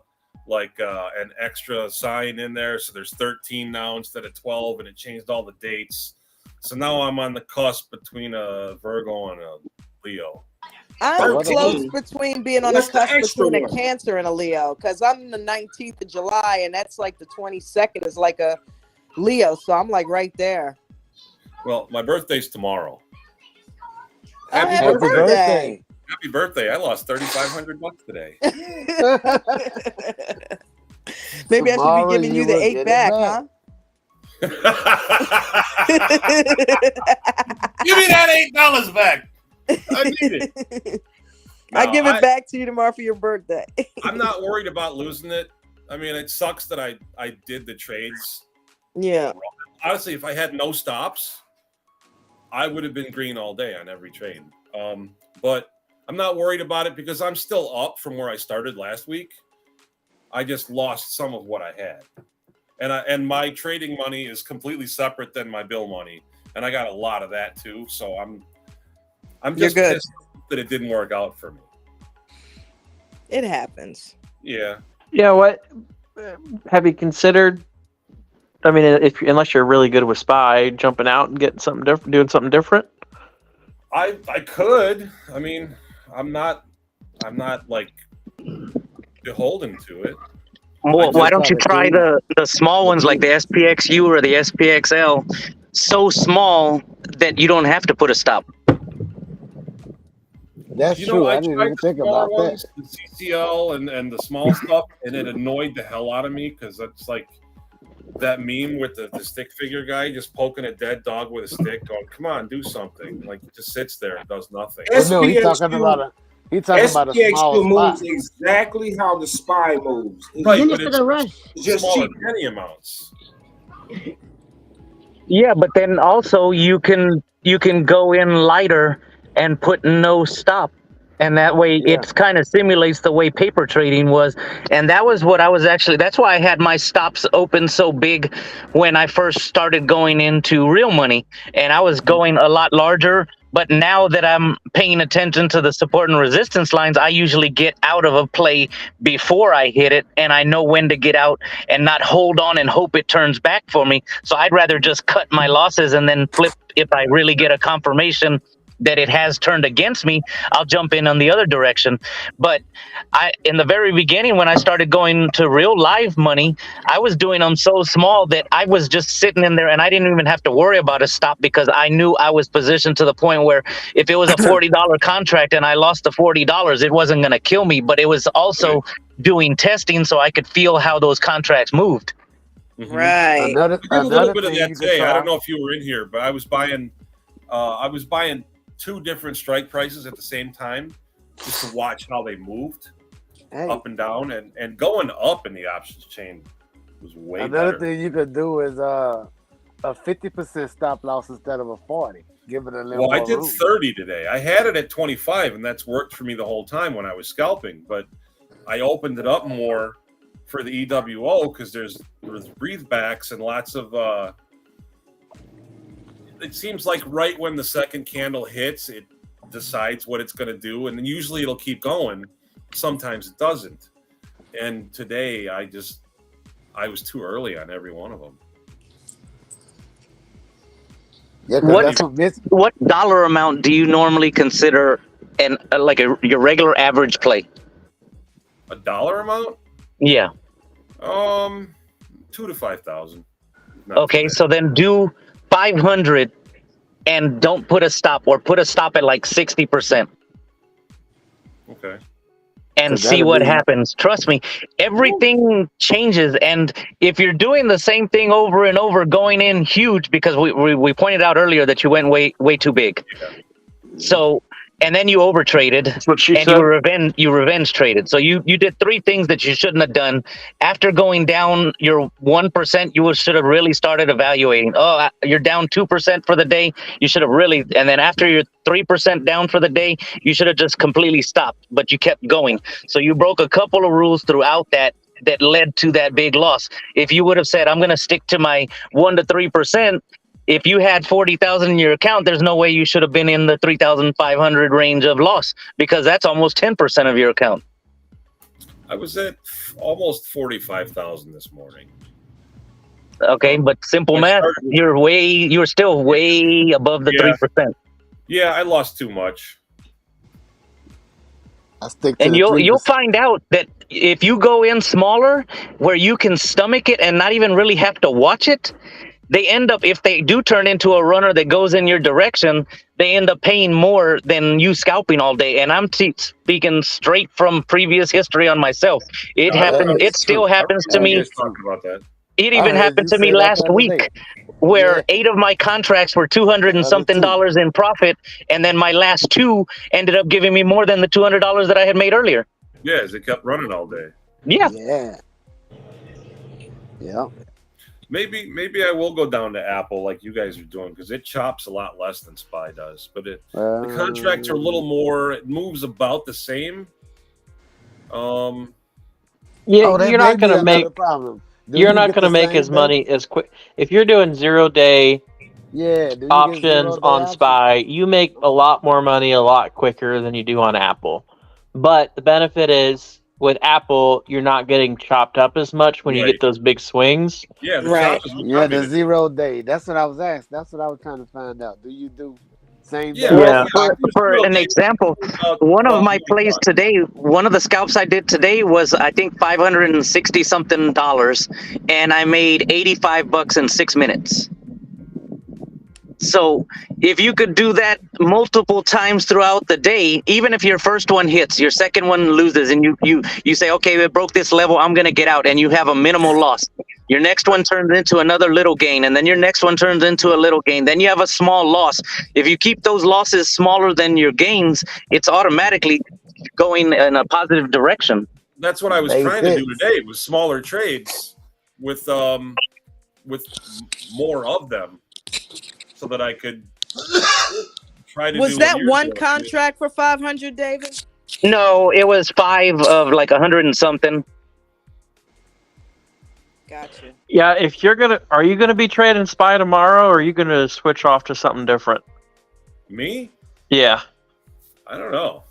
an extra sign in there. So there's 13 now instead of 12, and it changed all the dates. So now I'm on the cusp between a Virgo and a Leo. I'm close between being on the cusp between a Cancer and a Leo, because I'm the 19th of July, and that's like the 22nd is like a Leo. So I'm like right there. Well, my birthday's tomorrow. Happy birthday. Happy birthday. I lost $3,500 today. Maybe I should be giving you the 8 back, huh? Give me that $8 back. I need it. No, I give it back to you tomorrow for your birthday. I'm not worried about losing it. I mean, it sucks that I did the trades. Yeah. honestly, if I had no stops, I would have been green all day on every trade. But I'm not worried about it because I'm still up from where I started last week. I just lost some of what I had, and my trading money is completely separate than my bill money, and I got a lot of that too. So I'm just pissed that it didn't work out for me. It happens. Yeah. Yeah. What have you considered? I mean, unless you're really good with SPY, jumping out and getting something different, doing something different. I could. I mean, I'm not like beholden to it. Well, why don't you try the small ones like the SPXU or the SPXL? So small that you don't have to put a stop. That's true. I didn't even think about that. The CCL and the small stuff, and it annoyed the hell out of me because it's like that meme with the stick figure guy just poking a dead dog with a stick, going, "Come on, do something!" Like it just sits there and does nothing. Well, no, he's talking about a small moves spot. exactly how the SPY moves. Right, but for the rush. It's just smaller cheap. penny amounts. Yeah, but then also you can go in lighter and put no stop. And that way it kind of simulates the way paper trading was. And that was what I was that's why I had my stops open so big when I first started going into real money. And I was going a lot larger. But now that I'm paying attention to the support and resistance lines, I usually get out of a play before I hit it. And I know when to get out and not hold on and hope it turns back for me. So I'd rather just cut my losses and then flip if I really get a confirmation that it has turned against me. I'll jump in on the other direction. But in the very beginning, when I started going to real live money, I was doing them so small that I was just sitting in there and I didn't even have to worry about a stop because I knew I was positioned to the point where if it was a $40 contract and I lost the $40, it wasn't going to kill me, but it was also doing testing so I could feel how those contracts moved. Mm-hmm. Right. I did a little bit of that today. I don't know if you were in here, but I was buying 2 different strike prices at the same time just to watch how they moved up and down, and going up in the options chain was way Another better. thing you could do is a 50% stop loss instead of a 40. Give it a little Well, I more did room. 30 today. I had it at 25, and that's worked for me the whole time when I was scalping, but I opened it up more for the EWO because there's breathe backs and lots of it seems like right when the second candle hits, it decides what it's going to do, and then usually it'll keep going. Sometimes it doesn't. And today, I was too early on every one of them. Yeah, what dollar amount do you normally consider your regular average play? A dollar amount? Yeah. 2,000 to 5,000. Okay, so then do 500 and don't put a stop, or put a stop at like 60%. Okay. And see what happens. Trust me, everything changes. And if you're doing the same thing over and over, going in huge, because we pointed out earlier that you went way too big. Yeah. So, and then you over traded, and you revenge traded. So you did 3 things that you shouldn't have done. After going down your 1%, you should have really started evaluating. Oh, you're down 2% for the day. You should have really, and then after you're 3% down for the day, you should have just completely stopped, but you kept going. So you broke a couple of rules throughout that led to that big loss. If you would have said, I'm going to stick to my 1 to 3%, if you had 40,000 in your account, there's no way you should have been in the 3,500 range of loss, because that's almost 10% of your account. I was at almost 45,000 this morning. Okay, but simple math, you're still way above the 3%. Yeah, I lost too much. I stick to and the you'll find out that if you go in smaller, where you can stomach it and not even really have to watch it, they end up, if they do turn into a runner that goes in your direction, they end up paying more than you scalping all day. And I'm speaking straight from previous history on myself. It happened. It still happens to me. About that. It even happened to me last week, where 8 of my contracts were $200 and something in profit, and then my last 2 ended up giving me more than the $200 that I had made earlier. Yeah, as it kept running all day. Yeah. Yeah. Maybe I will go down to Apple like you guys are doing because it chops a lot less than Spy does. But the contracts are a little more. It moves about the same. Yeah, that you're may not be gonna make another problem. Do you're you not get gonna the make same as day? money as quick if you're doing 0 day Yeah, do you get options 0 day on option? Spy. You make a lot more money a lot quicker than you do on Apple. But the benefit is with Apple, you're not getting chopped up as much when you right. get those big swings. Yeah, the Right. chop is what Yeah, got me the to do it. 0 day. That's what I was asked. That's what I was trying to find out. Do you do same day Yeah, Well, Yeah. option? I for do for zero an days example, about one of 12 my million plays bucks. today, one of the scalps I did today was I think $560 something, and I made $85 in 6 minutes. So if you could do that multiple times throughout the day, even if your first one hits, your second one loses, and you say, okay, it broke this level, I'm gonna get out, and you have a minimal loss. Your next one turns into another little gain, and then your next one turns into a little gain. Then you have a small loss. If you keep those losses smaller than your gains, it's automatically going in a positive direction. That's what I was Makes trying to do sense. today was smaller trades with more of them so that I could try to Was do what that you're one doing. contract for 500, David? No, it was 5 of like 100 and something. Gotcha. Yeah, if are you gonna be trading Spy tomorrow, or are you gonna switch off to something different? Me? Yeah. I don't know.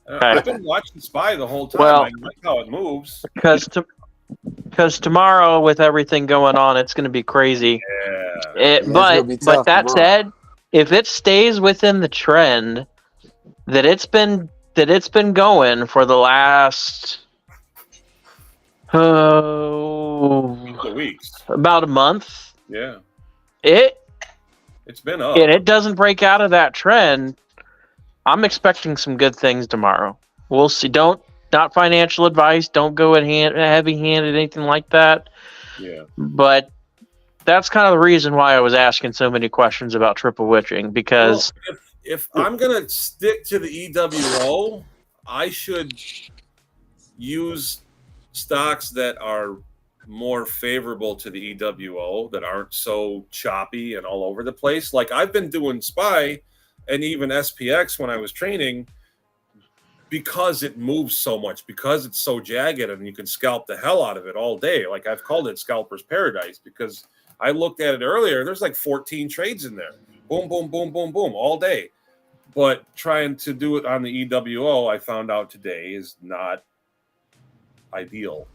Okay. I've been watching Spy the whole time. Well, I like how it moves. because tomorrow with everything going on, it's gonna be crazy. Yeah. Yeah, it's gonna be But tough that tomorrow. said, if it stays within the trend that it's been going for the last Couple of weeks. about a month, Yeah. it's been up. and it doesn't break out of that trend, I'm expecting some good things tomorrow. We'll see. Not financial advice. Don't go in heavy-handed, anything like that. Yeah. But that's kind of the reason why I was asking so many questions about triple witching, because if I'm gonna stick to the EWO, I should use stocks that are more favorable to the EWO, that aren't so choppy and all over the place. Like I've been doing Spy and even SPX when I was training, because it moves so much, because it's so jagged and you can scalp the hell out of it all day. Like I've called it scalper's paradise because I looked at it earlier. There's like 14 trades in there. Boom, boom, boom, boom, boom, all day. But trying to do it on the EWO, I found out today, is not ideal.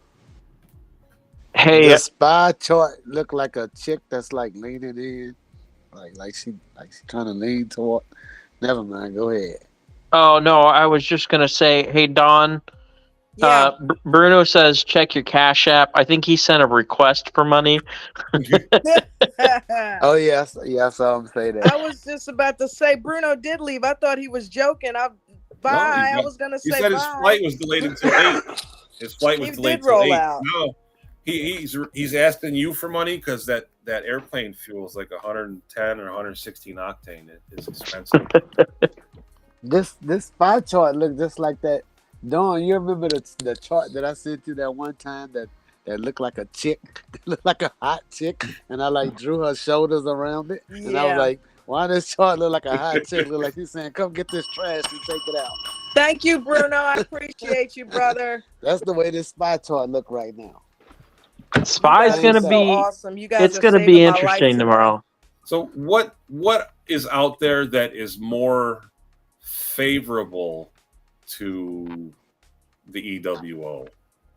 Hey, the Spy chart look like a chick that's like leaning in, like she trying to lean toward. Never mind. Go ahead. oh no, I was just gonna say, hey Don, Yeah. Bruno says check your Cash App. I think he sent a request for money. Oh yes, yeah, I saw him say I that. was just about to say Bruno did leave. I thought he was joking. No, I was gonna he say said his bye. flight was delayed until 8. His flight was He delayed did till roll 8. out. No, he's asking you for money because that airplane fuel is like 110 or 116 octane. It's expensive. This Spy chart look just like that. Dawn, you remember the chart that I sent you that one time that looked like a chick, that looked like a hot chick, and I like drew her shoulders around it, and I was Yeah. like, why this chart look like a hot chick? Look like he's saying, come get this trash and take it out. Thank you, Bruno. I appreciate you, brother. That's the way this Spy chart look right now. Spy's You guys gonna are so be awesome. You guys it's are gonna saving be my life interesting tonight. tomorrow. So what is out there that is more favorable to the EWO?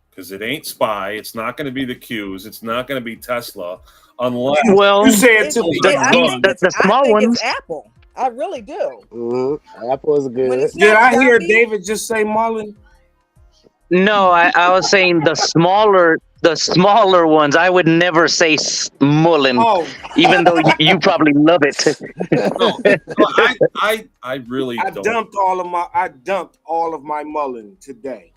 Because it ain't Spy, it's not going to be the Qs, it's not going to be Tesla, unless Well, You said It, to me. I think the I small think ones. it's Apple. I really do. Apple is When good. it's Did not I hear choppy, David just say Mullen? No, I was saying the smaller ones. I would never say mullen, Oh, even though you probably love it. no, I really I don't. dumped all of my Mullen today.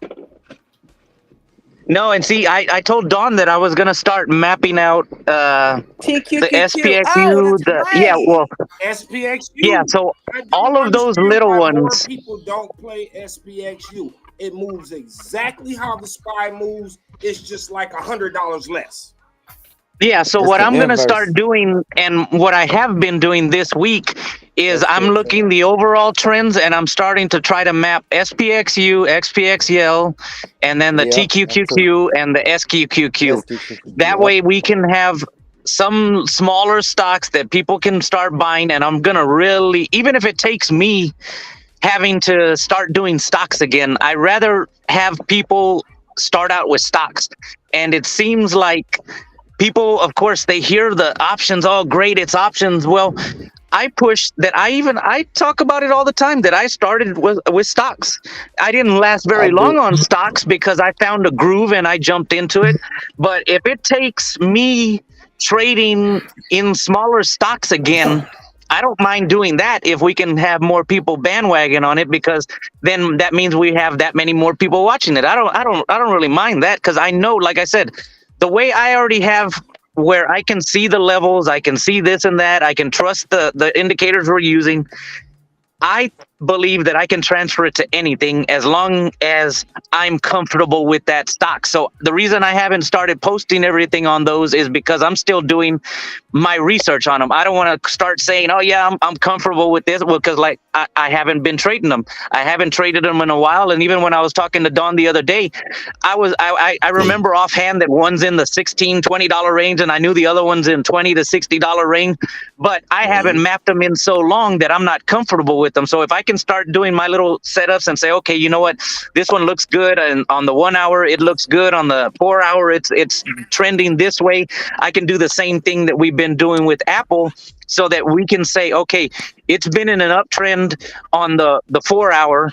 No, and see, I told Dawn that I was gonna start mapping out the TQQQ. Oh, SPXU, that's right. SPXU. yeah. So I don't all of those understand little why more ones. people don't play SPXU. It moves exactly how the Spy moves. It's just like $100 less. Yeah, so It's what the I'm going to inverse. start doing and what I have been doing this week is I'm SPXL. looking the overall trends and I'm starting to try to map SPXU, XPXL, and then the Yep. That's it. TQQQ and the SQQQ. SQQQ. That Yep. way we can have some smaller stocks that people can start buying, and I'm going to really, even if it takes me having to start doing stocks again, I rather have people start out with stocks. And it seems like people, of course, they hear the options. Oh, great, it's options. Well, I push that. I talk about it all the time that I started with stocks. I didn't last I very long do. on stocks because I found a groove and I jumped into it. But if it takes me trading in smaller stocks again, I don't mind doing that if we can have more people bandwagon on it, because then that means we have that many more people watching it. I don't really mind that, because I know, like I said, the way I already have where I can see the levels, I can see this and that, I can trust the indicators we're using. I believe that I can transfer it to anything as long as I'm comfortable with that stock. So the reason I haven't started posting everything on those is because I'm still doing my research on them. I don't want to start saying, oh yeah, I'm comfortable with this, because like I haven't been trading them. I haven't traded them in a while. And even when I was talking to Don the other day, I remember offhand that one's in the $16-20 range, and I knew the other one's in $20 to $60 range, but I haven't mapped them in so long that I'm not comfortable with them. So if I can start doing my little setups and say, okay, you know what, this one looks good, and on the 1 hour it looks good, on the 4 hour it's trending this way, I can do the same thing that we've been doing with Apple, so that we can say, okay, it's been in an uptrend on the 4 hour.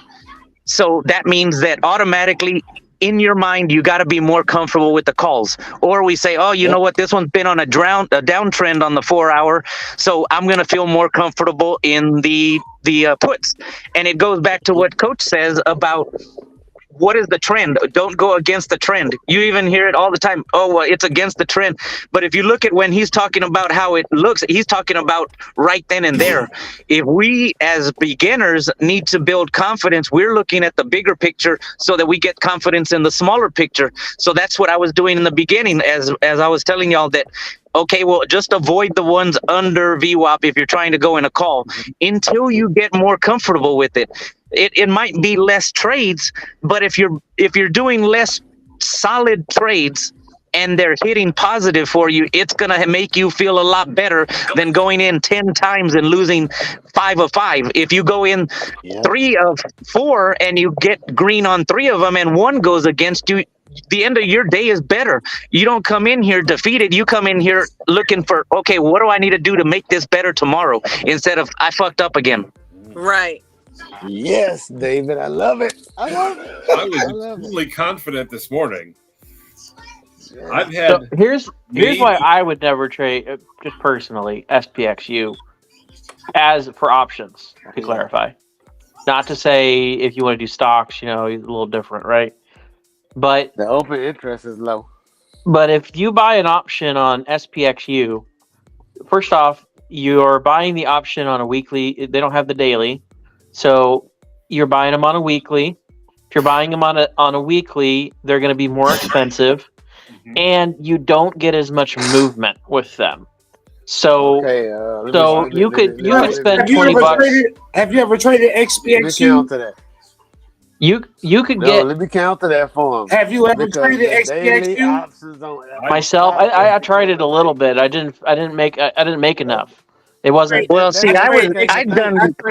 So that means that automatically in your mind, you got to be more comfortable with the calls. Or we say, oh, you know Yep. what, this one's been on a downtrend on the 4 hour, so I'm going to feel more comfortable in the puts. And it goes back to what Coach says about what is the trend. Don't go against the trend. You even hear it all the time. Oh, well, it's against the trend. But if you look at when he's talking about how it looks, he's talking about right then and there. If we as beginners need to build confidence, we're looking at the bigger picture so that we get confidence in the smaller picture. So that's what I was doing in the beginning, as I was telling y'all that, okay, well, just avoid the ones under VWAP if you're trying to go in a call until you get more comfortable with it. It might be less trades, but if you're doing less solid trades and they're hitting positive for you, it's gonna make you feel a lot better than going in 10 times and losing 5 of 5. If you go in Yep. 3 of 4 and you get green on 3 of them and one goes against you, the end of your day is better. You don't come in here defeated. You come in here looking for, okay, what do I need to do to make this better tomorrow, instead of I fucked up again. Right. Yes, David. I love it. I love it. I was I love it. extremely confident this morning. Yeah. I've So had here's maybe why I would never trade, just personally, SPXU as for options, to clarify. Not to say if you want to do stocks, you know, it's a little different, right? But The open interest is low. if you buy an option on SPXU, first off, you're buying the option on a weekly. They don't have the daily, so you're buying them on a weekly. If you're buying them on a weekly, they're going to be more expensive, and you don't get as much movement with them. So Okay. so you could spend Have you $20. Have you ever traded Let me XPXU? counter that. You could No, get let me counter that for him. Have you ever Because traded the daily XPXU? options on myself. I tried it a little bit. I didn't make enough. It wasn't. Well, see, That's the I've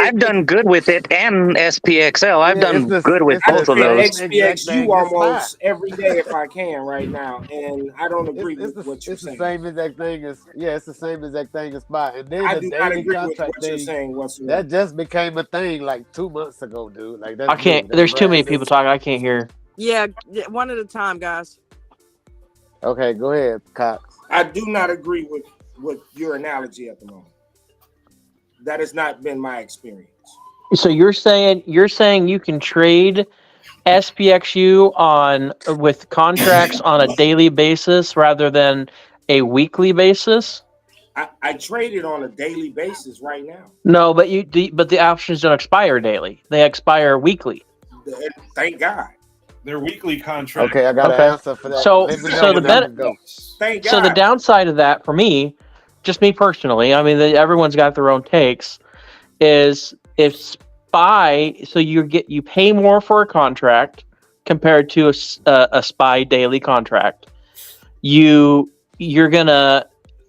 thing. done good with it and SPXL. I've Yeah, done good with I both of trade those. same exact XPXU thing as SPY. almost every day if I can right now, and I don't agree with what you're It's the saying. same exact thing as it's the same exact thing as SPY. And then I the do not daily agree with contract what you're thing saying whatsoever. that just became a thing like 2 months ago, dude. Like that's I can't. new. That's There's too brand many new. people talking. I can't hear. Yeah, one at a time, guys. Okay, go ahead, Cox. I do not agree with your analogy at the moment. That has not been my experience. So you're saying you can trade SPXU with contracts on a daily basis rather than a weekly basis? I trade it on a daily basis right now. No, but the options don't expire daily. They expire weekly. And thank God. Their weekly contract. Okay, I got an Okay. answer for that. So Let me know so the when I ben- can go. Thank so the God. downside of that for me, just me personally, I mean, everyone's got their own takes. Is if spy, so you pay more for a contract compared to a spy daily contract. You're gonna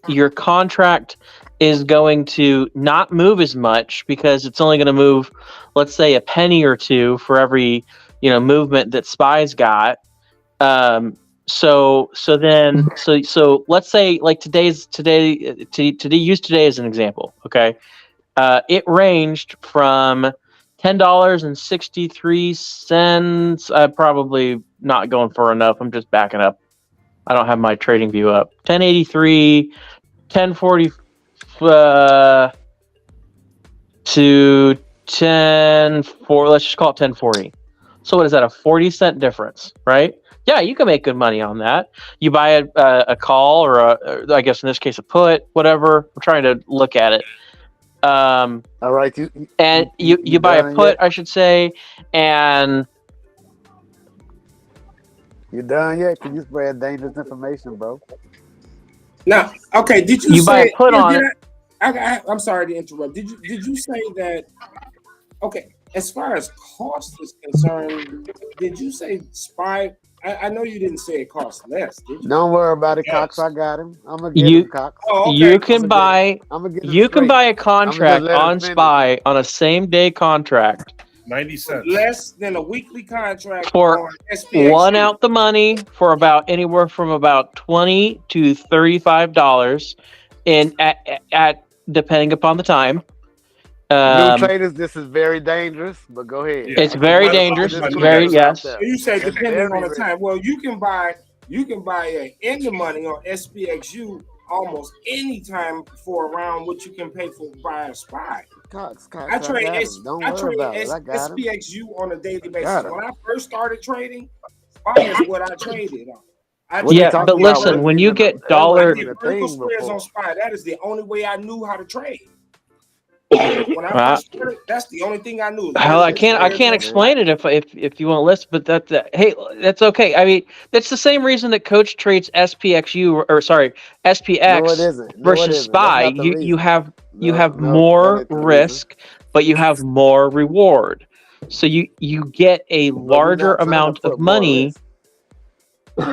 your contract is going to not move as much because it's only going to move, let's say, a penny or two for every movement that spy's got. So let's say like today use today as an example. Okay, it ranged from $10.63. I'm probably not going for enough. I'm just backing up. I don't have my trading view up. 1083, 1040 to 1040. Let's just call it 1040. So what is that? A 40-cent difference, right? Yeah, you can make good money on that. You buy a call or I guess in this case a put, whatever. I'm trying to look at it. All right, And you buy a done put, yet? I should say, and You done yet? Can you spread dangerous information, bro? Now, okay, did you you buy a say? put on it. I'm sorry to interrupt. Did you say that? Okay, as far as cost is concerned, did you say spy? I know you didn't say it costs less, did you? Don't worry about it, Cox. Yes. I got him. I'm gonna get him, You Cox. Oh, you okay. can buy I'm gonna get him you can straight. buy a I'm gonna just contract let him on finish. Spy on a same day contract 90 cents. Less than a weekly contract for on SPX. one out the money for about anywhere from about $20 to $35 in at depending upon the time. New traders, this is very dangerous, but go ahead. Yeah. It's very By the- dangerous. by the- Very Disclaimer yes. out there. You say That's depending very on the risky. time. Well, you can buy a in the money on SPXU almost any time for around what you can pay for buy a spy. Cox, I trade got him. Don't worry about it. I got him. SPXU on a daily basis. Got him. When I first started trading, spy is what I traded on. What you Yeah, talking but about? listen, Wasn't when you even get that dollar, wasn't even a vertical thing spreads before. on spy, that is the only way I knew how to trade. When I first started, that's the only thing I knew. hell, I can't Listen, explain it if you want to listen, but hey, that's okay. I mean, that's the same reason that Coach trades SPXU or sorry No, it SPX isn't. No, it versus isn't. That's Spy. not the You reason. have No, that more ain't the reason. risk, but you have more reward. So you get a But we're larger not trying to amount of put more money. risk.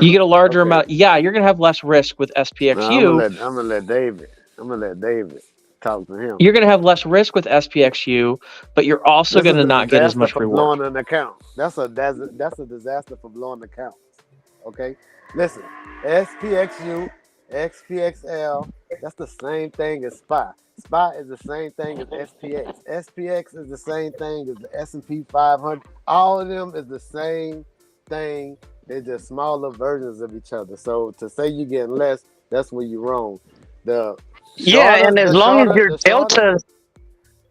You get a larger Okay. amount. Yeah, you're gonna have less risk with No, SPXU. I'm gonna let David. I'm gonna let David talk to him. You're gonna have less risk with SPXU, but you're also This is gonna a not get as disaster much for reward. blowing an account. That's a disaster for blowing accounts. Okay, listen, SPXU, XPXL, that's the same thing as SPY. SPY is the same thing as SPX. SPX is the same thing as the S&P 500. All of them is the same thing. They're just smaller versions of each other. So to say you're getting less, that's where you're wrong. The Yeah, and as long as your delta,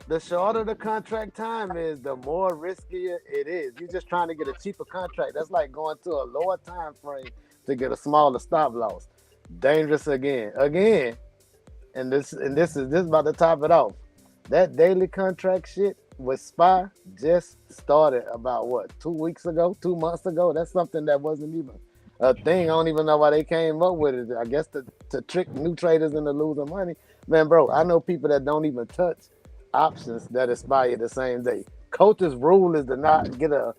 the shorter the contract time is, the more riskier it is. You're just trying to get a cheaper contract. That's like going to a lower time frame to get a smaller stop loss. Dangerous again. And this is about to top it off. That daily contract shit with SPY just started about what, 2 weeks ago, 2 months ago. That's something that wasn't even a thing. I don't even know why they came up with it. I guess to trick new traders into losing money. Man, bro, I know people that don't even touch options that expire the same day. Coach's rule is to not get a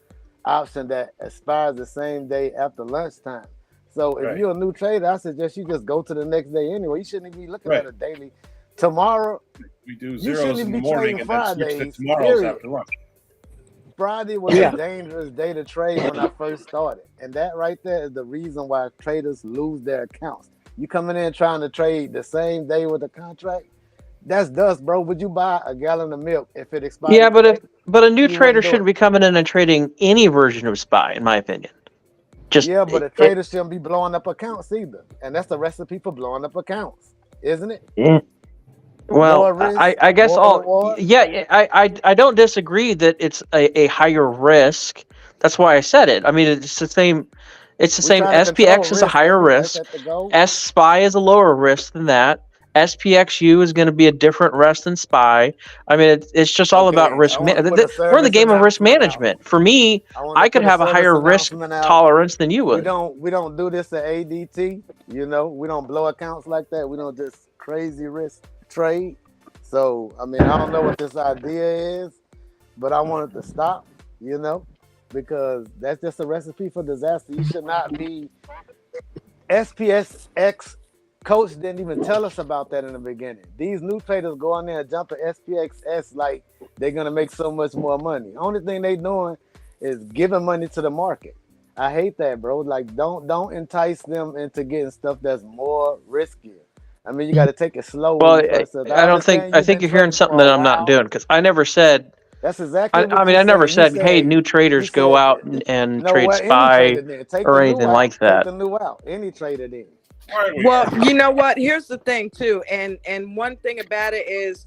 option that expires the same day after lunchtime. So if Right. you're a new trader, I suggest you just go to the next day anyway. You shouldn't be looking Right. at a daily. Tomorrow, We do you zeros shouldn't in the be morning trading and then switch to Fridays. tomorrow's Period. after lunch. Friday was a dangerous day to trade when I first started. And that right there is the reason why traders lose their accounts. You coming in trying to trade the same day with a contract, that's dust, bro. Would you buy a gallon of milk if it expired? Yeah, but a new You trader wouldn't do shouldn't it. be coming in and trading any version of Spy, in my opinion. Just Yeah, but a trader shouldn't be blowing up accounts either. And that's the recipe for blowing up accounts, isn't it? well, More risk, I guess more reward. yeah, I don't disagree that it's a higher risk. That's why I said it. I mean, it's the same. It's the We same. trying to control SPX is a risk, higher ain't we? Ain't risk. that the goal? S Spy is a lower risk than that, SPXU is going to be a different rest than SPY. I mean, it's just all about Okay, risk. I want to put a We're in the service game of risk announcement out. management. For me, I want to I could put a have a service higher risk announcement out. tolerance than you We would. don't do this at ADT. You know, we don't blow accounts like that. We don't just crazy risk trade. So I mean, I don't know what this idea is, but I want it to stop. You know, because that's just a recipe for disaster. You should not be SPXX. Coach didn't even tell us about that in the beginning. These new traders go on there and jump to SPXS like they're gonna make so much more money. Only thing they doing is giving money to the market. I hate that, bro. Like, don't entice them into getting stuff that's more riskier. I mean, you got to take it slow when Well, you first. I I don't think. understand I you've think been you're hearing trading something for a that I'm not while. doing because I never said. That's exactly I what mean, you I never said. said, "Hey, new You traders go said out and no. trade Well, any SPY trader did. Take or the anything new out. like Take that." the new out. Any trader did. Well, you know what? Here's the thing too, and one thing about it is,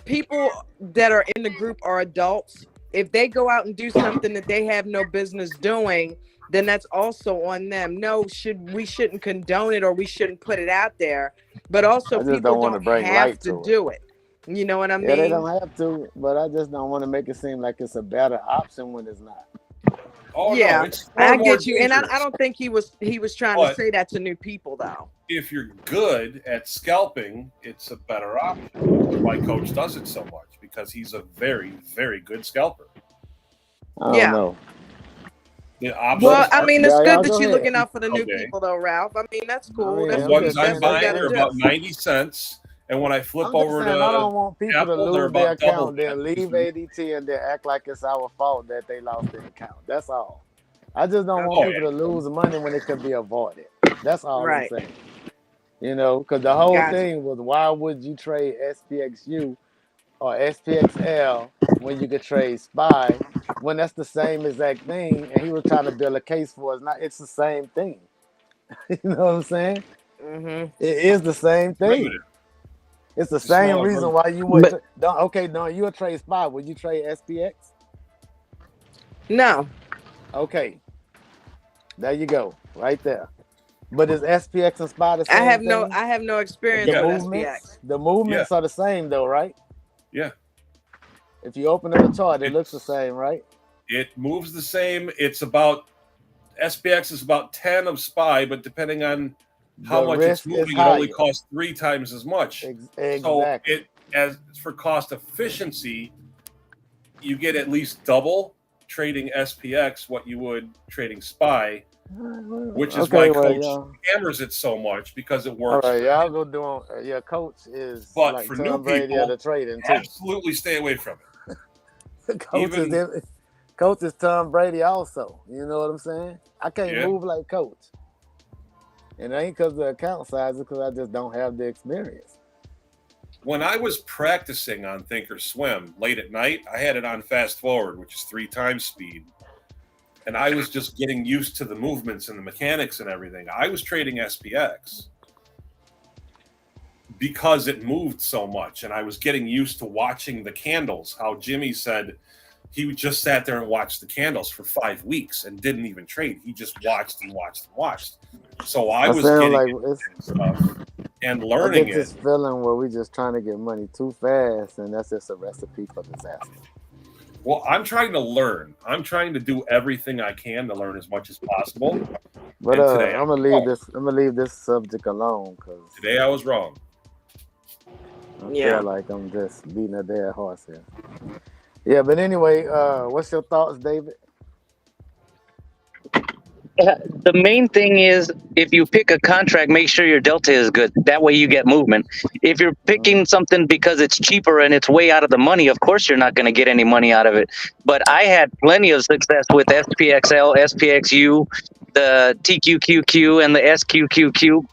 people that are in the group are adults. If they go out and do something that they have no business doing, then that's also on them. No, we shouldn't condone it or we shouldn't put it out there. But also, I just people don't want to don't bring have light to to it. do it. You know what I Yeah, they mean? don't have to, but I just don't want to make it seem like it's a better option when it's not. Oh Yeah, no, it's I far more get you, and I dangerous. don't think he was trying to But say that to new people though. if you're good at scalping, it's a better option. That's why Coach does it so much because he's a very, very good scalper. I don't Yeah. know. The options Well, I are mean, it's Yeah, good y'all that go you're ahead. looking out for the new okay. people, though, Ralph. I mean, that's cool. I mean, That's The I'm good. ones just I'm That's what you saying, buying got to are do. about 90 cents. And when I flip I'm just over saying, I to don't want people to Apple, they're lose their about double account, then leave ADT and then act like it's our fault that they lost their account. That's all. I just don't want Oh, people to lose money when it could be avoided. That's all Right. I'm saying. You know, because the whole Gotcha. thing was, why would you trade SPXU or SPXL when you could trade SPY when that's the same exact thing? And he was trying to build a case for us. Not, it's the same thing. You know what I'm saying? Mm-hmm. It is the same thing. derivative. It's the It's a same smaller reason version. why you would. But No, you would trade SPY. Would you trade SPX? No. Okay, there you go, right there. But is SPX and SPY the I same have thing? no experience The Yeah. with movements, SPX. the movements are the same though, right? Yeah. If you open up the chart, it looks the same, right? It moves the same. It's about SPX is about 10 of SPY, but depending on how The much it's risk is moving, it only higher. costs 3 times as much. So Exactly. it as for cost efficiency, you get at least double trading SPX what you would trading SPY, which is why Okay, well, Coach y'all. hammers it so much because it All works. right, y'all go doing. Your coach is But like for new Tom Brady of people, the trading too. absolutely stay away from it. Coach is Tom Brady also. You know what I'm saying? I can't Yeah. move like Coach. And it ain't because of the account size, it's because I just don't have the experience. When I was practicing on Thinkorswim late at night, I had it on fast forward, which is 3 times speed. And I was just getting used to the movements and the mechanics and everything. I was trading SPX because it moved so much. And I was getting used to watching the candles. How Jimmy said he just sat there and watched the candles for 5 weeks and didn't even trade. He just watched and watched and watched. So I was sound getting like into it's stuff and I learning get it. this feeling where we just trying to get money too fast, and that's just a recipe for disaster. Well, I'm trying to learn. I'm trying to do everything I can to learn as much as possible. But And today I'm gonna leave this subject alone because Today I was wrong. I Yeah. feel like I'm just beating a dead horse here. Yeah, but anyway, what's your thoughts, David? The main thing is if you pick a contract, make sure your delta is good. That way you get movement. If you're picking something because it's cheaper and it's way out of the money, of course you're not going to get any money out of it. But I had plenty of success with SPXL, SPXU, the TQQQ, and the SQQQ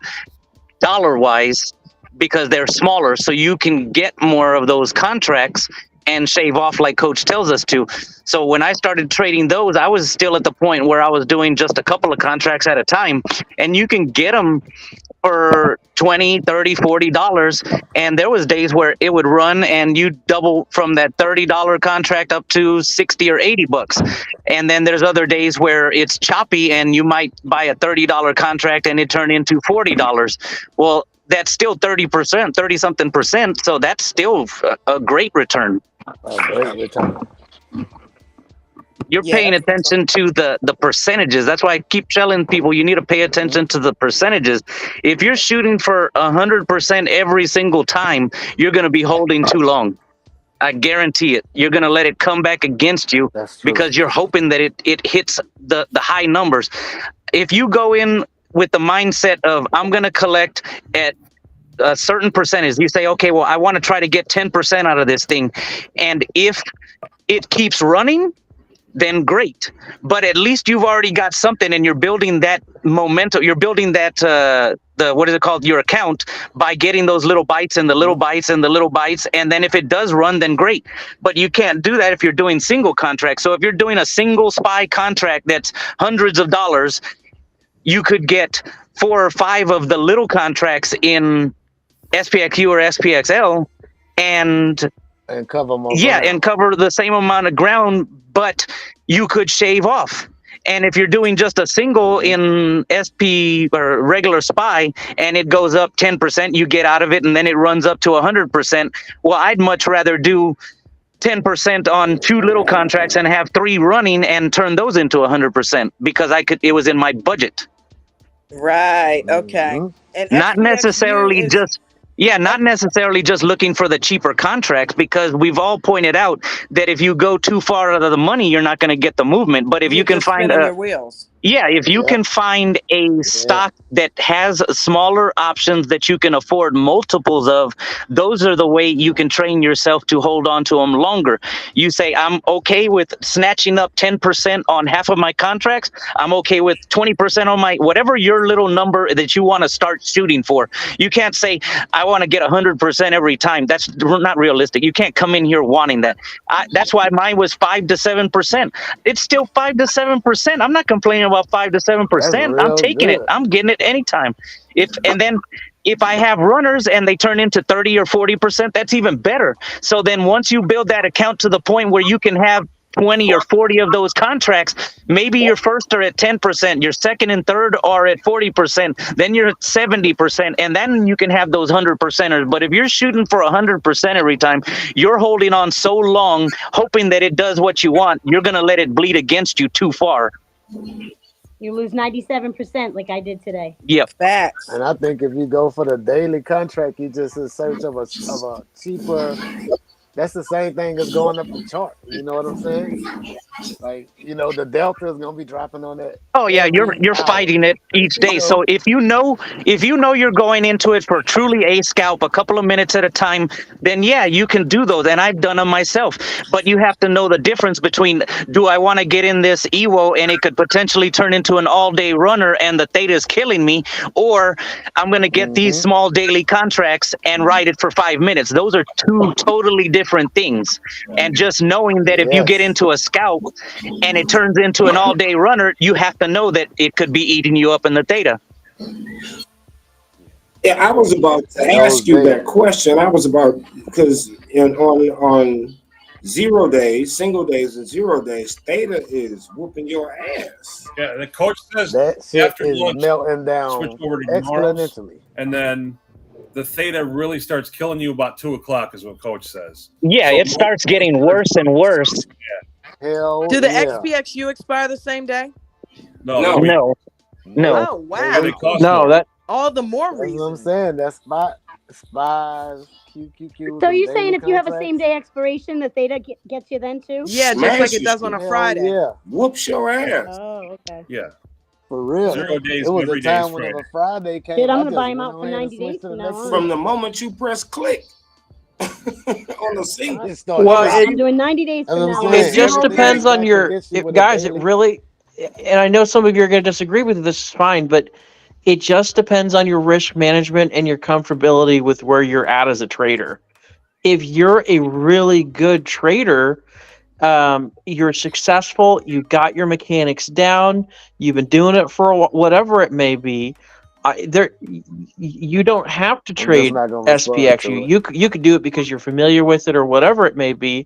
dollar-wise because they're smaller, so you can get more of those contracts and shave off like Coach tells us to. So when I started trading those, I was still at the point where I was doing just a couple of contracts at a time, and you can get them for $20, $30, $40. And there was days where it would run and you double from that $30 contract up to 60 or $80. And then there's other days where it's choppy and you might buy a $30 contract and it turned into $40. Well, that's still 30%, 30 something percent. So that's still a great return. A great return. You're Yeah, paying that's attention to the percentages. That's why I keep telling people you need to pay attention to the percentages. If you're shooting for 100% every single time, you're going to be holding too long. I guarantee it. You're going to let it come back against you That's true. because you're hoping that it hits the high numbers. If you go in with the mindset of I'm going to collect at a certain percentage, you say, okay, well, I want to try to get 10% out of this thing. And if it keeps running, then great. But at least you've already got something and you're building that momentum. You're building that, what is it called? Your account by getting those little bites and the little bites and the little bites. And then if it does run, then great. But you can't do that if you're doing single contracts. So if you're doing a single SPY contract that's hundreds of dollars, you could get 4 or 5 of the little contracts in SPXU or SPXL and cover more. Yeah, ground. and cover the same amount of ground, but you could shave off. And if you're doing just a single in SP or regular SPY and it goes up 10%, you get out of it and then it runs up to 100%. Well, I'd much rather do 10% on 2 little contracts and have 3 running and turn those into 100% because it was in my budget. right. Okay. And Not SPXU necessarily is- just not necessarily just looking for the cheaper contracts, because we've all pointed out that if you go too far out of the money, you're not going to get the movement. But if you you're can just find spinning your wheels. if you can find a stock that has smaller options that you can afford multiples of, those are the way you can train yourself to hold on to them longer. You say, I'm okay with snatching up 10% on half of my contracts. I'm okay with 20% on my, whatever your little number that you want to start shooting for. You can't say, I want to get 100% every time. That's not realistic. You can't come in here wanting that. That's why mine was 5 to 7%. It's still 5 to 7%. I'm not complaining about 5 to 7%. I'm taking it. I'm getting it anytime. If I have runners and they turn into 30 or 40%, that's even better. So then once you build that account to the point where you can have 20 or 40 of those contracts, maybe your first are at 10%, your second and third are at 40%, then you're at 70%, and then you can have those 100%ers. But if you're shooting for 100% every time, you're holding on so long, hoping that it does what you want, you're going to let it bleed against you too far. You lose 97% like I did today. Yep. Facts. And I think if you go for the daily contract, you just in search of a cheaper. That's the same thing as going up the chart. You know what I'm saying? Like, the delta is gonna be dropping on that. Oh yeah, you're fighting it each day. So if you know you're going into it for truly a scalp, a couple of minutes at a time, then yeah, you can do those, and I've done them myself. But you have to know the difference between, do I want to get in this EWO and it could potentially turn into an all-day runner and the theta is killing me, or I'm going to get these small daily contracts and ride it for 5 minutes. Those are 2 totally different things. And just knowing that if you get into a scalp and it turns into an all-day runner, you have to know that it could be eating you up in the theta. Yeah, I was about to ask you that question. Because on 0 days, single days and 0 days, theta is whooping your ass. Yeah, the coach says that shit after is lunch, melting down switch over to tomorrow, exponentially. and then the theta really starts killing you about 2 o'clock, is what coach says. Yeah, it starts getting worse and worse. Hell Do the yeah. XPXU expire the same day? No. No. Oh wow. They cost No, more. that All the more That's what I'm reason. saying. That's spies, QQQ. So you're saying if you have a same day expiration, the theta gets you then too? Yeah, just like it does on a Friday. Yeah, Whoops your ass. Oh, okay. Yeah. for real. 0 days, It was every a day is time when Friday. a Friday came. Dude, I'm I gonna just buy 'em went out for on ahead and 90 switched days to the from now next on. one. From the moment you press click on the single. It started Well, cracking. I'm doing 90 days That's from what now I'm on. saying. it just 0 depends days. on your Hits you with a guys. It daily. really, and I know some of you are going to disagree with this. Is fine, but it just depends on your risk management and your comfortability with where you're at as a trader. If you're a really good trader, you're successful, you got your mechanics down, you've been doing it for whatever it may be. You don't have to I'm just trade not gonna respond to SPXU. it. You could do it because you're familiar with it or whatever it may be.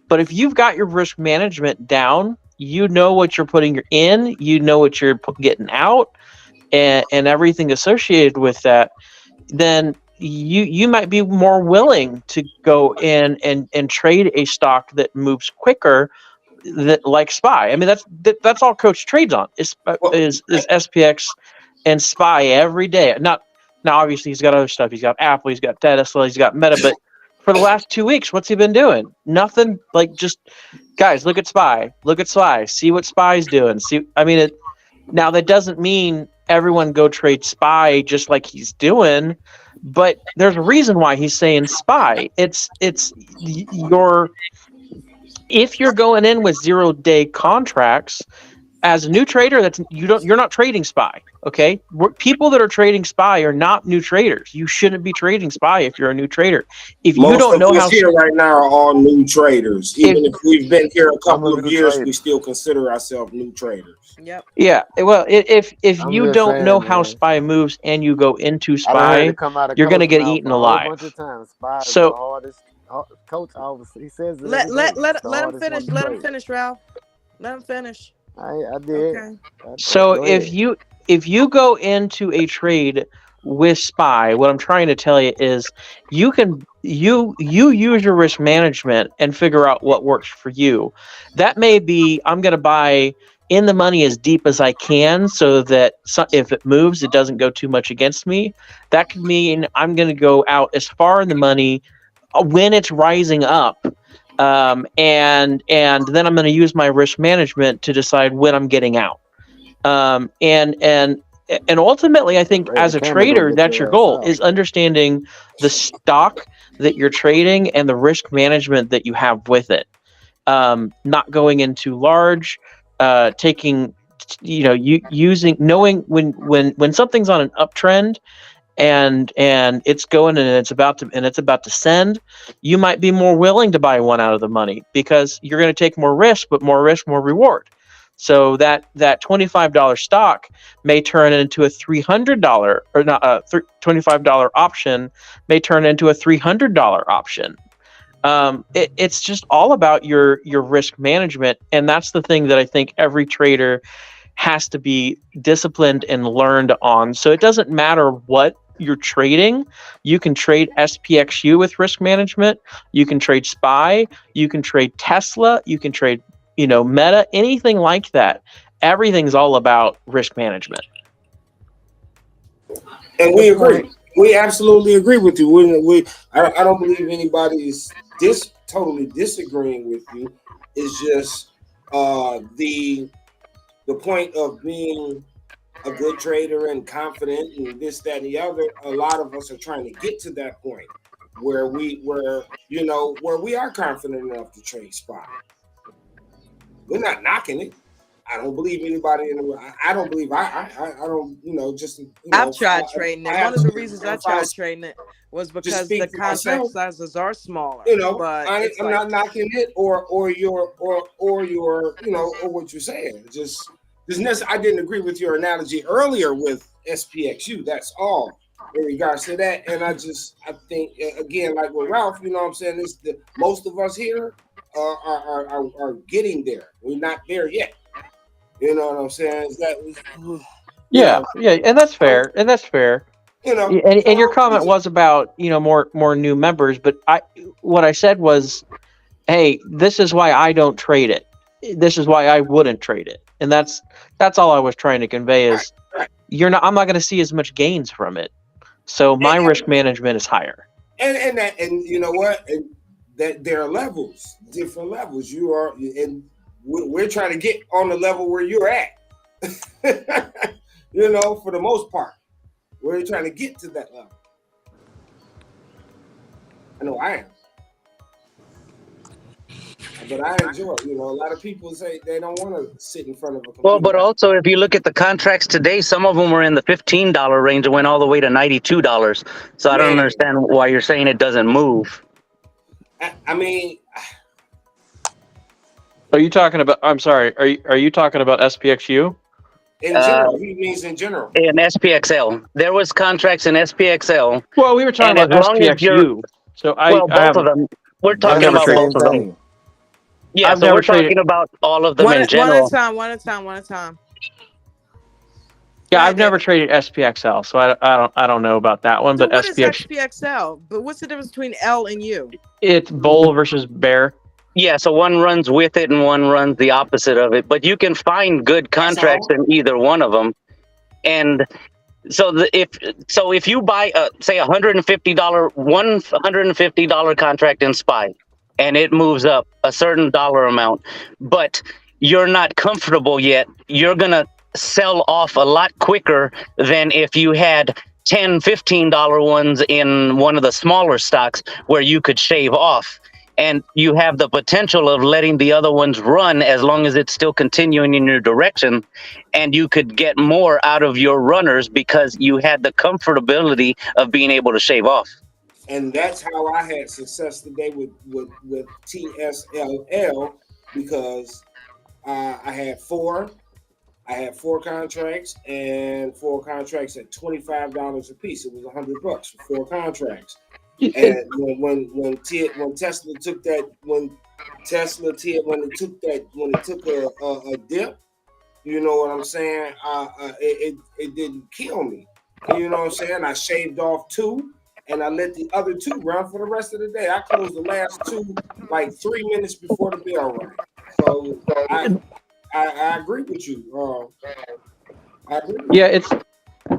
But if you've got your risk management down, you know what you're putting in, you know what you're getting out, and everything associated with that. then you might be more willing to go in and trade a stock that moves quicker, that like SPY. I mean, that's all Coach trades on Well, is SPX and SPY every day. Not now, obviously he's got other stuff. He's got Apple, he's got Tesla, he's got Meta. But for the last 2 weeks, what's he been doing? Nothing. Like, just guys, look at SPY, see what SPY's doing. See, I mean, now that doesn't mean everyone go trade SPY just like he's doing, but there's a reason why he's saying SPY. It's your if you're going in with 0-day contracts as a new trader, you're not trading SPY. Okay, people that are trading SPY are not new traders. You shouldn't be trading SPY if you're a new trader. If you most don't of know us how, here right now are all new traders. Even if we've been here a I'm couple a of new years, trader. we still consider ourselves new traders. Yep. yeah, well, if I'm you just don't know saying, how man. SPY moves and you go into I done heard SPY, it come out of you're gonna coach's get mouth eaten a whole bunch alive. of times. Spy is the So hardest. Coach always he says it Let every day. let let It's the let him hardest one finish. to Let him trade. finish, Ralph. Let him finish. I did. Okay. So Go ahead. if you go into a trade with SPY, what I'm trying to tell you is you use your risk management and figure out what works for you. That may be, I'm going to buy in the money as deep as I can so that if it moves, it doesn't go too much against me. That could mean I'm going to go out as far in the money when it's rising up. And then I'm going to use my risk management to decide when I'm getting out. And ultimately, I think Raid the as a camera gonna trader, get that's your your ass goal, out. is understanding the stock that you're trading and the risk management that you have with it. Not going in too large, taking, using, knowing when something's on an uptrend and it's going and it's about to send, you might be more willing to buy one out of the money because you're going to take more risk, but more risk, more reward. So that $25 stock may turn into a $300, or not a $25 option may turn into a $300 option. It's just all about your risk management, and that's the thing that I think every trader has to be disciplined and learned on. So it doesn't matter what you're trading. You can trade SPXU with risk management. You can trade SPY. You can trade Tesla. You can trade, Meta, anything like that. Everything's all about risk management. And we agree. We absolutely agree with you. I don't believe anybody's totally disagreeing with you. It's just the point of being a good trader and confident and this, that, and the other. A lot of us are trying to get to that point where we are confident enough to trade SPY. We're not knocking it. I don't believe anybody in the. I don't believe I don't. Just I've tried trading it. One of the reasons I if I tried trading it was because the speak for contract myself, sizes are smaller. But I'm it's like, not knocking it or your or what you're saying. I didn't agree with your analogy earlier with SPXU. That's all in regards to that. And I think again, like with Ralph, you know what I'm saying, is that most of us here are getting there. We're not there yet. You know what I'm saying? Is that Yeah, and that's fair. And your comment was about more new members, but what I said was, hey, this is why I don't trade it. This is why I wouldn't trade it, and that's all I was trying to convey is I'm not going to see as much gains from it, so my risk management is higher. And you know what? That there are levels, different levels. You are, and we're trying to get on the level where you're at. For the most part, we're trying to get to that level. I know I am. But I enjoy it. A lot of people say they don't want to sit in front of a computer. Well, but also if you look at the contracts today, some of them were in the $15 range and went all the way to $92. So I don't understand why you're saying it doesn't move. I mean, are you talking about? I'm sorry. Are you talking about SPXU? In general, he means in general. In SPXL, there was contracts in SPXL. Well, we were talking about SPXU. So both of them. We're talking about both of them. Yeah, so we're talking about all of them in general. One at a time. Yeah, I've never traded SPXL, so I don't know about that one. So But what is SPX, XPXL? But what's the difference between L and U? it's bull versus bear. Yeah, so one runs with it and one runs the opposite of it. But you can find good That's contracts all. in either one of them. And if you buy say $150 contract in SPY, and it moves up a certain dollar amount, but you're not comfortable yet, you're gonna sell off a lot quicker than if you had $10, $15 ones in one of the smaller stocks where you could shave off. And you have the potential of letting the other ones run as long as it's still continuing in your direction, and you could get more out of your runners because you had the comfortability of being able to shave off. And that's how I had success today with TSLL, because I had four contracts, and 4 contracts at $25 a piece. It was $100 for 4 contracts. And when Tesla took that, when it took a dip, you know what I'm saying? It didn't kill me. You know what I'm saying? I shaved off 2, and I let the other 2 run for the rest of the day. I closed the last 2 like 3 minutes before the bell rang. So I agree with you. I agree with Yeah, it's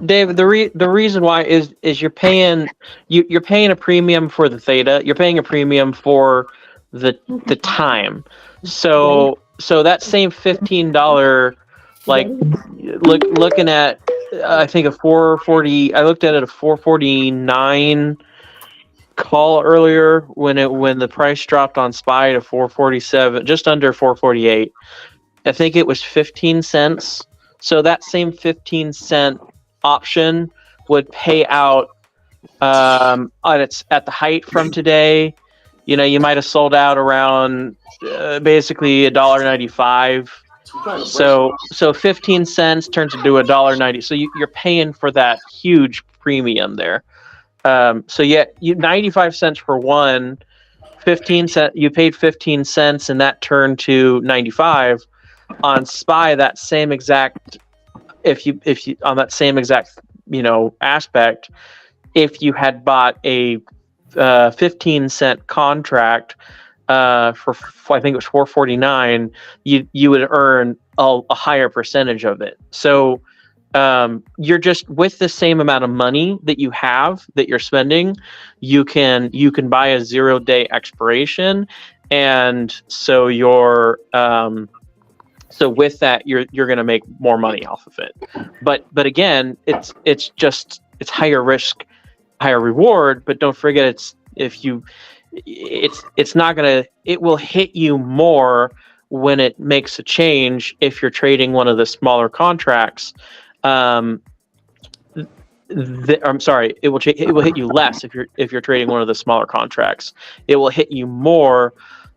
David. The reason why is you're paying a premium for the theta. You're paying a premium for the time. So that same $15, like looking at, I think a 440. I looked at it a 449 call earlier when the price dropped on SPY to 447, just under 448. I think it was 15 cents. So that same 15-cent option would pay out at the height from today. You know, you might have sold out around basically $1.95. So 15 cents turns into $1.90. So you're paying for that huge premium there. So yeah, 95 cents for one, 15 cent. You paid 15 cents, and that turned to 95 on SPY. That same exact, if you on that same exact aspect, if you had bought a 15-cent contract for I think it was 449, you would earn a higher percentage of it. So you're just, with the same amount of money that you have that you're spending, you can buy a 0-day expiration, and so you're so with that you're going to make more money off of it. But again, it's higher risk, higher reward. But don't forget, it will hit you more when it makes a change. If you're trading one of the smaller contracts, I'm sorry, it will hit you less if you're trading one of the smaller contracts. It will hit you more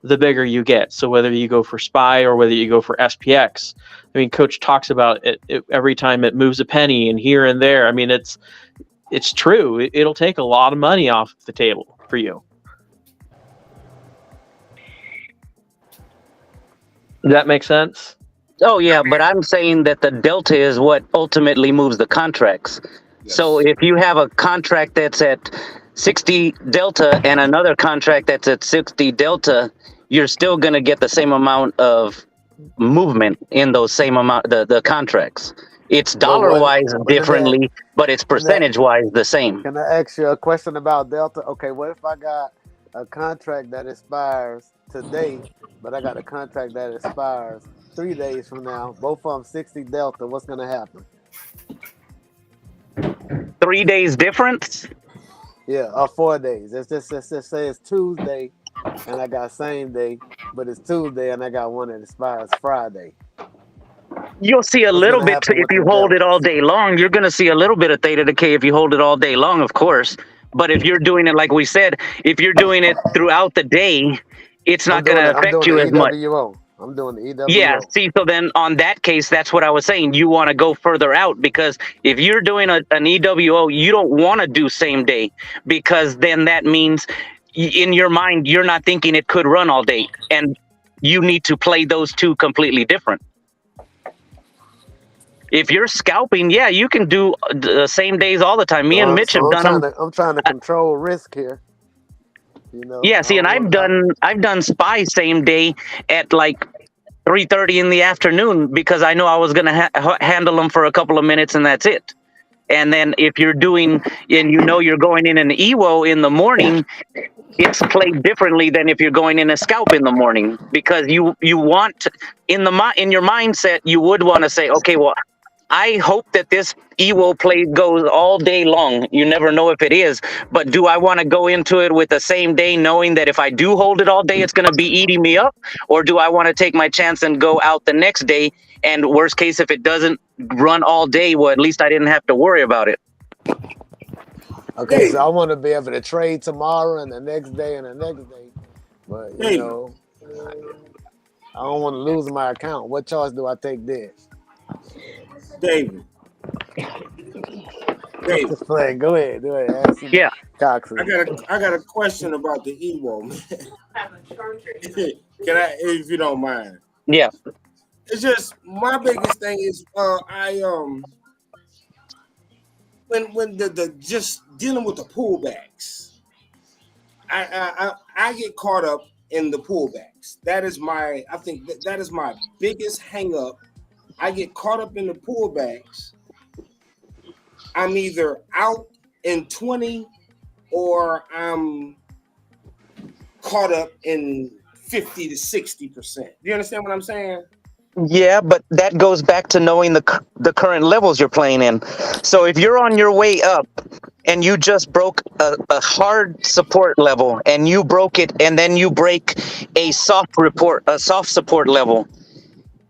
the bigger you get. So whether you go for SPY or whether you go for SPX, I mean, Coach talks about it every time it moves a penny and here and there. I mean, it's true. It'll take a lot of money off the table for you. Does that make sense? Oh yeah, but I'm saying that the delta is what ultimately moves the contracts. Yes. So if you have a contract that's at 60 delta and another contract that's at 60 delta, you're still going to get the same amount of movement in those same amount the contracts. It's dollar wise differently, but it's percentage wise the same. Can I ask you a question about delta? Okay, what if I got a contract that expires today, but I got a contract that expires 3 days from now, both of them 60 delta? What's going to happen? 3 days difference? Yeah, or 4 days. It's just say it's Tuesday and I got same day, but it's Tuesday and I got one that expires Friday. You'll see a little bit if you hold it all day long. You're going to see a little bit of theta decay if you hold it all day long, of course. But if you're doing it, like we said, if you're doing it throughout the day, it's not going to affect you as much. I'm doing the EWO. Yeah, see, so then on that case, that's what I was saying. You want to go further out, because if you're doing an EWO, you don't want to do same day, because then that means in your mind, you're not thinking it could run all day, and you need to play those two completely different. If you're scalping, yeah, you can do same days all the time. Me and Mitch So have done them. I'm trying to control risk here. You know, Yeah, I see, and don't want. I've done SPY same day at like 3:30 in the afternoon because I know I was gonna handle them for a couple of minutes and that's it. And then if you're doing and you know you're going in an EWO in the morning, it's played differently than if you're going in a scalp in the morning because you want in your mindset you would want to say, okay, well, I hope that this EWO play goes all day long. You never know if it is, but do I want to go into it with the same day knowing that if I do hold it all day, it's going to be eating me up? Or do I want to take my chance and go out the next day? And worst case, if it doesn't run all day, well, at least I didn't have to worry about it. Okay, David, so I want to be able to trade tomorrow and the next day and the next day, but you David, know, I don't want to lose my account. What choice do I take there? David, I'm David. just playing. Go ahead. Ask some Yeah. I got a question about the EWO, man. Can I, if you don't mind? Yeah. It's just my biggest thing is when the just dealing with the pullbacks, I get caught up in the pullbacks. That is I think that is my biggest hang up. I get caught up in the pullbacks. I'm either out in 20 or I'm caught up in 50 to 60%. You understand what I'm saying? Yeah, but that goes back to knowing the current levels you're playing in. So if you're on your way up and you just broke a hard support level and you broke it and then you break a soft support level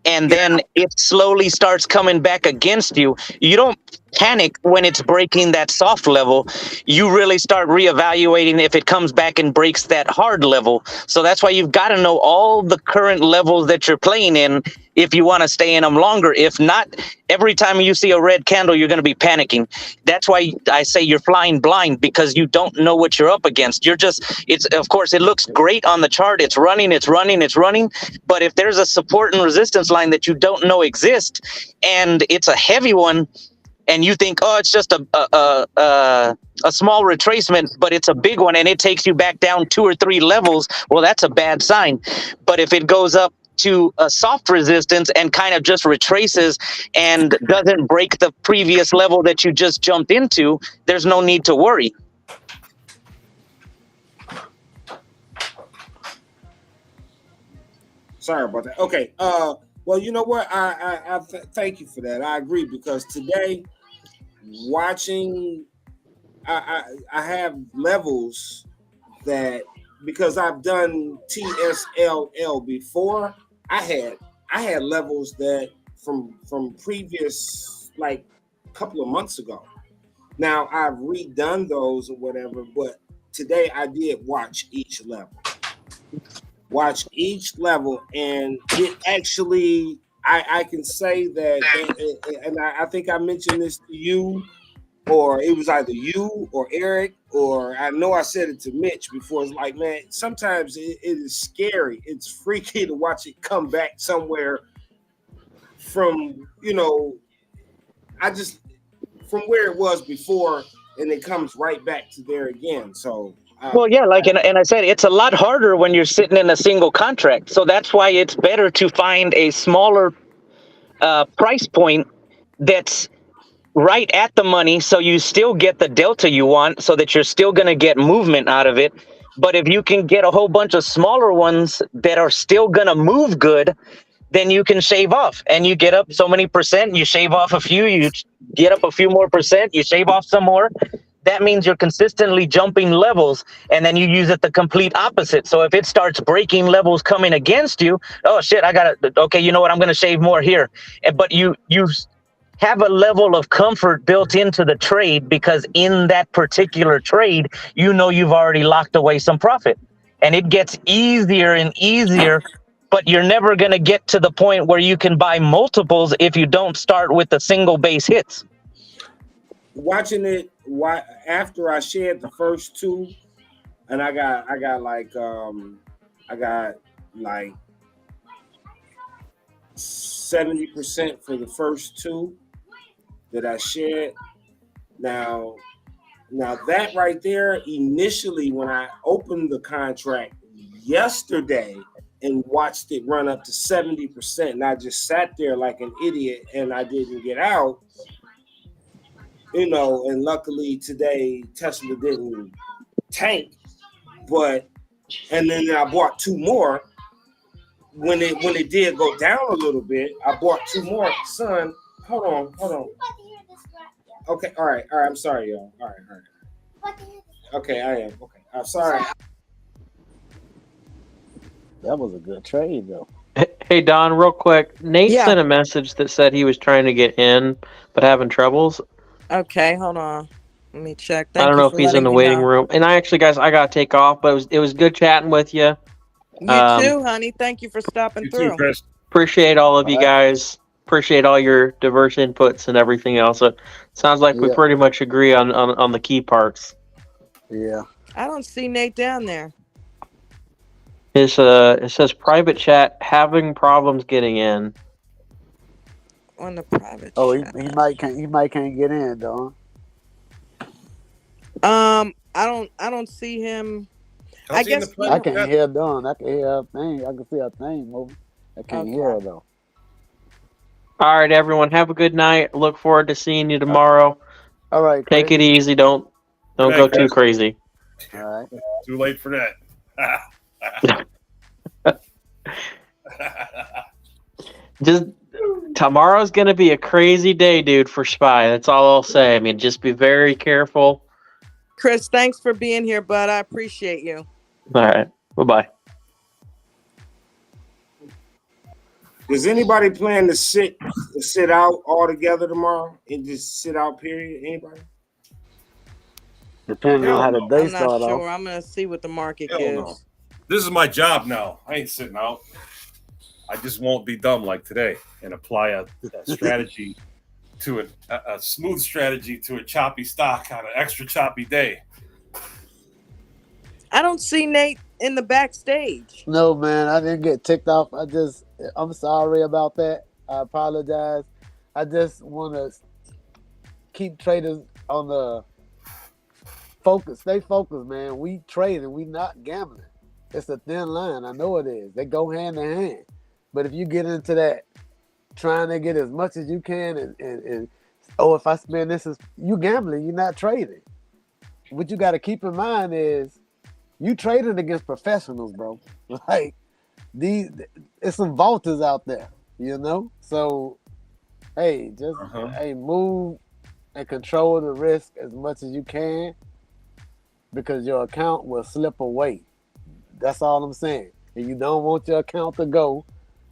and Yeah. then it slowly starts coming back against you, you don't panic when it's breaking that soft level. You really start reevaluating if it comes back and breaks that hard level. So that's why you've got to know all the current levels that you're playing in if you want to stay in them longer. If not, every time you see a red candle, you're going to be panicking. That's why I say you're flying blind, because you don't know what you're up against. It's of course, it looks great on the chart. It's running. But if there's a support and resistance line that you don't know exists and it's a heavy one, and you think, oh, it's just a small retracement, but it's a big one and it takes you back down 2 or 3 levels, well, that's a bad sign. But if it goes up to a soft resistance and kind of just retraces and doesn't break the previous level that you just jumped into, there's no need to worry. Sorry about that. Okay. Well, you know what? I thank you for that. I agree, because today, watching, I have levels that, because I've done TSLL before, I had levels that from previous, like, couple of months ago. Now I've redone those or whatever, but today I did watch each level. And it actually, I can say that, and I think I mentioned this to you, or it was either you or Eric, or I know I said it to Mitch before. It's like, man, sometimes it is scary. It's freaky to watch it come back somewhere from, from where it was before, and it comes right back to there again. So, Well, yeah, and I said, it's a lot harder when you're sitting in a single contract. So that's why it's better to find a smaller price point that's right at the money, so you still get the delta you want, so that you're still going to get movement out of it. But if you can get a whole bunch of smaller ones that are still going to move good, then you can shave off, and you get up so many percent, you shave off a few, you get up a few more percent, you shave off some more. That means you're consistently jumping levels, and then you use it the complete opposite. So if it starts breaking levels coming against you, oh shit, okay, you know what, I'm going to shave more here. But you have a level of comfort built into the trade, because in that particular trade, you know you've already locked away some profit. And it gets easier and easier, but you're never going to get to the point where you can buy multiples if you don't start with the single base hits. watching it, after I shared the first two, and I got like 70% for the first two. that I shared. Now that right there, initially when I opened the contract yesterday and watched it run up to 70%, and I just sat there like an idiot and I didn't get out, and luckily today Tesla didn't tank, and then I bought two more. When it did go down a little bit, I bought two more. Son, hold on. Okay, all right. I'm sorry, y'all. All right. Okay, I am. Okay, I'm sorry. That was a good trade, though. Hey Don, real quick. Nate Yeah. sent a message that said he was trying to get in but having troubles. Okay, hold on. Let me check. I Thank don't you know if for he's in letting the me waiting know. room. And I actually, guys, I gotta take off, but it was good chatting with you. You too, honey. Thank you for stopping You through. too, Chris. Appreciate all of you guys. Appreciate all your diverse inputs and everything else. It sounds like we Yeah. pretty much agree on the key parts. Yeah. I don't see Nate down there. It says private chat having problems getting in. On the private Oh, chat. he might can't get in, Don. I don't see him. I guess I can't hear Don. I can hear her thing. I can see her thing moving. I can't hear her though. All right, everyone, have a good night. Look forward to seeing you tomorrow. All right, Take Chris. it easy. Don't Good night, go too Chris. crazy. All right. Too late for that. Just tomorrow's gonna be a crazy day, dude, for Spy. That's all I'll say. I mean, just be very careful. Chris, thanks for being here, bud. I appreciate you. All right. Bye-bye. Does anybody plan to sit out all together tomorrow and just sit out? Period. Anybody? Depending on how the day I'm not start sure. off. I'm gonna see what the market Hell gives. no. This is my job now. I ain't sitting out. I just won't be dumb like today and apply a strategy to a smooth strategy to a choppy stock on an extra choppy day. I don't see Nate in the backstage. No, man, I didn't get ticked off. I'm sorry about that. I apologize. I just want to keep traders on the focus. Stay focused, man. We trading. We not gambling. It's a thin line. I know it is. They go hand in hand. But if you get into that, trying to get as much as you can, and if I spend this, you gambling. You're not trading. What you got to keep in mind is you trading against professionals, bro. Like it's some vaulters out there, So, hey, just move and control the risk as much as you can, because your account will slip away. That's all I'm saying. And you don't want your account to go.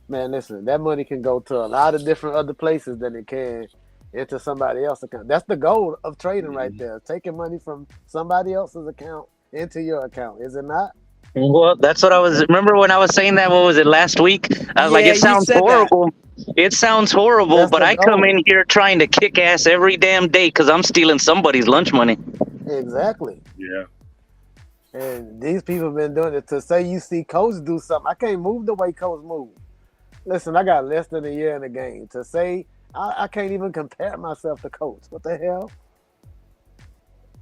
Man, listen, that money can go to a lot of different other places than it can into somebody else's account. That's the goal of trading right there. Taking money from somebody else's account into your account, is it not? Well, that's what I was. Remember when I was saying that? What was it, last week? I was like, it sounds horrible. It sounds horrible, That's but the I come goal. in here trying to kick ass every damn day because I'm stealing somebody's lunch money. Exactly. Yeah. And these people have been doing it. To say you see Coach do something, I can't move the way Coach moves. Listen, I got less than a year in the game. To say I can't even compare myself to Coach. What the hell?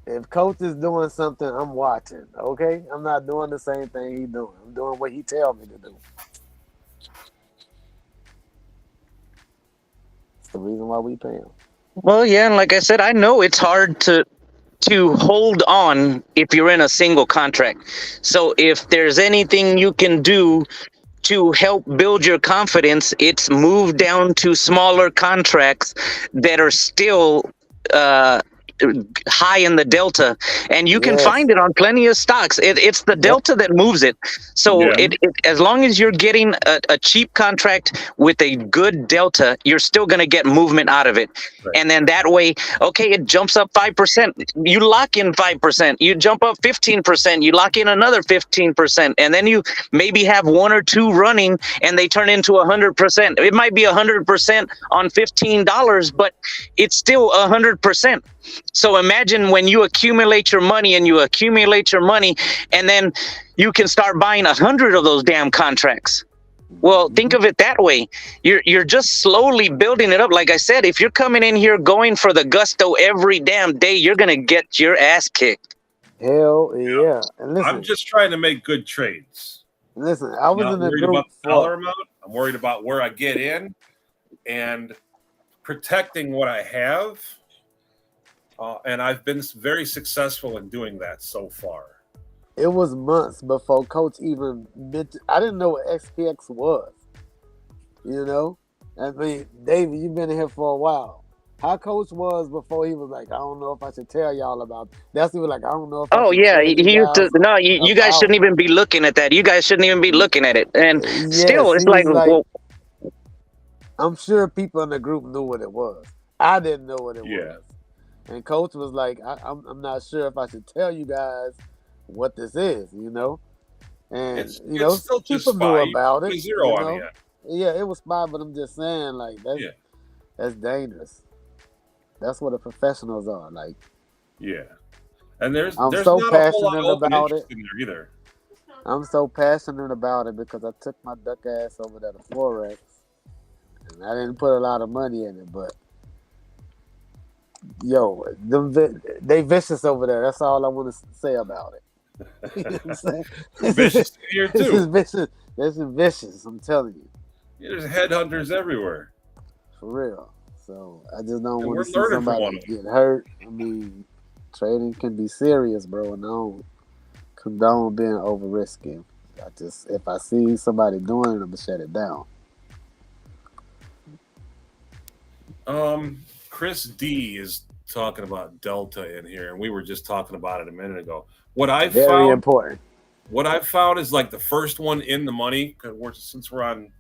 If Coach is doing something, I'm watching. Okay, I'm not doing the same thing he's doing. I'm doing what he tells me to do. It's the reason why we pay him. Well, yeah, and like I said, I know it's hard to hold on if you're in a single contract. So if there's anything you can do to help build your confidence, it's move down to smaller contracts that are still high in the delta, and you can find it on plenty of stocks. It's the delta that moves it. So it as long as you're getting a cheap contract with a good delta, you're still going to get movement out of it. Right. And then that way, okay, it jumps up 5%. You lock in 5%. You jump up 15%. You lock in another 15%, and then you maybe have one or two running, and they turn into 100%. It might be 100% on $15, but it's still 100%. So imagine when you accumulate your money and then you can start buying 100 of those damn contracts. Well, think of it that way. You're just slowly building it up. Like I said, if you're coming in here going for the gusto every damn day, you're gonna get your ass kicked. Hell yeah. And I'm listen, just trying to make good trades. I was Not in a worried about group the dollar for amount. I'm worried about where I get in and protecting what I have. And I've been very successful in doing that so far. it was months before Coach even I didn't know what XPX was. You know? I mean, David, you've been here for a while. How Coach was before he was like, I don't know if I should tell y'all about that's he was like, I don't know if I Oh should yeah, tell you he used to. guys No, you guys about shouldn't even be looking at that. You guys shouldn't even be looking at it. And still, yes, it's he like, was like, well, I'm sure people in the group knew what it was. I didn't know what it Yeah. was. And Coach was like, I'm not sure if I should tell you guys what this is, you know? And, It's still just people knew SPY. You about put it, a zero you on the know? end. Yeah, it was spy, but I'm just saying, like, that's dangerous. That's what the professionals are. Like, Yeah. And there's I'm not so a whole lot passionate of open about interest it. in there either. I'm so passionate about it because I took my duck ass over there to Forex. And I didn't put a lot of money in it, but yo, they vicious over there. That's all I want to say about it. You know what I'm saying? Vicious here This is too. vicious. This is vicious. I'm telling you, There's headhunters everywhere. for real. So I just don't And want we're to see learning from one somebody of them. get hurt. I mean, trading can be serious, bro, and I don't condone being over risky. If I see somebody doing it, I'm gonna shut it down. Chris D is talking about Delta in here, and we were just talking about it a minute ago. What I've Very found important. is like the first one in the money, because since we're on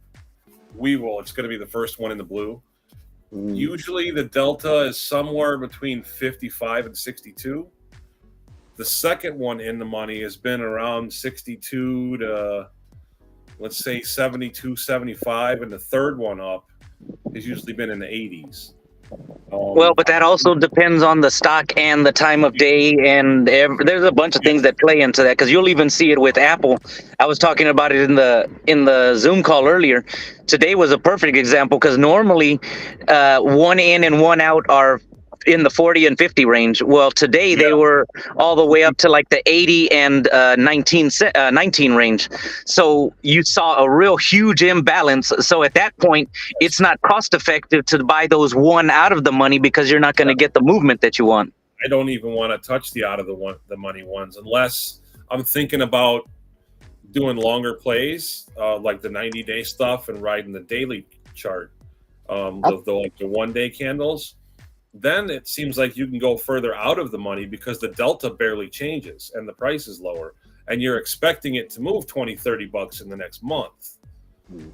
Weevil, it's going to be the first one in the blue. Mhm. Usually the delta is somewhere between 55 and 62. The second one in the money has been around 62 to, let's say, 72, 75, and the third one up has usually been in the 80s. well, but that also depends on the stock and the time of day, and there's a bunch of things that play into that. Because you'll even see it with Apple. I was talking about it in the Zoom call earlier. Today was a perfect example because normally, one in and one out are in the 40 and 50 range. Well, today they were all the way up to like the 80 and 19 range. So you saw a real huge imbalance. So at that point, it's not cost effective to buy those one out of the money because you're not going to get the movement that you want. I don't even want to touch the out of the money ones unless I'm thinking about doing longer plays, like the 90-day stuff and riding the daily chart, the 1 day candles. Then it seems like you can go further out of the money because the delta barely changes and the price is lower, and you're expecting it to move 20, 30 bucks in the next month,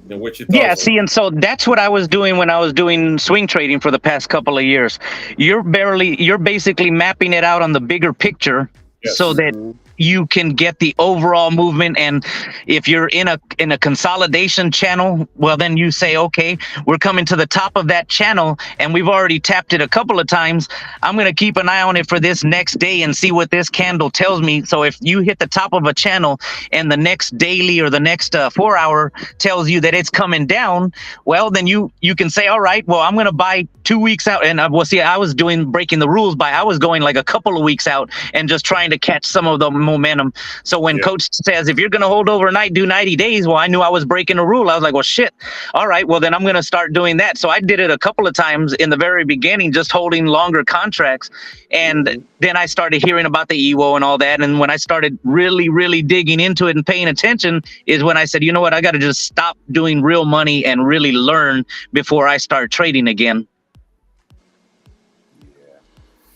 which it does. Yeah, see, and so that's what I was doing when I was doing swing trading for the past couple of years. You're basically mapping it out on the bigger picture so that you can get the overall movement. And if you're in a consolidation channel, well, then you say, okay, we're coming to the top of that channel and we've already tapped it a couple of times. I'm going to keep an eye on it for this next day and see what this candle tells me. So if you hit the top of a channel and the next daily or the next 4 hour tells you that it's coming down, well, then you can say, all right, well, I'm going to buy 2 weeks out. And I was breaking the rules I was going like a couple of weeks out and just trying to catch some of the momentum. So when coach says, if you're going to hold overnight, do 90 days. Well, I knew I was breaking a rule. I was like, well, shit. All right. Well, then I'm going to start doing that. So I did it a couple of times in the very beginning, just holding longer contracts. And then I started hearing about the EWO and all that. And when I started really, really digging into it and paying attention is when I said, you know what, I got to just stop doing real money and really learn before I start trading again.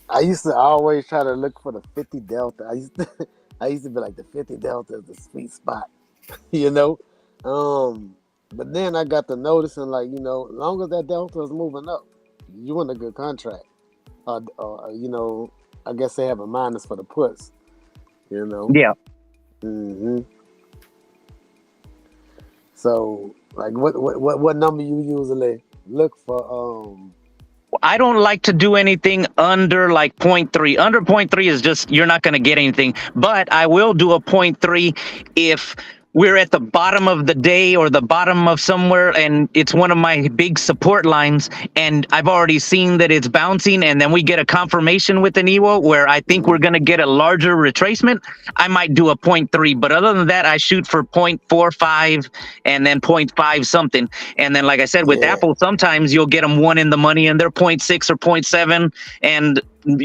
I used to always try to look for the 50 delta. I used to be like, the 50 delta is the sweet spot, you know. But then I got to noticing, like, you know, as long as that delta is moving up, you want a good contract. You know, I guess they have a minus for the puts, you know. Yeah. So, like, what number you usually look for? I don't like to do anything under like 0.3. Under 0.3 is just, you're not going to get anything. But I will do a 0.3 if we're at the bottom of the day or the bottom of somewhere, and it's one of my big support lines, and I've already seen that it's bouncing, and then we get a confirmation with an EWO where I think we're going to get a larger retracement, I might do a 0.3, but other than that, I shoot for 0.45 and then 0.5 something. And then, like I said, with Yeah. Apple, sometimes you'll get them one in the money and they're 0.6 or 0.7, and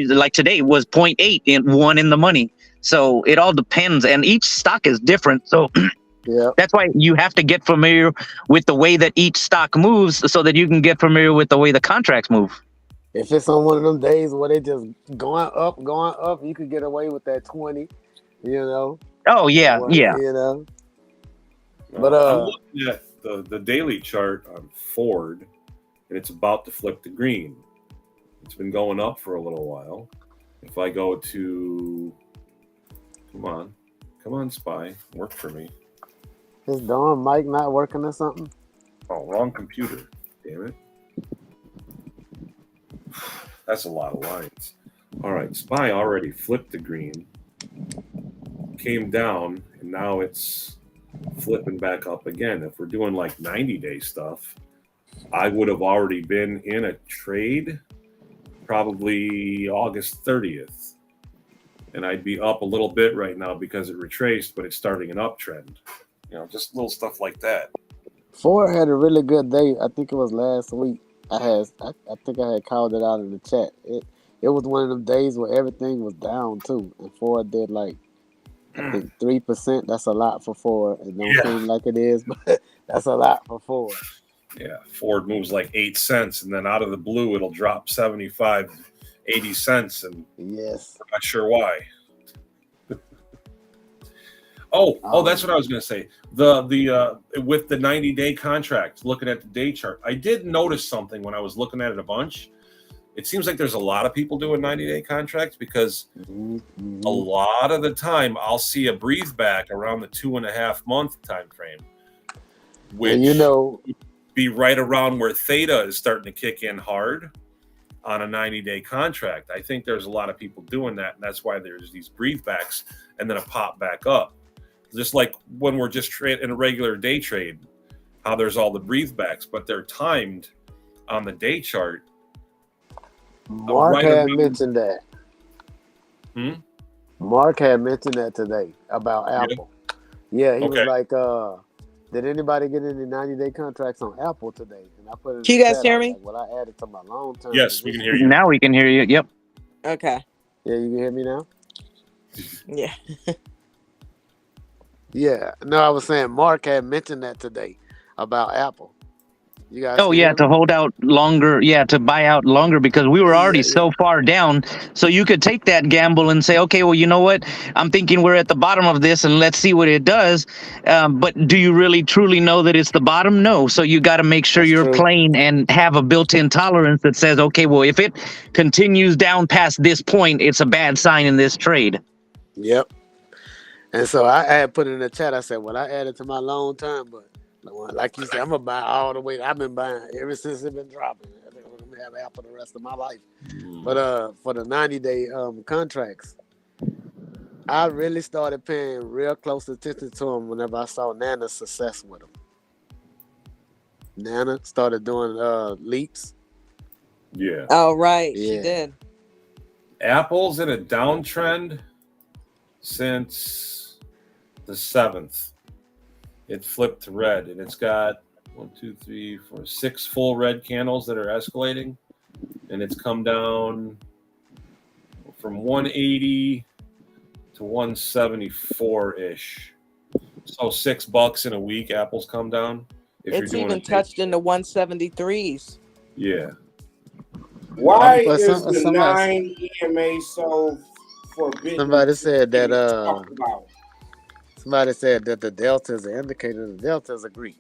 like today was 0.8 and one in the money. So it all depends, and each stock is different. So Yeah. that's why you have to get familiar with the way that each stock moves so that you can get familiar with the way the contracts move. If it's on one of them days where they just going up, you could get away with that 20, you know. Oh, yeah, What, yeah. you know. But I'm looking at the daily chart on Ford, and it's about to flip to green. It's been going up for a little while. If I go to, come on, Spy, work for me. is Dawn mic not working or something? Oh, wrong computer. Damn it. That's a lot of lines. All right, Spy already flipped the green, came down, and now it's flipping back up again. If we're doing like 90-day stuff, I would have already been in a trade probably August 30th. And I'd be up a little bit right now because it retraced, but it's starting an uptrend. You know, just little stuff like that. Ford had a really good day. I think it was last week. I think I had called it out in the chat. It was one of them days where everything was down too, and Ford did like I think 3%. That's a lot for Ford. It don't seem like it is, but that's a lot for Ford. Yeah, Ford moves like 8 cents, and then out of the blue, it'll drop 75, 80 cents, and yes, I'm not sure why. Oh, that's what I was going to say. The with the 90-day contract, looking at the day chart, I did notice something when I was looking at it a bunch. It seems like there's a lot of people doing 90-day contracts because a lot of the time I'll see a breathe back around the 2.5 month time frame, which would be right around where theta is starting to kick in hard on a 90-day contract. I think there's a lot of people doing that, and that's why there's these breathe backs and then a pop back up. Just like when we're just in a regular day trade, how there's all the breathe backs, but they're timed on the day chart. Mark had mentioned that. Mark had mentioned that today about Apple. Yeah, he was like, did anybody get any 90-day contracts on Apple today? And I put it in Can you guys hear me? like, well, I added to my long term. Yes, we can hear you. Now we can hear you. Yep. Okay. Yeah, you can hear me now? Yeah. Yeah. No, I was saying Mark had mentioned that today about Apple. You guys To hold out longer, to buy out longer because we were already so far down. So you could take that gamble and say, okay, well, you know what? I'm thinking we're at the bottom of this and let's see what it does. But do you really truly know that it's the bottom? No. So you got to make sure you're playing and have a built-in tolerance that says, okay, well, if it continues down past this point, it's a bad sign in this trade. Yep. And so I had put in the chat, I said, well, I added to my long term, but like you said, I'm going to buy all the way. I've been buying ever since it's been dropping. I think I'm going to have Apple the rest of my life. But for the 90-day contracts, I really started paying real close attention to them whenever I saw Nana's success with them. Nana started doing leaps. Yeah. Oh, right. Yeah. She did. Apple's in a downtrend since the 7th. It flipped to red, and it's got 6 full red candles that are escalating, and it's come down from 180 to 174-ish. So $6 in a week, Apple's come down. It's even touched in the 173s. Yeah. Why is the 9 EMA so forbidden? Somebody said that somebody said that the delta is an indicator. The delta is a Greek.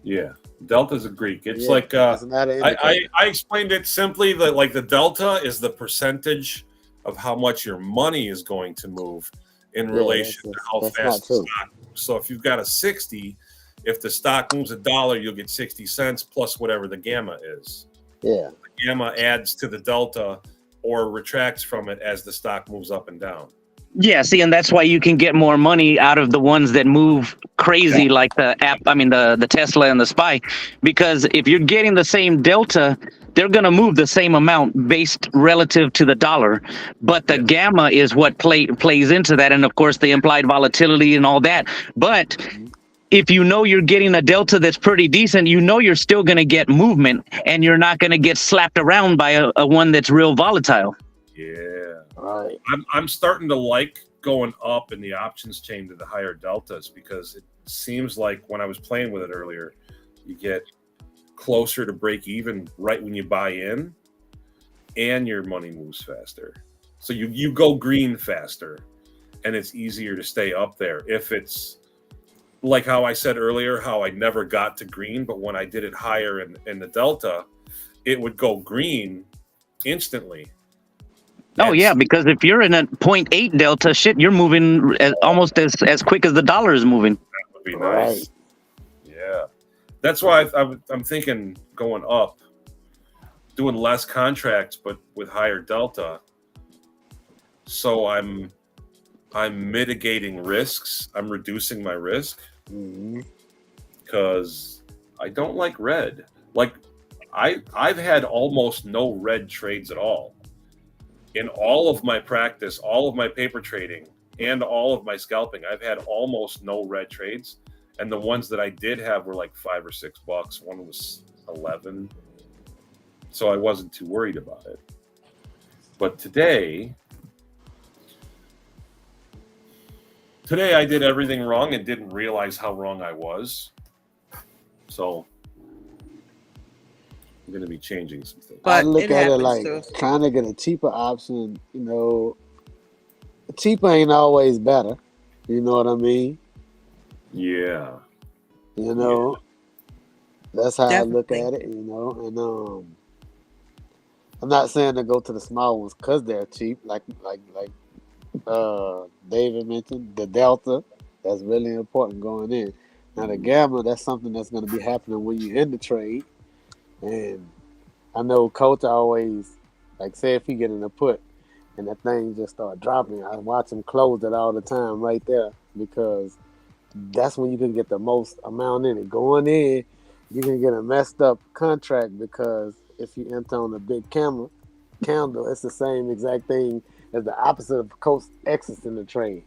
Yeah, delta's a Greek. It's like I explained it simply that like the delta is the percentage of how much your money is going to move in relation to how fast the stock moves. So if you've got a 60, if the stock moves $1, you'll get 60 cents plus whatever the gamma is. Yeah. The gamma adds to the delta or retracts from it as the stock moves up and down. Yeah, see, and that's why you can get more money out of the ones that move crazy, like the Tesla and the Spy, because if you're getting the same delta, they're going to move the same amount based relative to the dollar. But the gamma is what plays into that, and of course the implied volatility and all that. But if you know you're getting a delta that's pretty decent, you know you're still going to get movement, and you're not going to get slapped around by a one that's real volatile. Yeah. Right. I'm starting to like going up in the options chain to the higher deltas, because it seems like when I was playing with it earlier, you get closer to break even right when you buy in, and your money moves faster. So you go green faster, and it's easier to stay up there. If it's like how I said earlier, how I never got to green, but when I did it higher in the delta, it would go green instantly. Oh yeah, because if you're in a 0.8 delta, shit, you're moving almost as quick as the dollar is moving. That would be nice. Yeah, that's why I'm thinking going up, doing less contracts but with higher delta. So I'm mitigating risks. I'm reducing my risk because I don't like red. Like I've had almost no red trades at all. In all of my practice, all of my paper trading, and all of my scalping, I've had almost no red trades. And the ones that I did have were like $5 or $6. One was 11. So I wasn't too worried about it. But today I did everything wrong and didn't realize how wrong I was. So I'm going to be changing some things. I look at it like trying to get a cheaper option. Cheaper ain't always better. You know what I mean? Yeah. That's how I look at it. And I'm not saying to go to the small ones because they're cheap. Like David mentioned, the delta, that's really important going in. Now the gamma, that's something that's going to be happening when you in the trade. And I know Coach always, like, say if he get in a put and that thing just start dropping, I watch him close it all the time right there, because that's when you can get the most amount in it. Going in, you can get a messed up contract, because if you enter on a big candle, it's the same exact thing as the opposite of Coach exits in the trade.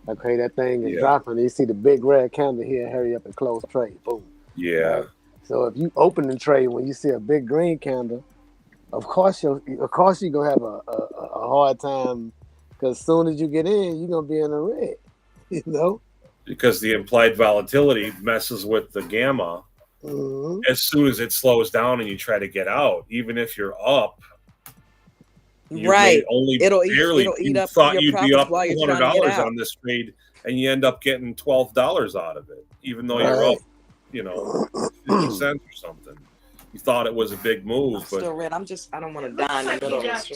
Okay, that thing is dropping. You see the big red candle here, hurry up and close trade. Boom. Yeah. Right? So if you open the trade when you see a big green candle, of course you're gonna have a hard time, because as soon as you get in, you're gonna be in the red. Because the implied volatility messes with the gamma. As soon as it slows down and you try to get out, even if you're up, you may only it'll barely. eat up thought your you'd be up profits while you're trying to get $200 out. on this trade, and you end up getting $12 out of it, even though you're up, 50 cents or something. You thought it was a big move, but still red. I don't want to die in the middle of this.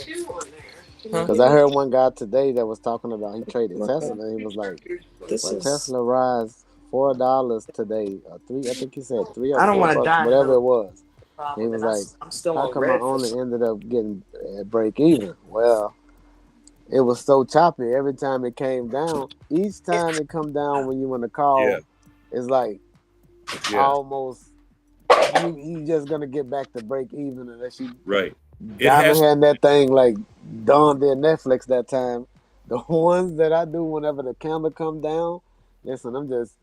Because I heard one guy today that was talking about, he traded Tesla, and he was like, Tesla rise $4 today, or $3. I think he said $3 or I don't want to $4, die. whatever it was. He was And like, I'm still how on come I red. only ended up getting break even? Well, it was so choppy every time it came down. Each time it come down when you in the call, it's like almost you just gonna get back to break even unless you diamond hand that thing like Dawn did Netflix that time. The ones that I do whenever the candle come down, listen, I'm just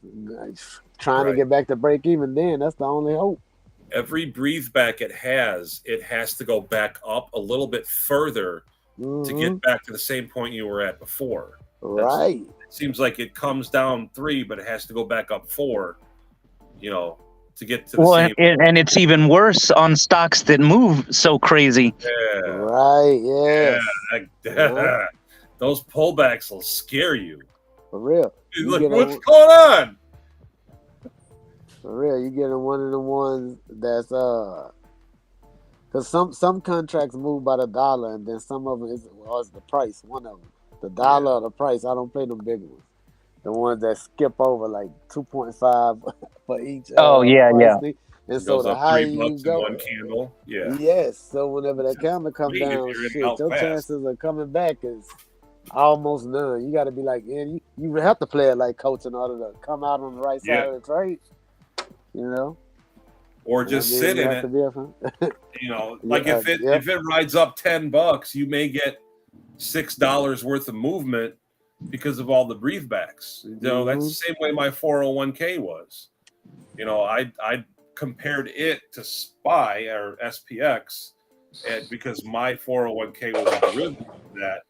trying to get back to break even. Then that's the only hope. Every breathe back it has to go back up a little bit further to get back to the same point you were at before. Right. It seems like it comes down 3, but it has to go back up 4, to get to the same. And it's even worse on stocks that move so crazy. Yeah. Right. Yeah. Those pullbacks will scare you. For real. Look, what's going on? For real, you getting one of the ones that's because some contracts move by the dollar, and then some of them is the price. One of them, the dollar or the price. I don't play them big ones. The ones that skip over like 2.5 for each. Thing. And so the higher you go, one candle. Yeah. Yes. So whenever that candle comes down, shit, your chances of coming back is Almost none. You got to be like, yeah, you have to play it like coach in order to come out on the right side Yeah. of the trade. You know, Or I just mean, sit you in have to it. be a You know, yeah, like if yep. it rides up $10, you may get $6 worth of movement because of all the breathebacks. You know, that's Mm-hmm. the same way my 401k was. You know, I compared it to SPY or SPX, and because my 401k was a derivative of that,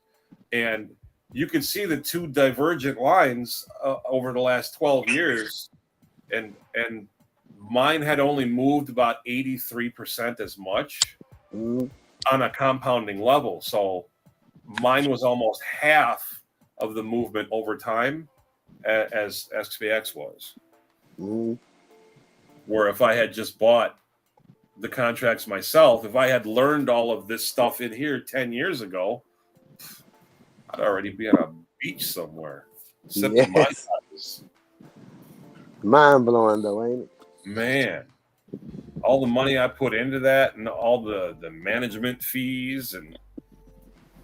and you could see the two divergent lines over the last 12 years, and mine had only moved about 83% as much Mm-hmm. on a compounding level. So mine was almost half of the movement over time as SPX was. Mm-hmm. Where if I had just bought the contracts myself, if I had learned all of this stuff in here 10 years ago, I'd already be on a beach somewhere sipping my Yes. Mind blowing though, ain't it? Man, all the money I put into that and all the management fees and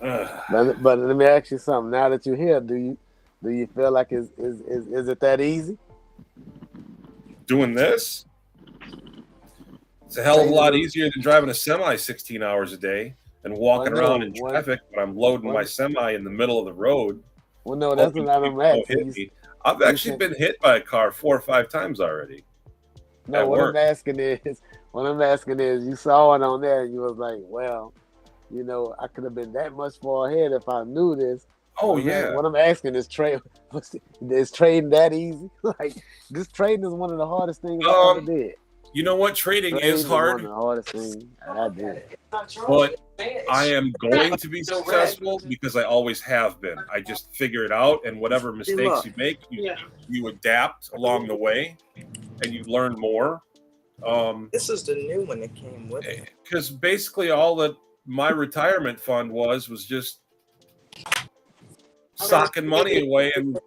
But let me ask you something. Now that you're here, do you feel like is it that easy? doing this, it's a hell of a Trading lot them? easier than driving a semi 16 hours a day and walking around in traffic when I'm loading my semi in the middle of the road. Well, no, that's what I'm asking. I've actually been hit by a car 4 or 5 times already. No, what I'm asking is, you saw it on there and you was like, well, you know, I could have been that much far ahead if I knew this. Oh, What I'm asking is is trading that easy? Like, this trading is one of the hardest things I ever did. You know what? Trading is hard. One of the hardest things I did. But I am going to be successful because I always have been. I just figure it out, and whatever mistakes you make, you adapt along the way, and you learn more. This is the new one that came with it. Because basically all that my retirement fund was just socking money away and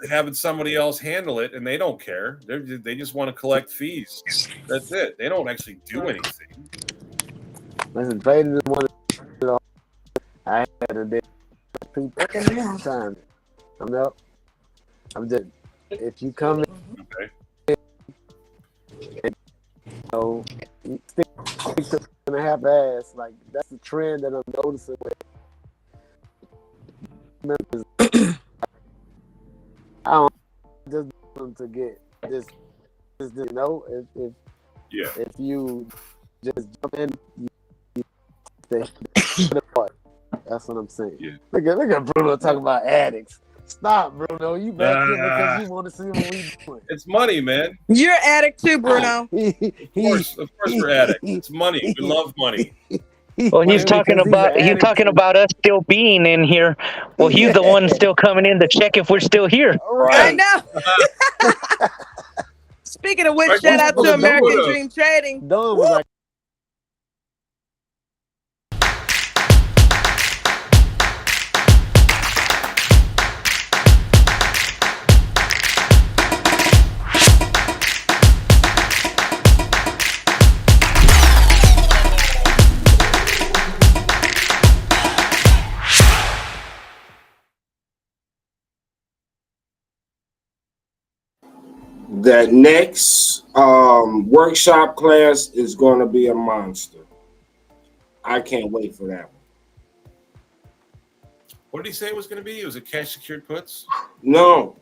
having somebody else handle it, and they don't care. They just want to collect fees. That's it. They don't actually do anything. Listen, trading is one of the I had a day 2 times. I'm just, if you come in, and, you know, you stick to 2.5 ass, like that's the trend that I'm noticing with members. I don't just want them to get this, you know, if you just jump in, that's what I'm saying. Yeah. Look at Bruno talking about addicts. Stop, Bruno. You back here because you want to see what we doing. It's money, man. You're addict too, Bruno. Of course we're addicts. It's money. We love money. Well, he's talking about us still being in here. Well, he's the one still coming in to check if we're still here. Right. I know. Speaking of which, shout out to American Dream Trading. Dawn was like, that next workshop class is going to be a monster. I can't wait for that one. What did he say it was going to be? It was a cash secured puts? No,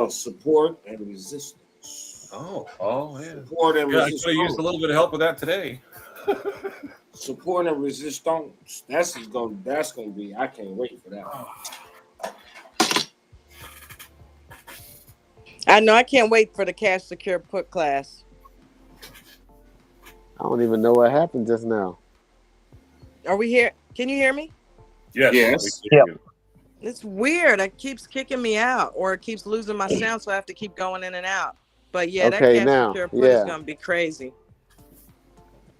support and resistance. Oh, yeah. Support and resistance. I could have used a little bit of help with that today. Support and resistance. That's going to be. I can't wait for that one. I know. I can't wait for the cash secure put class. I don't even know what happened just now. Are we here? Can you hear me? Yes. Yep. It's weird. It keeps kicking me out, or it keeps losing my sound, so I have to keep going in and out. But yeah, that cash secure put is gonna be crazy.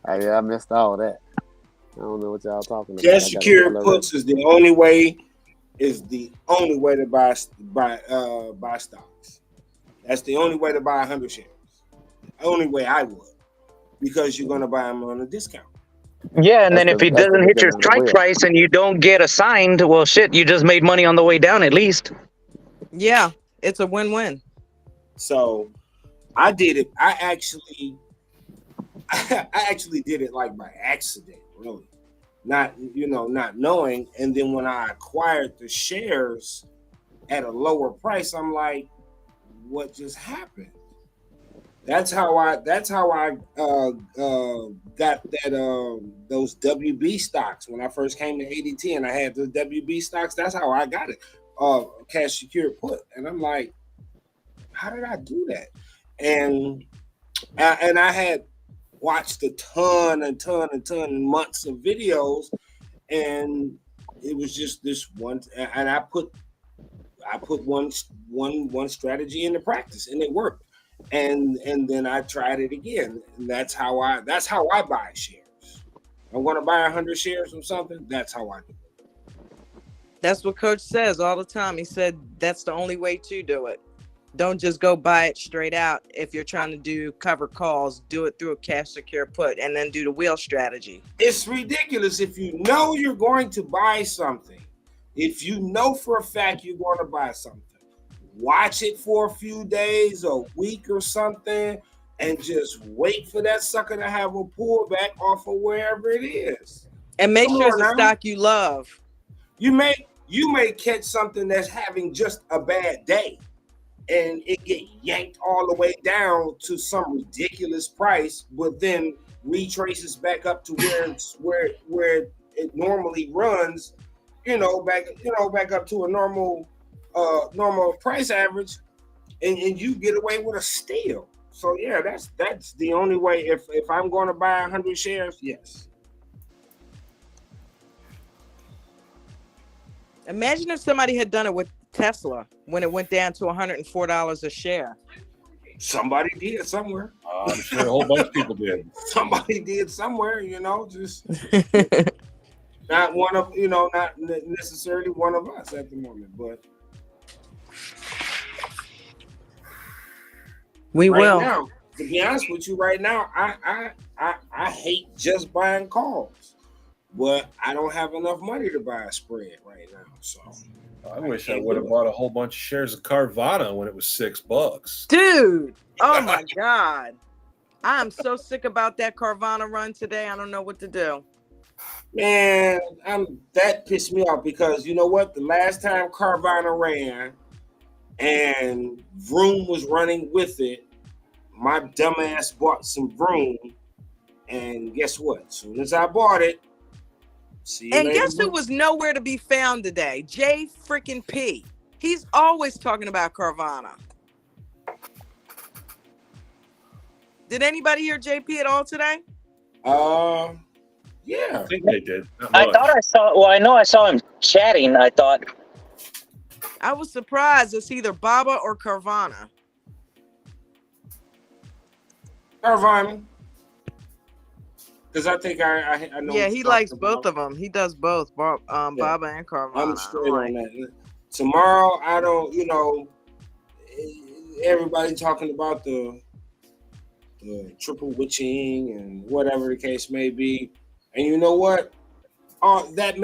I missed all that. I don't know what y'all talking about. Cash secure puts is the only way. To buy stocks. That's the only way to buy 100 shares. The only way I would, because you're gonna buy them on a discount. Yeah, and That's then if the it that's the doesn't hit your beginning of the strike wheel. price and you don't get assigned, well, shit, you just made money on the way down at least. Yeah, it's a win-win. So I did it. I actually did it like by accident, really, not not knowing. And then when I acquired the shares at a lower price, I'm like, what just happened? That's how I got that those WB stocks when I first came to ADT, and I had the WB stocks. That's how I got it, cash secured put. And I'm like, how did I do that? And I had watched a ton and months of videos, and it was just this one. And I put one strategy into practice, and it worked. And then I tried it again, and that's how I buy shares. I'm going to buy 100 shares of something. That's how I do it. That's what Coach says all the time. He said that's the only way to do it. Don't just go buy it straight out. If you're trying to do cover calls, do it through a cash secure put, and then do the wheel strategy. It's ridiculous if you know you're going to buy something. If you know for a fact you're going to buy something, watch it for a few days, a week or something, and just wait for that sucker to have a pullback off of wherever it is. And make sure it's a stock you love. You may catch something that's having just a bad day, and it get yanked all the way down to some ridiculous price, but then retraces back up to where it normally runs, back up to a normal price average, and you get away with a steal. So yeah, that's the only way. If I'm going to buy 100 shares, yes. Imagine if somebody had done it with Tesla when it went down to $104 a share. Somebody did somewhere. I'm sure a whole bunch of people did. Somebody did somewhere, just not one of, not necessarily one of us at the moment, but we will. Now, to be honest with you, right now, I hate just buying calls, but I don't have enough money to buy a spread right now. So I wish I would have bought a whole bunch of shares of Carvana when it was $6. Dude, oh my God. I'm so sick about that Carvana run today. I don't know what to do. Man, that pissed me off because you know what? The last time Carvana ran and Vroom was running with it, my dumbass bought some Vroom, and guess what? As soon as I bought it, and guess who was nowhere to be found today? J freaking P. He's always talking about Carvana. Did anybody hear JP at all today? Yeah. I think they did. I thought I saw. Well, I know I saw him chatting. I thought. I was surprised. It's either Baba or Carvana. Carvana. Because I think I know. Yeah, he likes both of them. He does both, Baba and Carvana. I'm straight on that. Tomorrow, I don't. Everybody talking about the triple witching and whatever the case may be, and you know what? That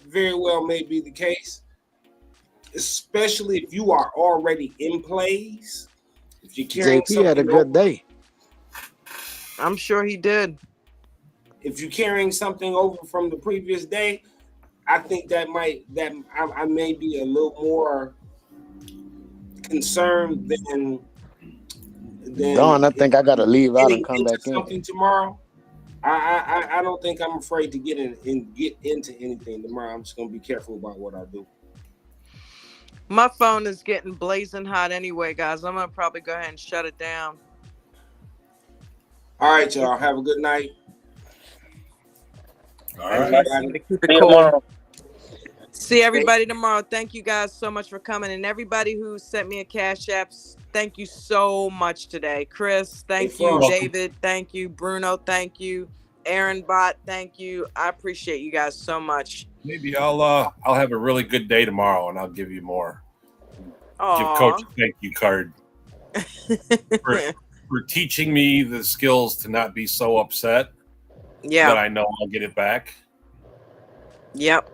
very well may be the case, especially if you are already in plays. If you're carrying JP had a good day. I'm sure he did. If you're carrying something over from the previous day, I think I may be a little more concerned than Dawn, I think I gotta leave out and come back in. Something tomorrow. I don't think I'm afraid to get into anything tomorrow. I'm just gonna be careful about what I do. My phone is getting blazing hot anyway, guys. I'm gonna probably go ahead and shut it down. All right, y'all. Have a good night. All right. Keep it cool. See everybody tomorrow. Thank you guys so much for coming, and everybody who sent me a cash app. Thank you so much today, Chris. Thank you, David. Thank you, Bruno. Thank you, Aaron Bot. Thank you. I appreciate you guys so much. Maybe I'll have a really good day tomorrow, and I'll give you more. Aww. Give Coach a thank you card for teaching me the skills to not be so upset. Yeah. that I know I'll get it back. Yep.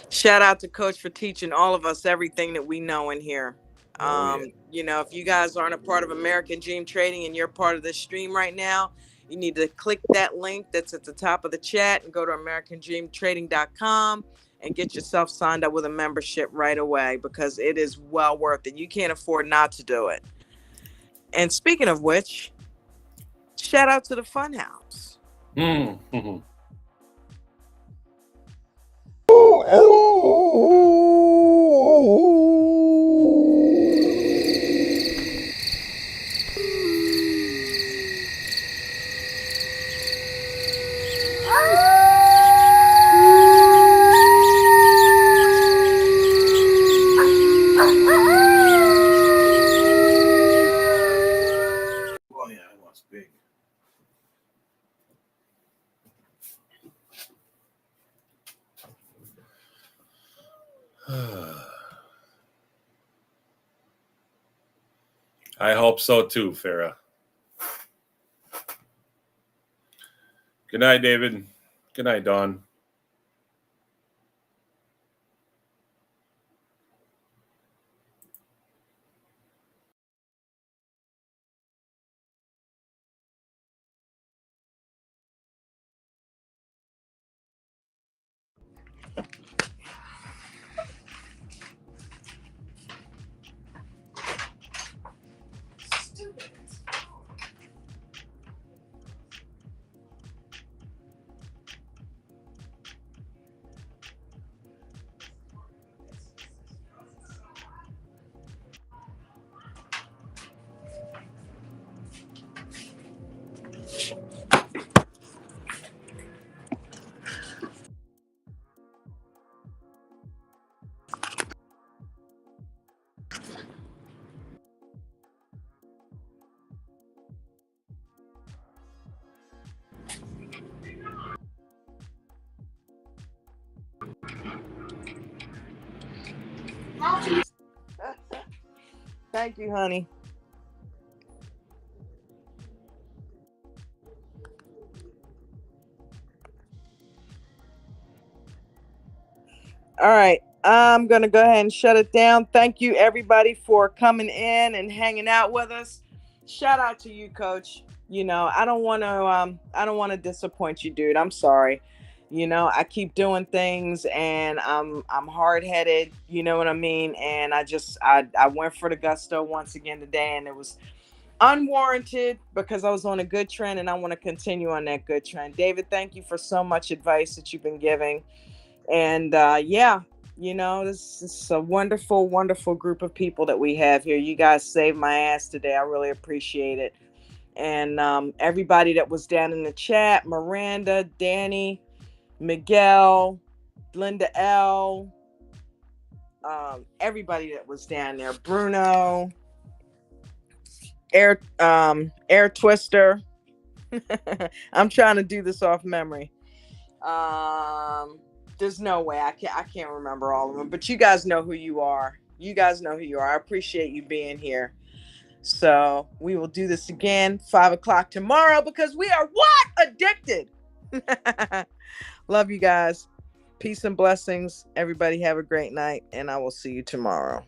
Shout out to Coach for teaching all of us everything that we know in here. Oh yeah. You know, if you guys aren't a part of American Dream Trading and you're part of this stream right now, you need to click that link that's at the top of the chat and go to AmericanDreamTrading.com and get yourself signed up with a membership right away, because it is well worth it. You can't afford not to do it. And speaking of which, shout out to the Funhouse. Mm-hmm. Oh yeah, it was big. I hope so too, Farah. Good night, David. Good night, Dawn. Thank you, honey. All right. I'm going to go ahead and shut it down. Thank you, everybody, for coming in and hanging out with us. Shout out to you, Coach. You know, I don't want to disappoint you, dude. I'm sorry. You know, I keep doing things and I'm hard-headed, you know what I mean? And I went for the gusto once again today, and it was unwarranted because I was on a good trend and I want to continue on that good trend. David, thank you for so much advice that you've been giving. And yeah, you know, this is a wonderful, wonderful group of people that we have here. You guys saved my ass today. I really appreciate it. And everybody that was down in the chat, Miranda, Danny, Miguel, Linda L, everybody that was down there, Bruno, Air Twister. I'm trying to do this off memory. There's no way I can't remember all of them, but you guys know who you are. You guys know who you are. I appreciate you being here. So we will do this again 5:00 tomorrow, because we are what? Addicted. Love you guys. Peace and blessings. Everybody have a great night, and I will see you tomorrow.